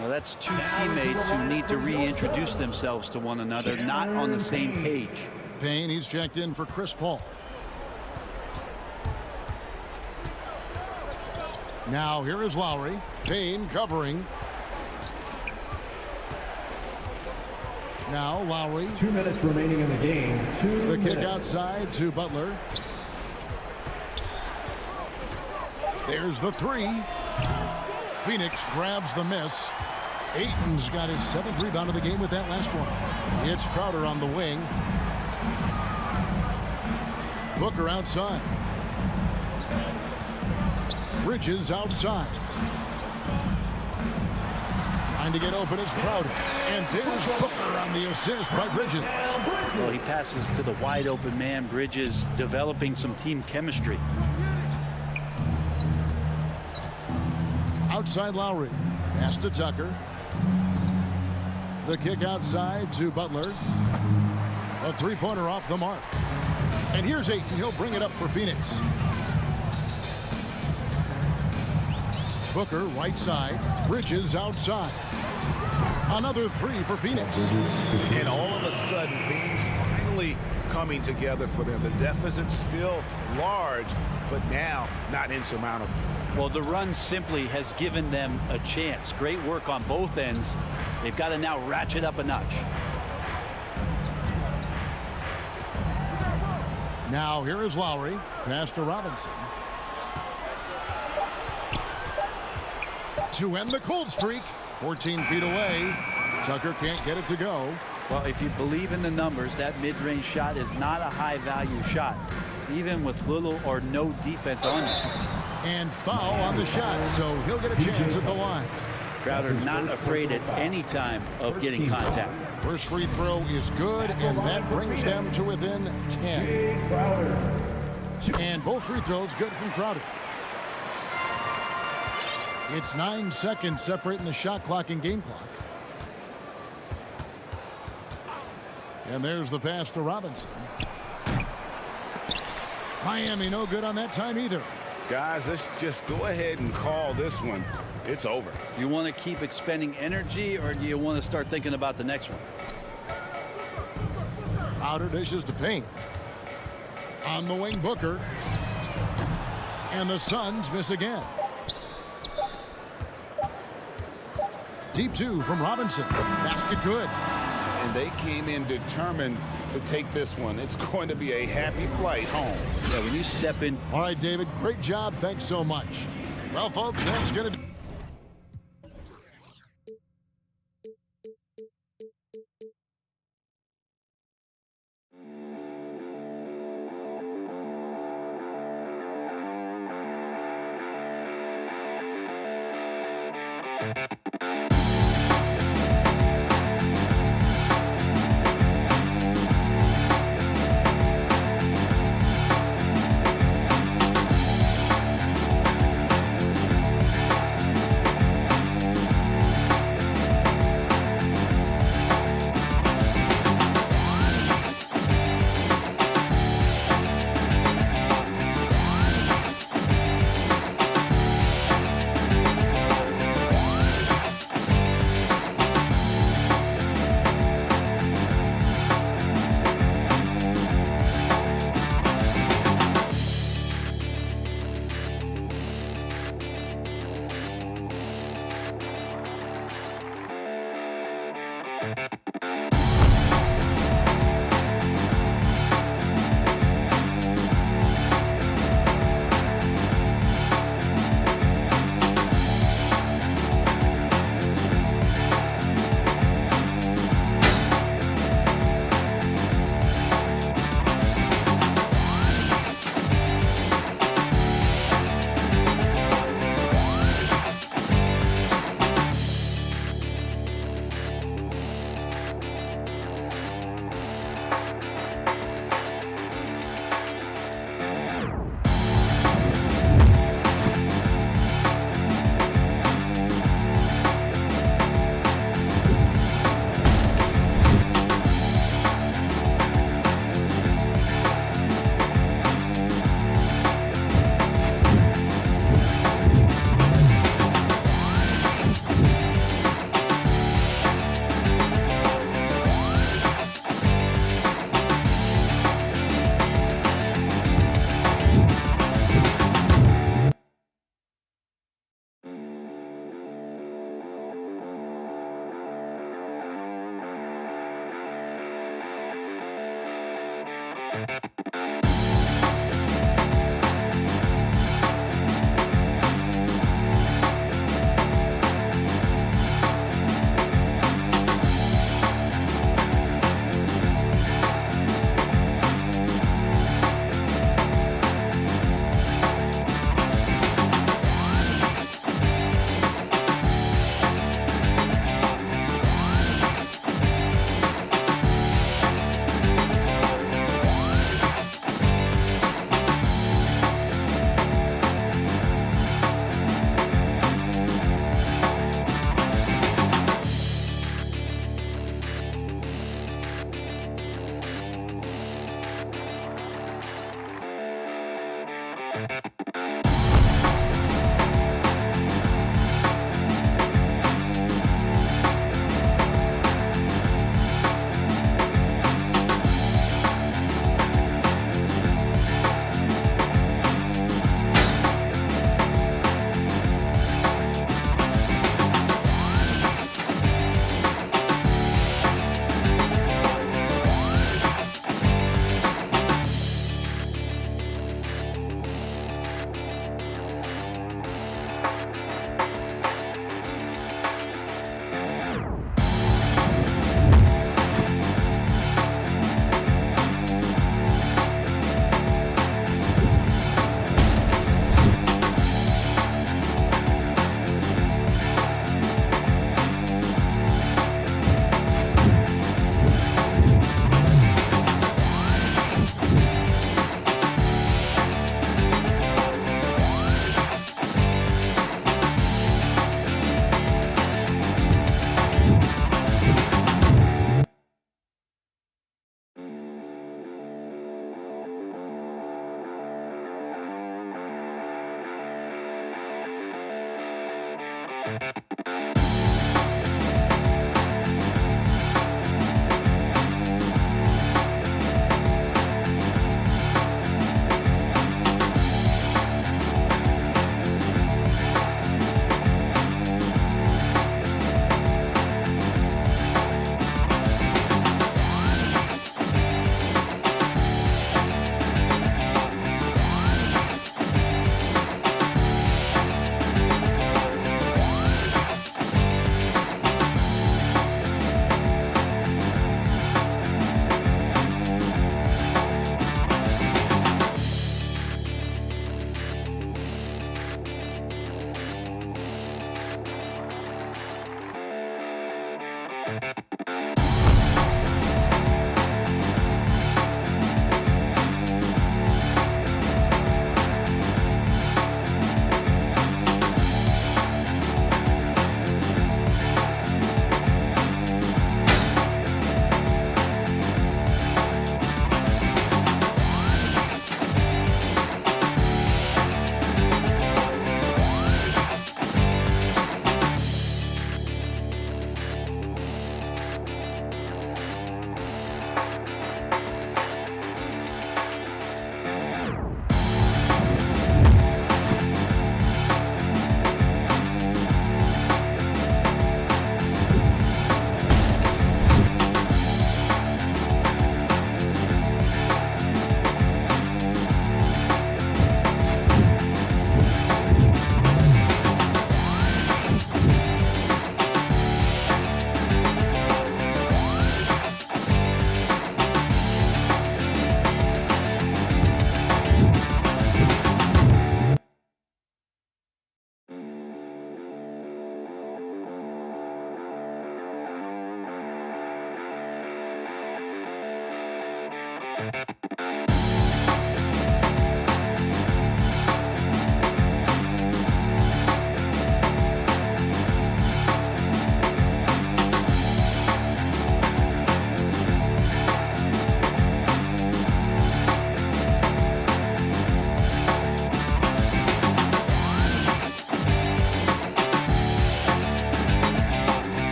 Well, that's two teammates who need to reintroduce themselves to one another, not on the same page. Payne, he's checked in for Chris Paul. Now here is Lowry. Payne covering. Now Lowry. 2 minutes remaining in the game. The kick outside to Butler. There's the 3. Phoenix grabs the miss. Ayton's got his 7th rebound of the game with that last one. It's Crowder on the wing. Booker outside. Bridges outside. Trying to get open is Crowder. And there's Booker on the assist by Bridges. Well, he passes to the wide open man. Bridges developing some team chemistry. Outside Lowry. Pass to Tucker. The kick outside to Butler. A 3-pointer off the mark. And here's Ayton. He'll bring it up for Phoenix. Booker right side. Bridges outside. Another 3 for Phoenix. And all of a sudden, things finally coming together for them. The deficit's still large, but now not insurmountable. Well, the run simply has given them a chance. Great work on both ends. They've got to now ratchet up a notch. Now here is Lowry. Pass to Robinson. To end the cold streak. 14 feet away. Tucker can't get it to go. Well, if you believe in the numbers, that mid-range shot is not a high-value shot, even with little or no defense on it. And foul on the shot, so he'll get a chance at the line. Crowder not afraid at any time of getting contact. First free throw is good, and that brings them to within 10. And both free throws good from Crowder. It's 9 seconds separating the shot clock and game clock. And there's the pass to Robinson. Miami no good on that time either. Guys, let's just go ahead and call this one. It's over. You want to keep expending energy, or do you want to start thinking about the next one? Outer dishes to Payne. On the wing, Booker. And the Suns miss again. Deep 2 from Robinson. Basket good. And they came in determined to take this one. It's going to be a happy flight home. Yeah, when you step in. All right, David, great job. Thanks so much. Well, folks, that's going to do.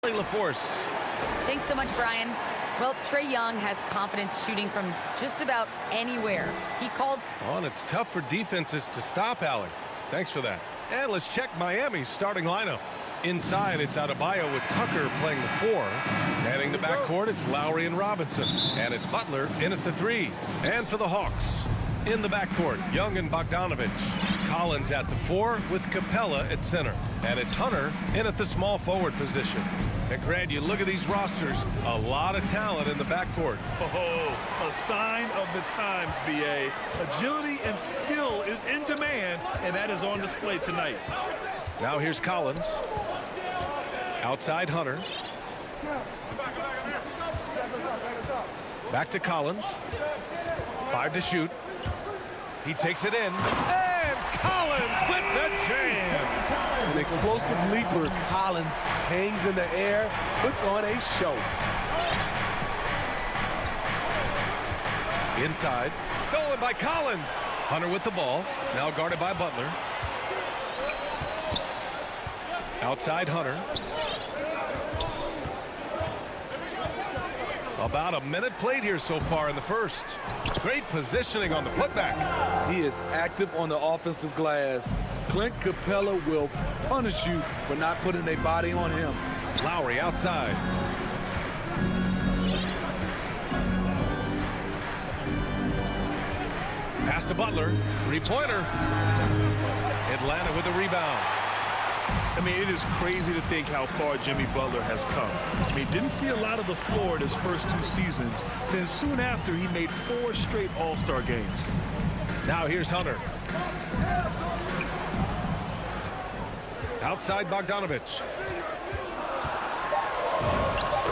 LaForce. Thanks so much, Brian. Well, Trae Young has confidence shooting from just about anywhere. He calls... Oh, and it's tough for defenses to stop Allie. Thanks for that. And let's check Miami's starting lineup. Inside, it's Adebayo with Tucker playing the 4. Heading the backcourt, it's Lowry and Robinson. And it's Butler in at the 3. And for the Hawks, in the backcourt, Young and Bogdanovich. Collins at the 4 with Capella at center. And it's Hunter in at the small forward position. And Grant, you look at these rosters, a lot of talent in the backcourt. Oh, a sign of the times, B.A. Agility and skill is in demand, and that is on display tonight. Now here's Collins. Outside Hunter. Back to Collins. 5 to shoot. He takes it in. And Collins with the jam. An explosive leaper. Collins hangs in the air, puts on a show. Inside. Stolen by Collins. Hunter with the ball. Now guarded by Butler. Outside Hunter. About a minute played here so far in the first. Great positioning on the putback. He is active on the offensive glass. Clint Capella will punish you for not putting a body on him. Lowry outside. Pass to Butler. Three-pointer. Atlanta with a rebound. I mean, it is crazy to think how far Jimmy Butler has come. I mean, didn't see a lot of the floor in his first 2 seasons. Then soon after, he made 4 straight All-Star games. Now here's Hunter. Outside Bogdanovich.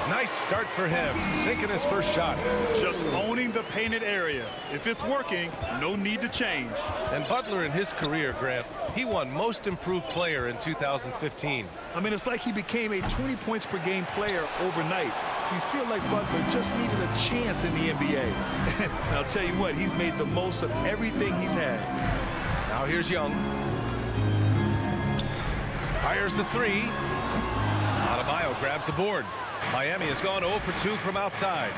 Nice start for him. Sinking his first shot. Just owning the painted area. If it's working, no need to change. And Butler in his career, Grant, he won Most Improved Player in 2015. I mean, it's like he became a 20 points per game player overnight. You feel like Butler just needed a chance in the NBA. And I'll tell you what, he's made the most of everything he's had. Now here's Young. Fires the 3. Adebayo grabs the board. Miami has gone 0 for 2 from outside.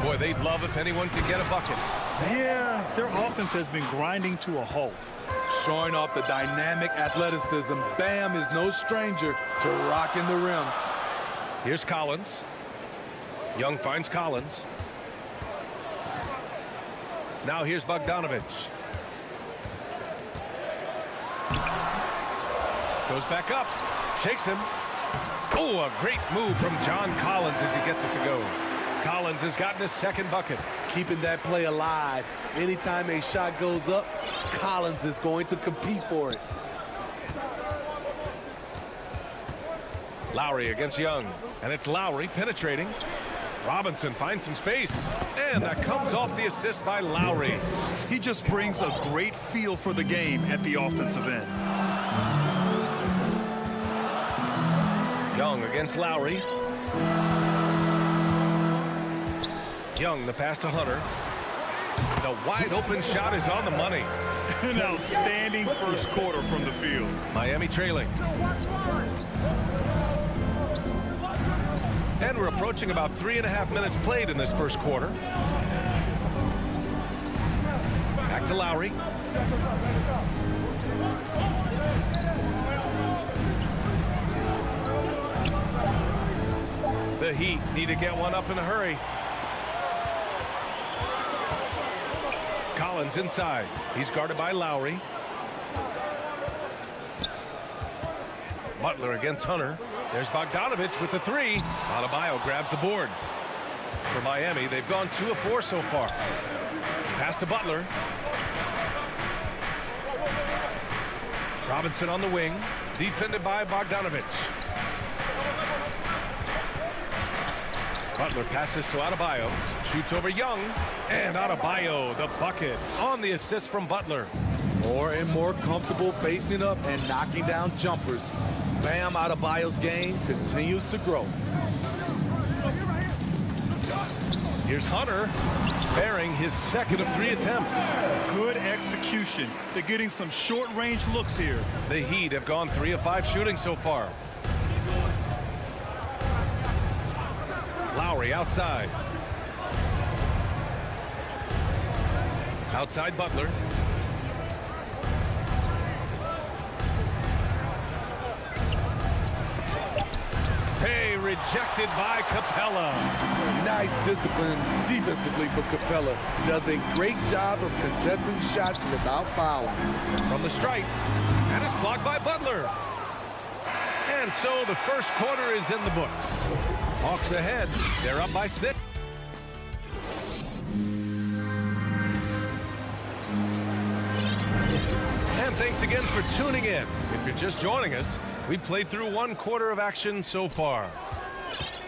Boy, they'd love if anyone could get a bucket. Yeah, their offense has been grinding to a halt. Showing off the dynamic athleticism. Bam is no stranger to rocking the rim. Here's Collins. Young finds Collins. Now here's Bogdanovich. Goes back up. Shakes him. Oh, a great move from John Collins as he gets it to go. Collins has gotten his second bucket. Keeping that play alive. Anytime a shot goes up, Collins is going to compete for it. Lowry against Young. And it's Lowry penetrating. Robinson finds some space. And that comes off the assist by Lowry. He just brings a great feel for the game at the offensive end. Young against Lowry. Young, the pass to Hunter. The wide open shot is on the money. An outstanding first quarter from the field. Miami trailing. And we're approaching about 3.5 minutes played in this first quarter. Back to Lowry. The Heat need to get one up in a hurry. Collins inside. He's guarded by Lowry. Butler against Hunter. There's Bogdanovich with the 3. Adebayo grabs the board. For Miami, they've gone 2 of 4 so far. Pass to Butler. Robinson on the wing. Defended by Bogdanovich. Butler passes to Adebayo. Shoots over Young. And Adebayo, the bucket on the assist from Butler. More and more comfortable facing up and knocking down jumpers. Bam Adebayo's game continues to grow. Here's Hunter, bearing his second of 3 attempts. Good execution. They're getting some short-range looks here. The Heat have gone 3 of 5 shooting so far. Lowry outside. Outside Butler. Hey, rejected by Capella. Nice discipline defensively for Capella. Does a great job of contesting shots without fouling. From the stripe, and it's blocked by Butler. And so the first quarter is in the books. Hawks ahead. They're up by 6. And thanks again for tuning in. If you're just joining us, we played through one quarter of action so far.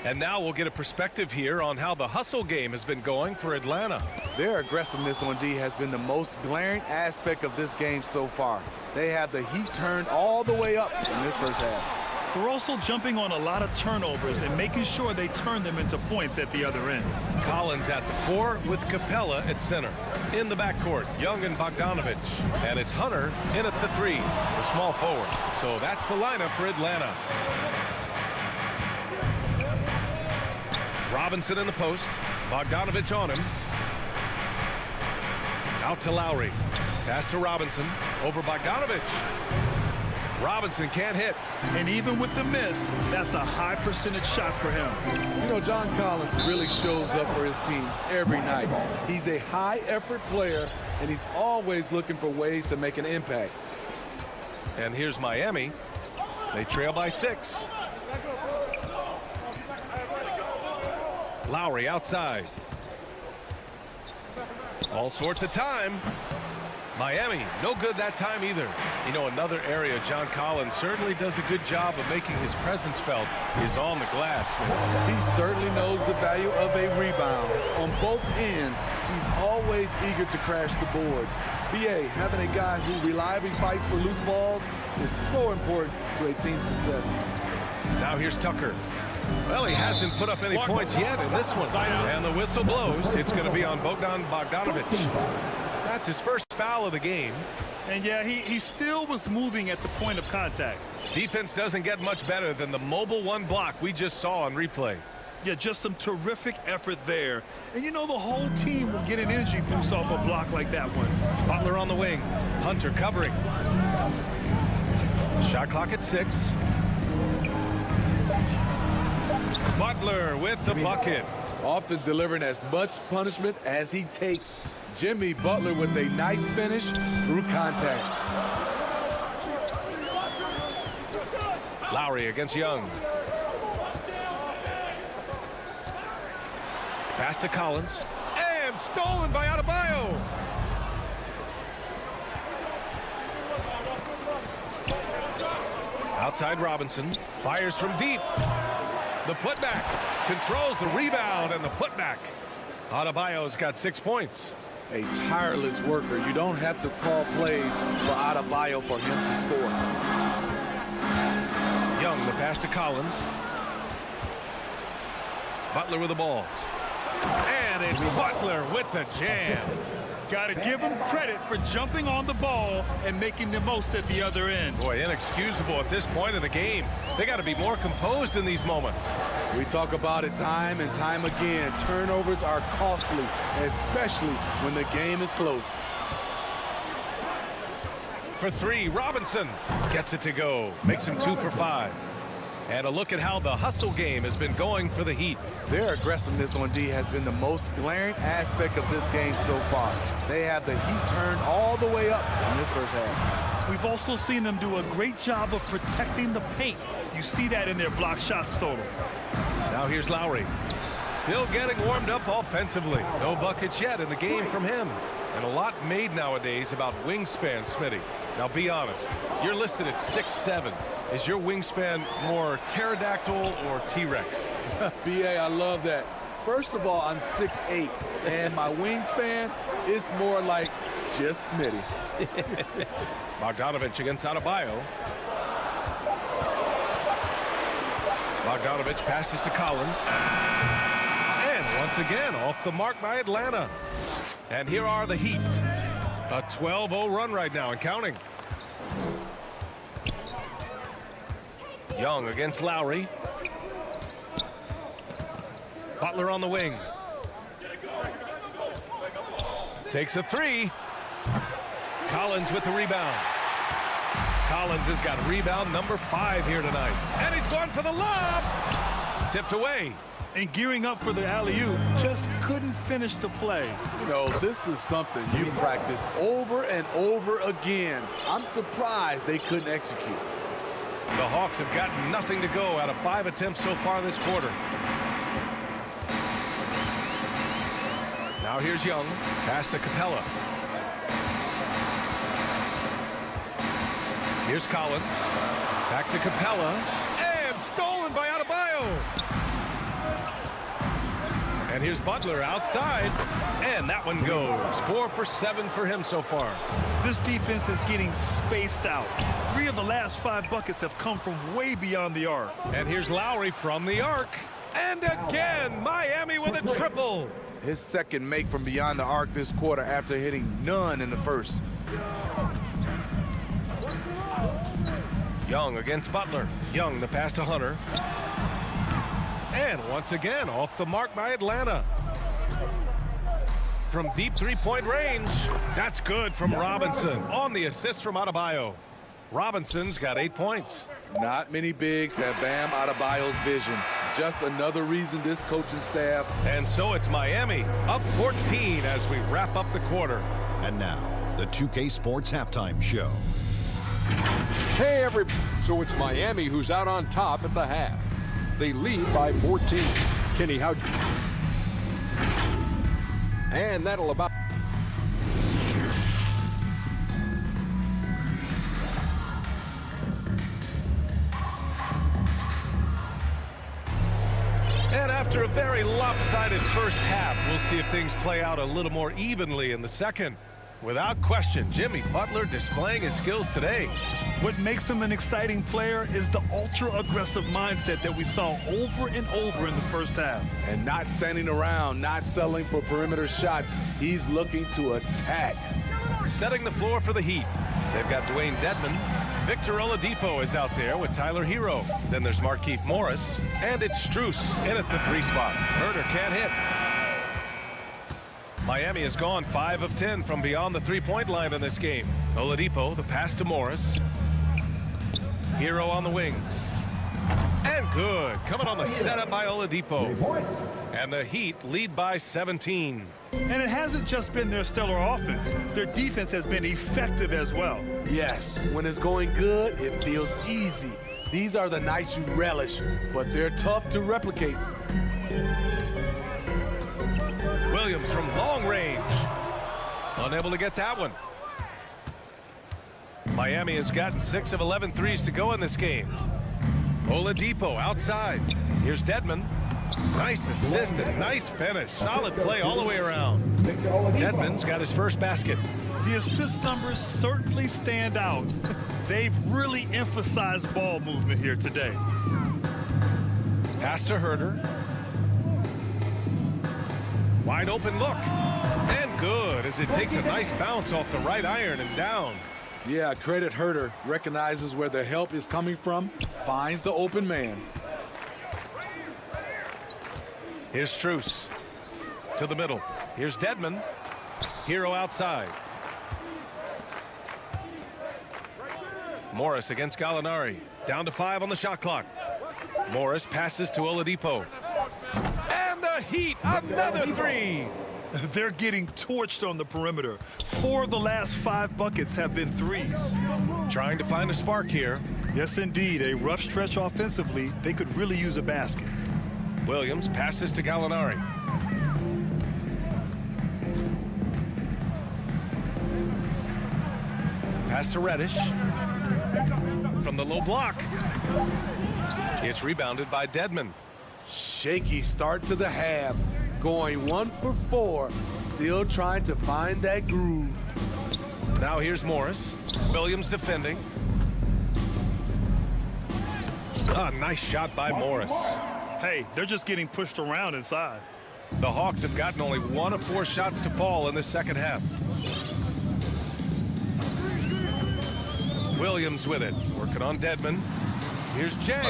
And now we'll get a perspective here on how the hustle game has been going for Atlanta. Their aggressiveness on D has been the most glaring aspect of this game so far. They have the heat turned all the way up in this first half. They're also jumping on a lot of turnovers and making sure they turn them into points at the other end. Collins at the 4 with Capella at center. In the backcourt, Young and Bogdanovich. And it's Hunter in at the 3, the small forward. So that's the lineup for Atlanta. Robinson in the post. Bogdanovich on him. Out to Lowry. Pass to Robinson. Over Bogdanovich. Robinson can't hit. And even with the miss, that's a high percentage shot for him. You know, John Collins really shows up for his team every night. He's a high-effort player, and he's always looking for ways to make an impact. And here's Miami. They trail by 6. Lowry outside. All sorts of time. Miami, no good that time either. You know, another area John Collins certainly does a good job of making his presence felt is on the glass. He certainly knows the value of a rebound. On both ends, he's always eager to crash the boards. BA, having a guy who reliably fights for loose balls is so important to a team's success. Now here's Tucker. Well, he hasn't put up any points yet in this one. And the whistle blows. It's going to be on Bogdanovich. That's his first foul of the game. And yeah, he still was moving at the point of contact. Defense doesn't get much better than the mobile 1 block we just saw on replay. Yeah, just some terrific effort there. And you know, the whole team will get an energy boost off a block like that one. Butler on the wing. Hunter covering. Shot clock at 6. Butler with the bucket. Often delivering as much punishment as he takes. Jimmy Butler with a nice finish through contact. Lowry against Young. Pass to Collins. And stolen by Adebayo. Outside Robinson. Fires from deep. The putback. Controls the rebound and the putback. Adebayo's got 6 points. A tireless worker. You don't have to call plays for Adebayo for him to score. Young, the pass to Collins. Butler with the ball. And it's Butler with the jam. Got to give him credit for jumping on the ball and making the most at the other end. Boy, inexcusable at this point of the game. They got to be more composed in these moments. We talk about it time and time again. Turnovers are costly, especially when the game is close. For 3, Robinson gets it to go. Makes him 2 for 5. And a look at how the hustle game has been going for the Heat. Their aggressiveness on D has been the most glaring aspect of this game so far. They have the heat turned all the way up in this first half. We've also seen them do a great job of protecting the paint. You see that in their block shots total. Now here's Lowry. Still getting warmed up offensively. No buckets yet in the game from him. And a lot made nowadays about wingspan, Smitty. Now be honest. You're listed at 6'7". Is your wingspan more pterodactyl or T-Rex? BA, I love that. First of all, I'm 6'8", and my wingspan is more like just Smitty. Bogdanovich against Adebayo. Bogdanovich passes to Collins. And once again, off the mark by Atlanta. And here are the Heat. A 12-0 run right now and counting. Young against Lowry. Butler on the wing. Takes a three. Collins with the rebound. Collins has got rebound number 5 here tonight. And he's going for the lob. Tipped away. And gearing up for the alley-oop, just couldn't finish the play. You know, this is something you practice over and over again. I'm surprised they couldn't execute. The Hawks have gotten nothing to go out of 5 attempts so far this quarter. Now here's Young. Pass to Capella. Here's Collins. Back to Capella. And stolen by Adebayo. And here's Butler outside. And that one goes. 4 for 7 for him so far. This defense is getting spaced out. 3 of the last 5 buckets have come from way beyond the arc. And here's Lowry from the arc. And again, Miami with a triple. His second make from beyond the arc this quarter after hitting none in the first. Young against Butler. Young the pass to Hunter. And once again off the mark by Atlanta. From deep three-point range. That's good from Robinson on the assist from Adebayo. Robinson's got 8 points. Not many bigs have Bam Adebayo's vision. Just another reason this coaching staff. And so it's Miami up 14 as we wrap up the quarter. And now, the 2K Sports Halftime Show. Hey, everybody. So it's Miami who's out on top at the half. They lead by 14. Kenny, how? And that'll about. And after a very lopsided first half, we'll see if things play out a little more evenly in the second. Without question, Jimmy Butler displaying his skills today. What makes him an exciting player is the ultra-aggressive mindset that we saw over and over in the first half. And not standing around, not settling for perimeter shots. He's looking to attack. Setting the floor for the Heat. They've got Dwayne Dedmon. Victor Oladipo is out there with Tyler Hero. Then there's Markieff Morris. And it's Strus in at the 3 spot. Herter can't hit. Miami has gone 5 of 10 from beyond the 3-point line in this game. Oladipo, the pass to Morris. Hero on the wing. And good. Coming on the setup by Oladipo. And the Heat lead by 17. And it hasn't just been their stellar offense. Their defense has been effective as well. Yes, when it's going good, it feels easy. These are the nights you relish, but they're tough to replicate. Williams from long range. Unable to get that one. Miami has gotten 6 of 11 threes to go in this game. Oladipo outside. Here's Dedmon. Nice assist and nice finish. Solid play all the way around. Dedmon's got his first basket. The assist numbers certainly stand out. They've really emphasized ball movement here today. Pass to Herter. Wide open look. And good as it takes a nice bounce off the right iron and down. Yeah, credit Herter. Recognizes where the help is coming from. Finds the open man. Here's Strus to the middle. Here's Dedmon. Hero outside. Morris against Gallinari. Down to 5 on the shot clock. Morris passes to Oladipo. And the Heat, another 3. They're getting torched on the perimeter. 4 of the last 5 buckets have been threes. Trying to find a spark here. Yes, indeed. A rough stretch offensively. They could really use a basket. Williams passes to Gallinari. Pass to Reddish. From the low block. It's rebounded by Dedmon. Shaky start to the half. Going 1 for 4. Still trying to find that groove. Now here's Morris. Williams defending. Ah, nice shot by Morris. Hey, they're just getting pushed around inside. The Hawks have gotten only 1 of 4 shots to fall in this second half. Williams with it. Working on Dedmon. Here's Jang.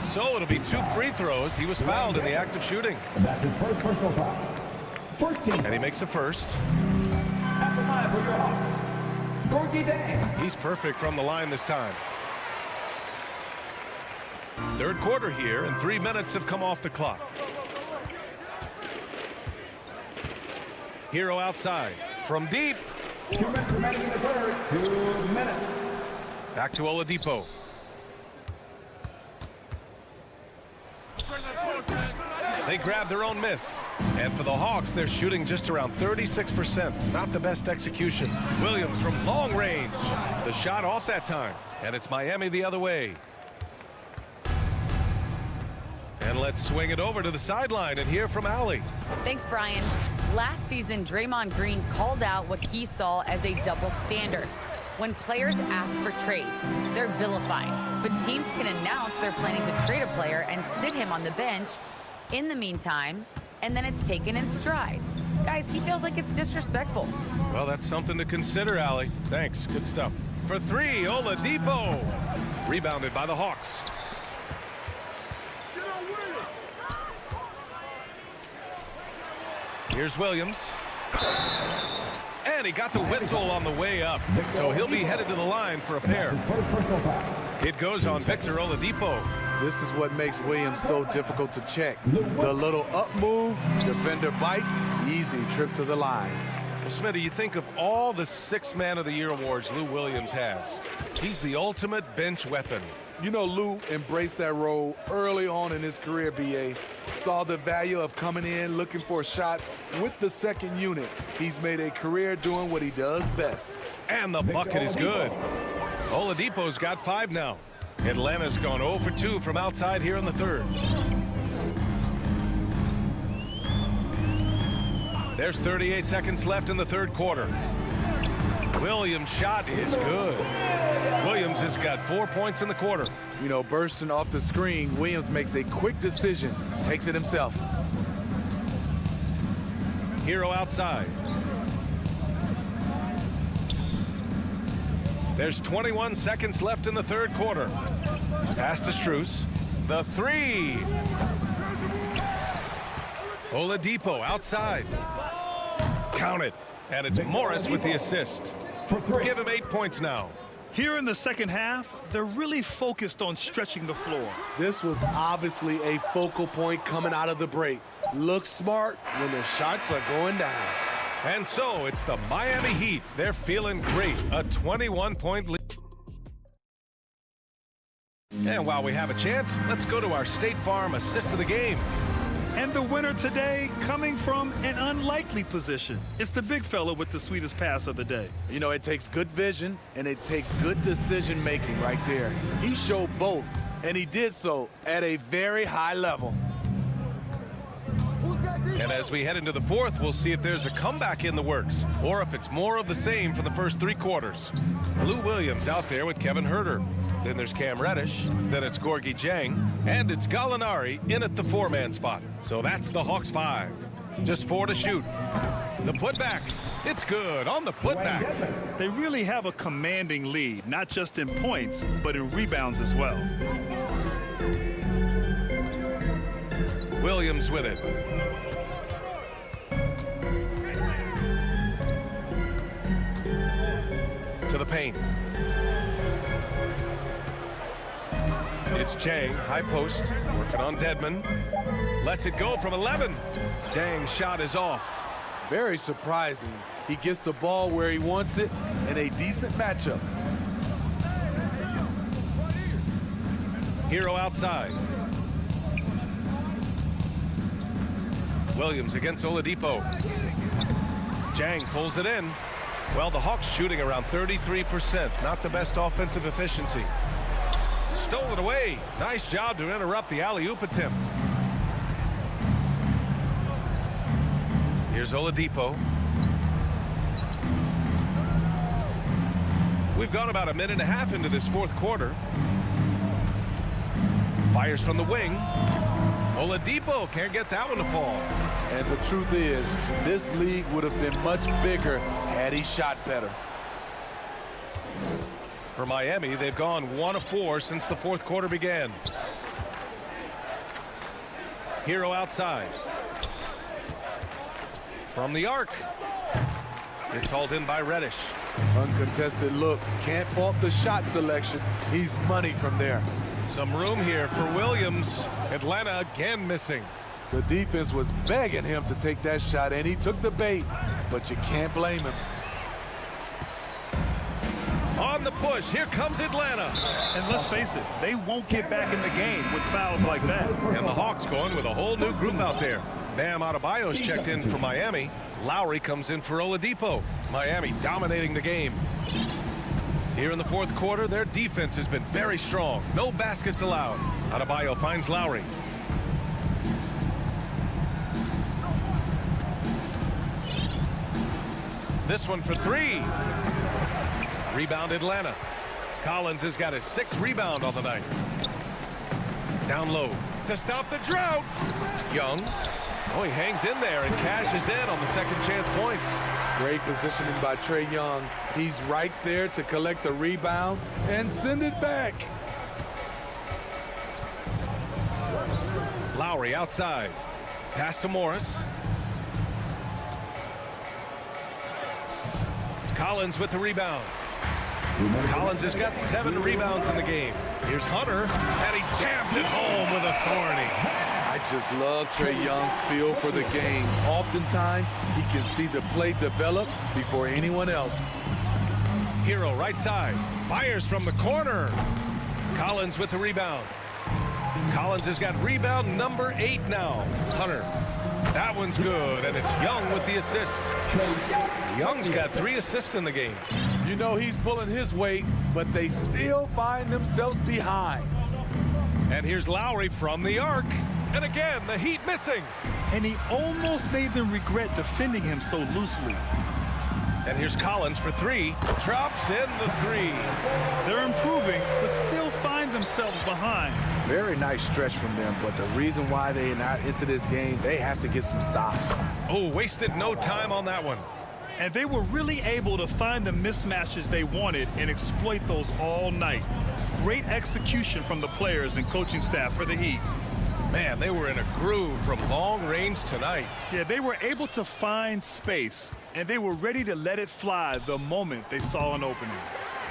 So it'll be 2 free throws. He was fouled in the act of shooting. And that's his first personal foul. First team. And he makes the first. At the line for your Hawks, Gorgie Dang. He's perfect from the line this time. Third quarter here, and 3 minutes have come off the clock. Hero outside. From deep. 2 minutes remaining in the third. 2 minutes. Back to Oladipo. They grab their own miss. And for the Hawks, they're shooting just around 36%. Not the best execution. Williams from long range. The shot off that time. And it's Miami the other way. And let's swing it over to the sideline and hear from Allie. Thanks, Brian. Last season, Draymond Green called out what he saw as a double standard. When players ask for trades, they're vilified. But teams can announce they're planning to trade a player and sit him on the bench in the meantime, and then it's taken in stride. Guys, he feels like it's disrespectful. Well, that's something to consider, Allie. Thanks. Good stuff. For 3, Oladipo. Rebounded by the Hawks. Here's Williams. And he got the whistle on the way up. So he'll be headed to the line for a pair. It goes on Victor Oladipo. This is what makes Williams so difficult to check. The little up move, defender bites, easy trip to the line. Well, Smitty, you think of all the 6th Man of the Year awards Lou Williams has. He's the ultimate bench weapon. You know, Lou embraced that role early on in his career, B.A. Saw the value of coming in, looking for shots with the second unit. He's made a career doing what he does best. And the bucket is good. Oladipo's got 5 now. Atlanta's gone 0 for 2 from outside here in the third. There's 38 seconds left in the third quarter. Williams' shot is good. Williams has got 4 points in the quarter. You know, bursting off the screen, Williams makes a quick decision, takes it himself. Hero outside. There's 21 seconds left in the third quarter. Pass to Strus. The 3. Oladipo outside. Count it. And it's Morris with the assist. Give him 8 points now. Here in the second half, they're really focused on stretching the floor. This was obviously a focal point coming out of the break. Look smart when the shots are going down. And so it's the Miami Heat. They're feeling great. A 21-point lead. And while we have a chance, let's go to our State Farm assist of the game. And the winner today coming from an unlikely position. It's the big fella with the sweetest pass of the day. You know, it takes good vision and it takes good decision making right there. He showed both, and he did so at a very high level. And as we head into the fourth, we'll see if there's a comeback in the works or if it's more of the same for the first 3 quarters. Lou Williams out there with Kevin Huerter. Then there's Cam Reddish. Then it's Gorgie Jang. And it's Gallinari in at the 4-man spot. So that's the Hawks 5. Just 4 to shoot. The putback. It's good on the putback. They really have a commanding lead, not just in points, but in rebounds as well. Williams with it. To the paint. It's Jang, high post, working on Dedmon. Lets it go from 11. Dang's shot is off. Very surprising. He gets the ball where he wants it in a decent matchup. Hero outside. Williams against Oladipo. Jang pulls it in. Well, the Hawks shooting around 33%. Not the best offensive efficiency. Stole it away. Nice job to interrupt the alley-oop attempt. Here's Oladipo. We've gone about a minute and a half into this fourth quarter. Fires from the wing. Oladipo can't get that one to fall. And the truth is, this league would have been much bigger had he shot better. For Miami, they've gone 1 of 4 since the fourth quarter began. Hero outside. From the arc. It's hauled in by Reddish. Uncontested look. Can't fault the shot selection. He's money from there. Some room here for Williams. Atlanta again missing. The defense was begging him to take that shot, and he took the bait, but you can't blame him. On the push, here comes Atlanta. And let's face it, they won't get back in the game with fouls like that. And the Hawks going with a whole new group out there. Bam Adebayo's checked in for Miami. Lowry comes in for Oladipo. Miami dominating the game. Here in the fourth quarter, their defense has been very strong. No baskets allowed. Adebayo finds Lowry. This one for three. Rebound Atlanta. Collins has got his 6th rebound on the night. Down low to stop the drought. Young. Oh, he hangs in there and cashes in on the second chance points. Great positioning by Trae Young. He's right there to collect the rebound and send it back. Lowry outside. Pass to Morris. Collins with the rebound. Collins has got 7 rebounds in the game. Here's Hunter, and he jams it home with authority. I just love Trae Young's feel for the game. Oftentimes, he can see the play develop before anyone else. Hero right side. Fires from the corner. Collins with the rebound. Collins has got rebound number 8 now. Hunter. That one's good, and it's Young with the assist. Young's got 3 assists in the game. You know he's pulling his weight, but they still find themselves behind. And here's Lowry from the arc. And again, the Heat missing. And he almost made them regret defending him so loosely. And here's Collins for 3. Drops in the 3. They're improving, but still find themselves behind. Very nice stretch from them, but the reason why they are not into this game, they have to get some stops. Oh, wasted no time on that one. And they were really able to find the mismatches they wanted and exploit those all night. Great execution from the players and coaching staff for the Heat. Man, they were in a groove from long range tonight. Yeah, they were able to find space, and they were ready to let it fly the moment they saw an opening.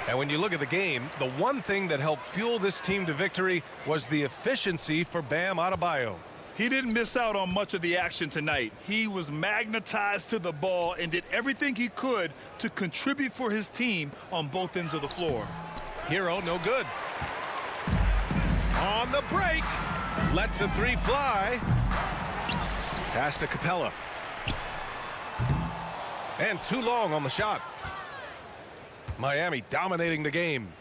And when you look at the game, the one thing that helped fuel this team to victory was the efficiency for Bam Adebayo. He didn't miss out on much of the action tonight. He was magnetized to the ball and did everything he could to contribute for his team on both ends of the floor. Hero, no good. On the break. Lets the 3 fly. Pass to Capella. And too long on the shot. Miami dominating the game.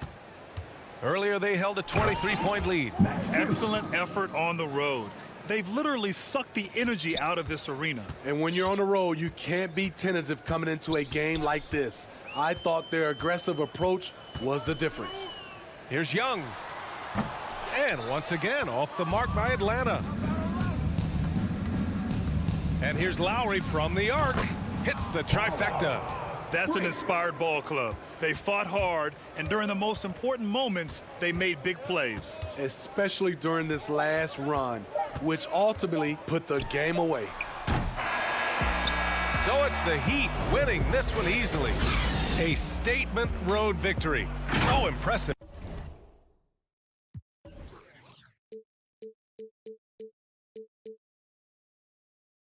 Earlier, they held a 23-point lead. Excellent effort on the road. They've literally sucked the energy out of this arena. And when you're on the road, you can't be tentative coming into a game like this. I thought their aggressive approach was the difference. Here's Young. And once again, off the mark by Atlanta. And here's Lowry from the arc. Hits the trifecta. That's an inspired ball club. They fought hard, and during the most important moments, they made big plays. Especially during this last run, which ultimately put the game away. So it's the Heat winning this one easily. A statement road victory. So impressive.